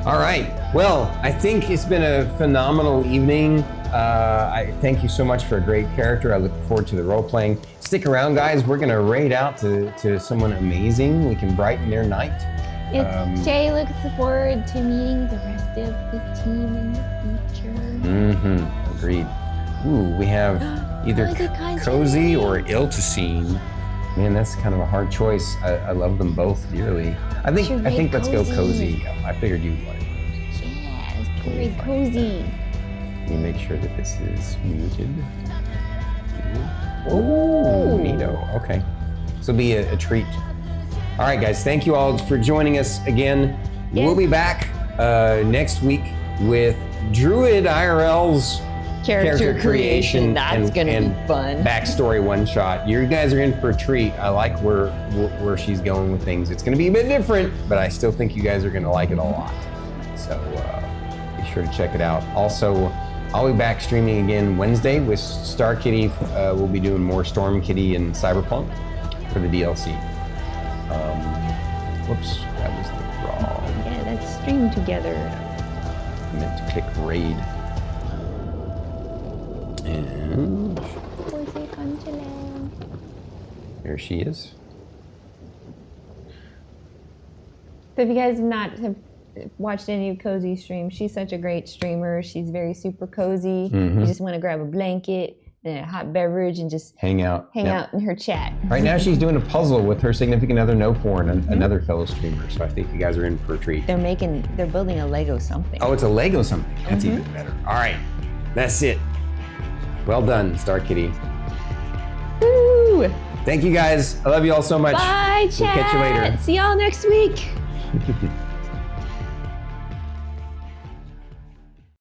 [SPEAKER 2] All right. Well, I think it's been a phenomenal evening. I thank you so much for a great character. I look forward to the role playing. Stick around, guys. We're gonna raid out to someone amazing. We can brighten their night.
[SPEAKER 5] Jay looks forward to meeting the rest of the team in the future.
[SPEAKER 2] Agreed. Ooh, we have either Cozy or Iltacine. Man, that's kind of a hard choice. I love them both dearly. I think let's go Cozy. I figured you'd like Cozy.
[SPEAKER 5] Yeah, let's go raid Cozy.
[SPEAKER 2] Let me make sure that this is muted. Oh, neato. Okay. This will be a treat. All right, guys. Thank you all for joining us again. Yes. We'll be back next week with Druid IRL's character creation.
[SPEAKER 5] That's gonna be fun.
[SPEAKER 2] Backstory one shot. You guys are in for a treat. I like where she's going with things. It's gonna be a bit different, but I still think you guys are gonna like it a lot. So be sure to check it out. Also, I'll be back streaming again Wednesday with StarkItty. We'll be doing more StormKitty and Cyberpunk for the DLC. Whoops.
[SPEAKER 5] stream together.
[SPEAKER 2] I meant to pick raid. And there she is.
[SPEAKER 5] So if you guys have watched any of Cozy's streams, she's such a great streamer. She's very super cozy. You just want to grab a blanket and a hot beverage and just
[SPEAKER 2] hang out
[SPEAKER 5] in her chat.
[SPEAKER 2] Right now she's doing a puzzle with her significant other No4 and another fellow streamer. So I think you guys are in for a treat.
[SPEAKER 5] They're building a Lego something.
[SPEAKER 2] Oh, it's a Lego something. That's even better. All right, that's it. Well done, Starkitty.
[SPEAKER 5] Woo!
[SPEAKER 2] Thank you guys. I love you all so much.
[SPEAKER 5] Bye, chat.
[SPEAKER 2] We'll catch you later.
[SPEAKER 5] See y'all next week.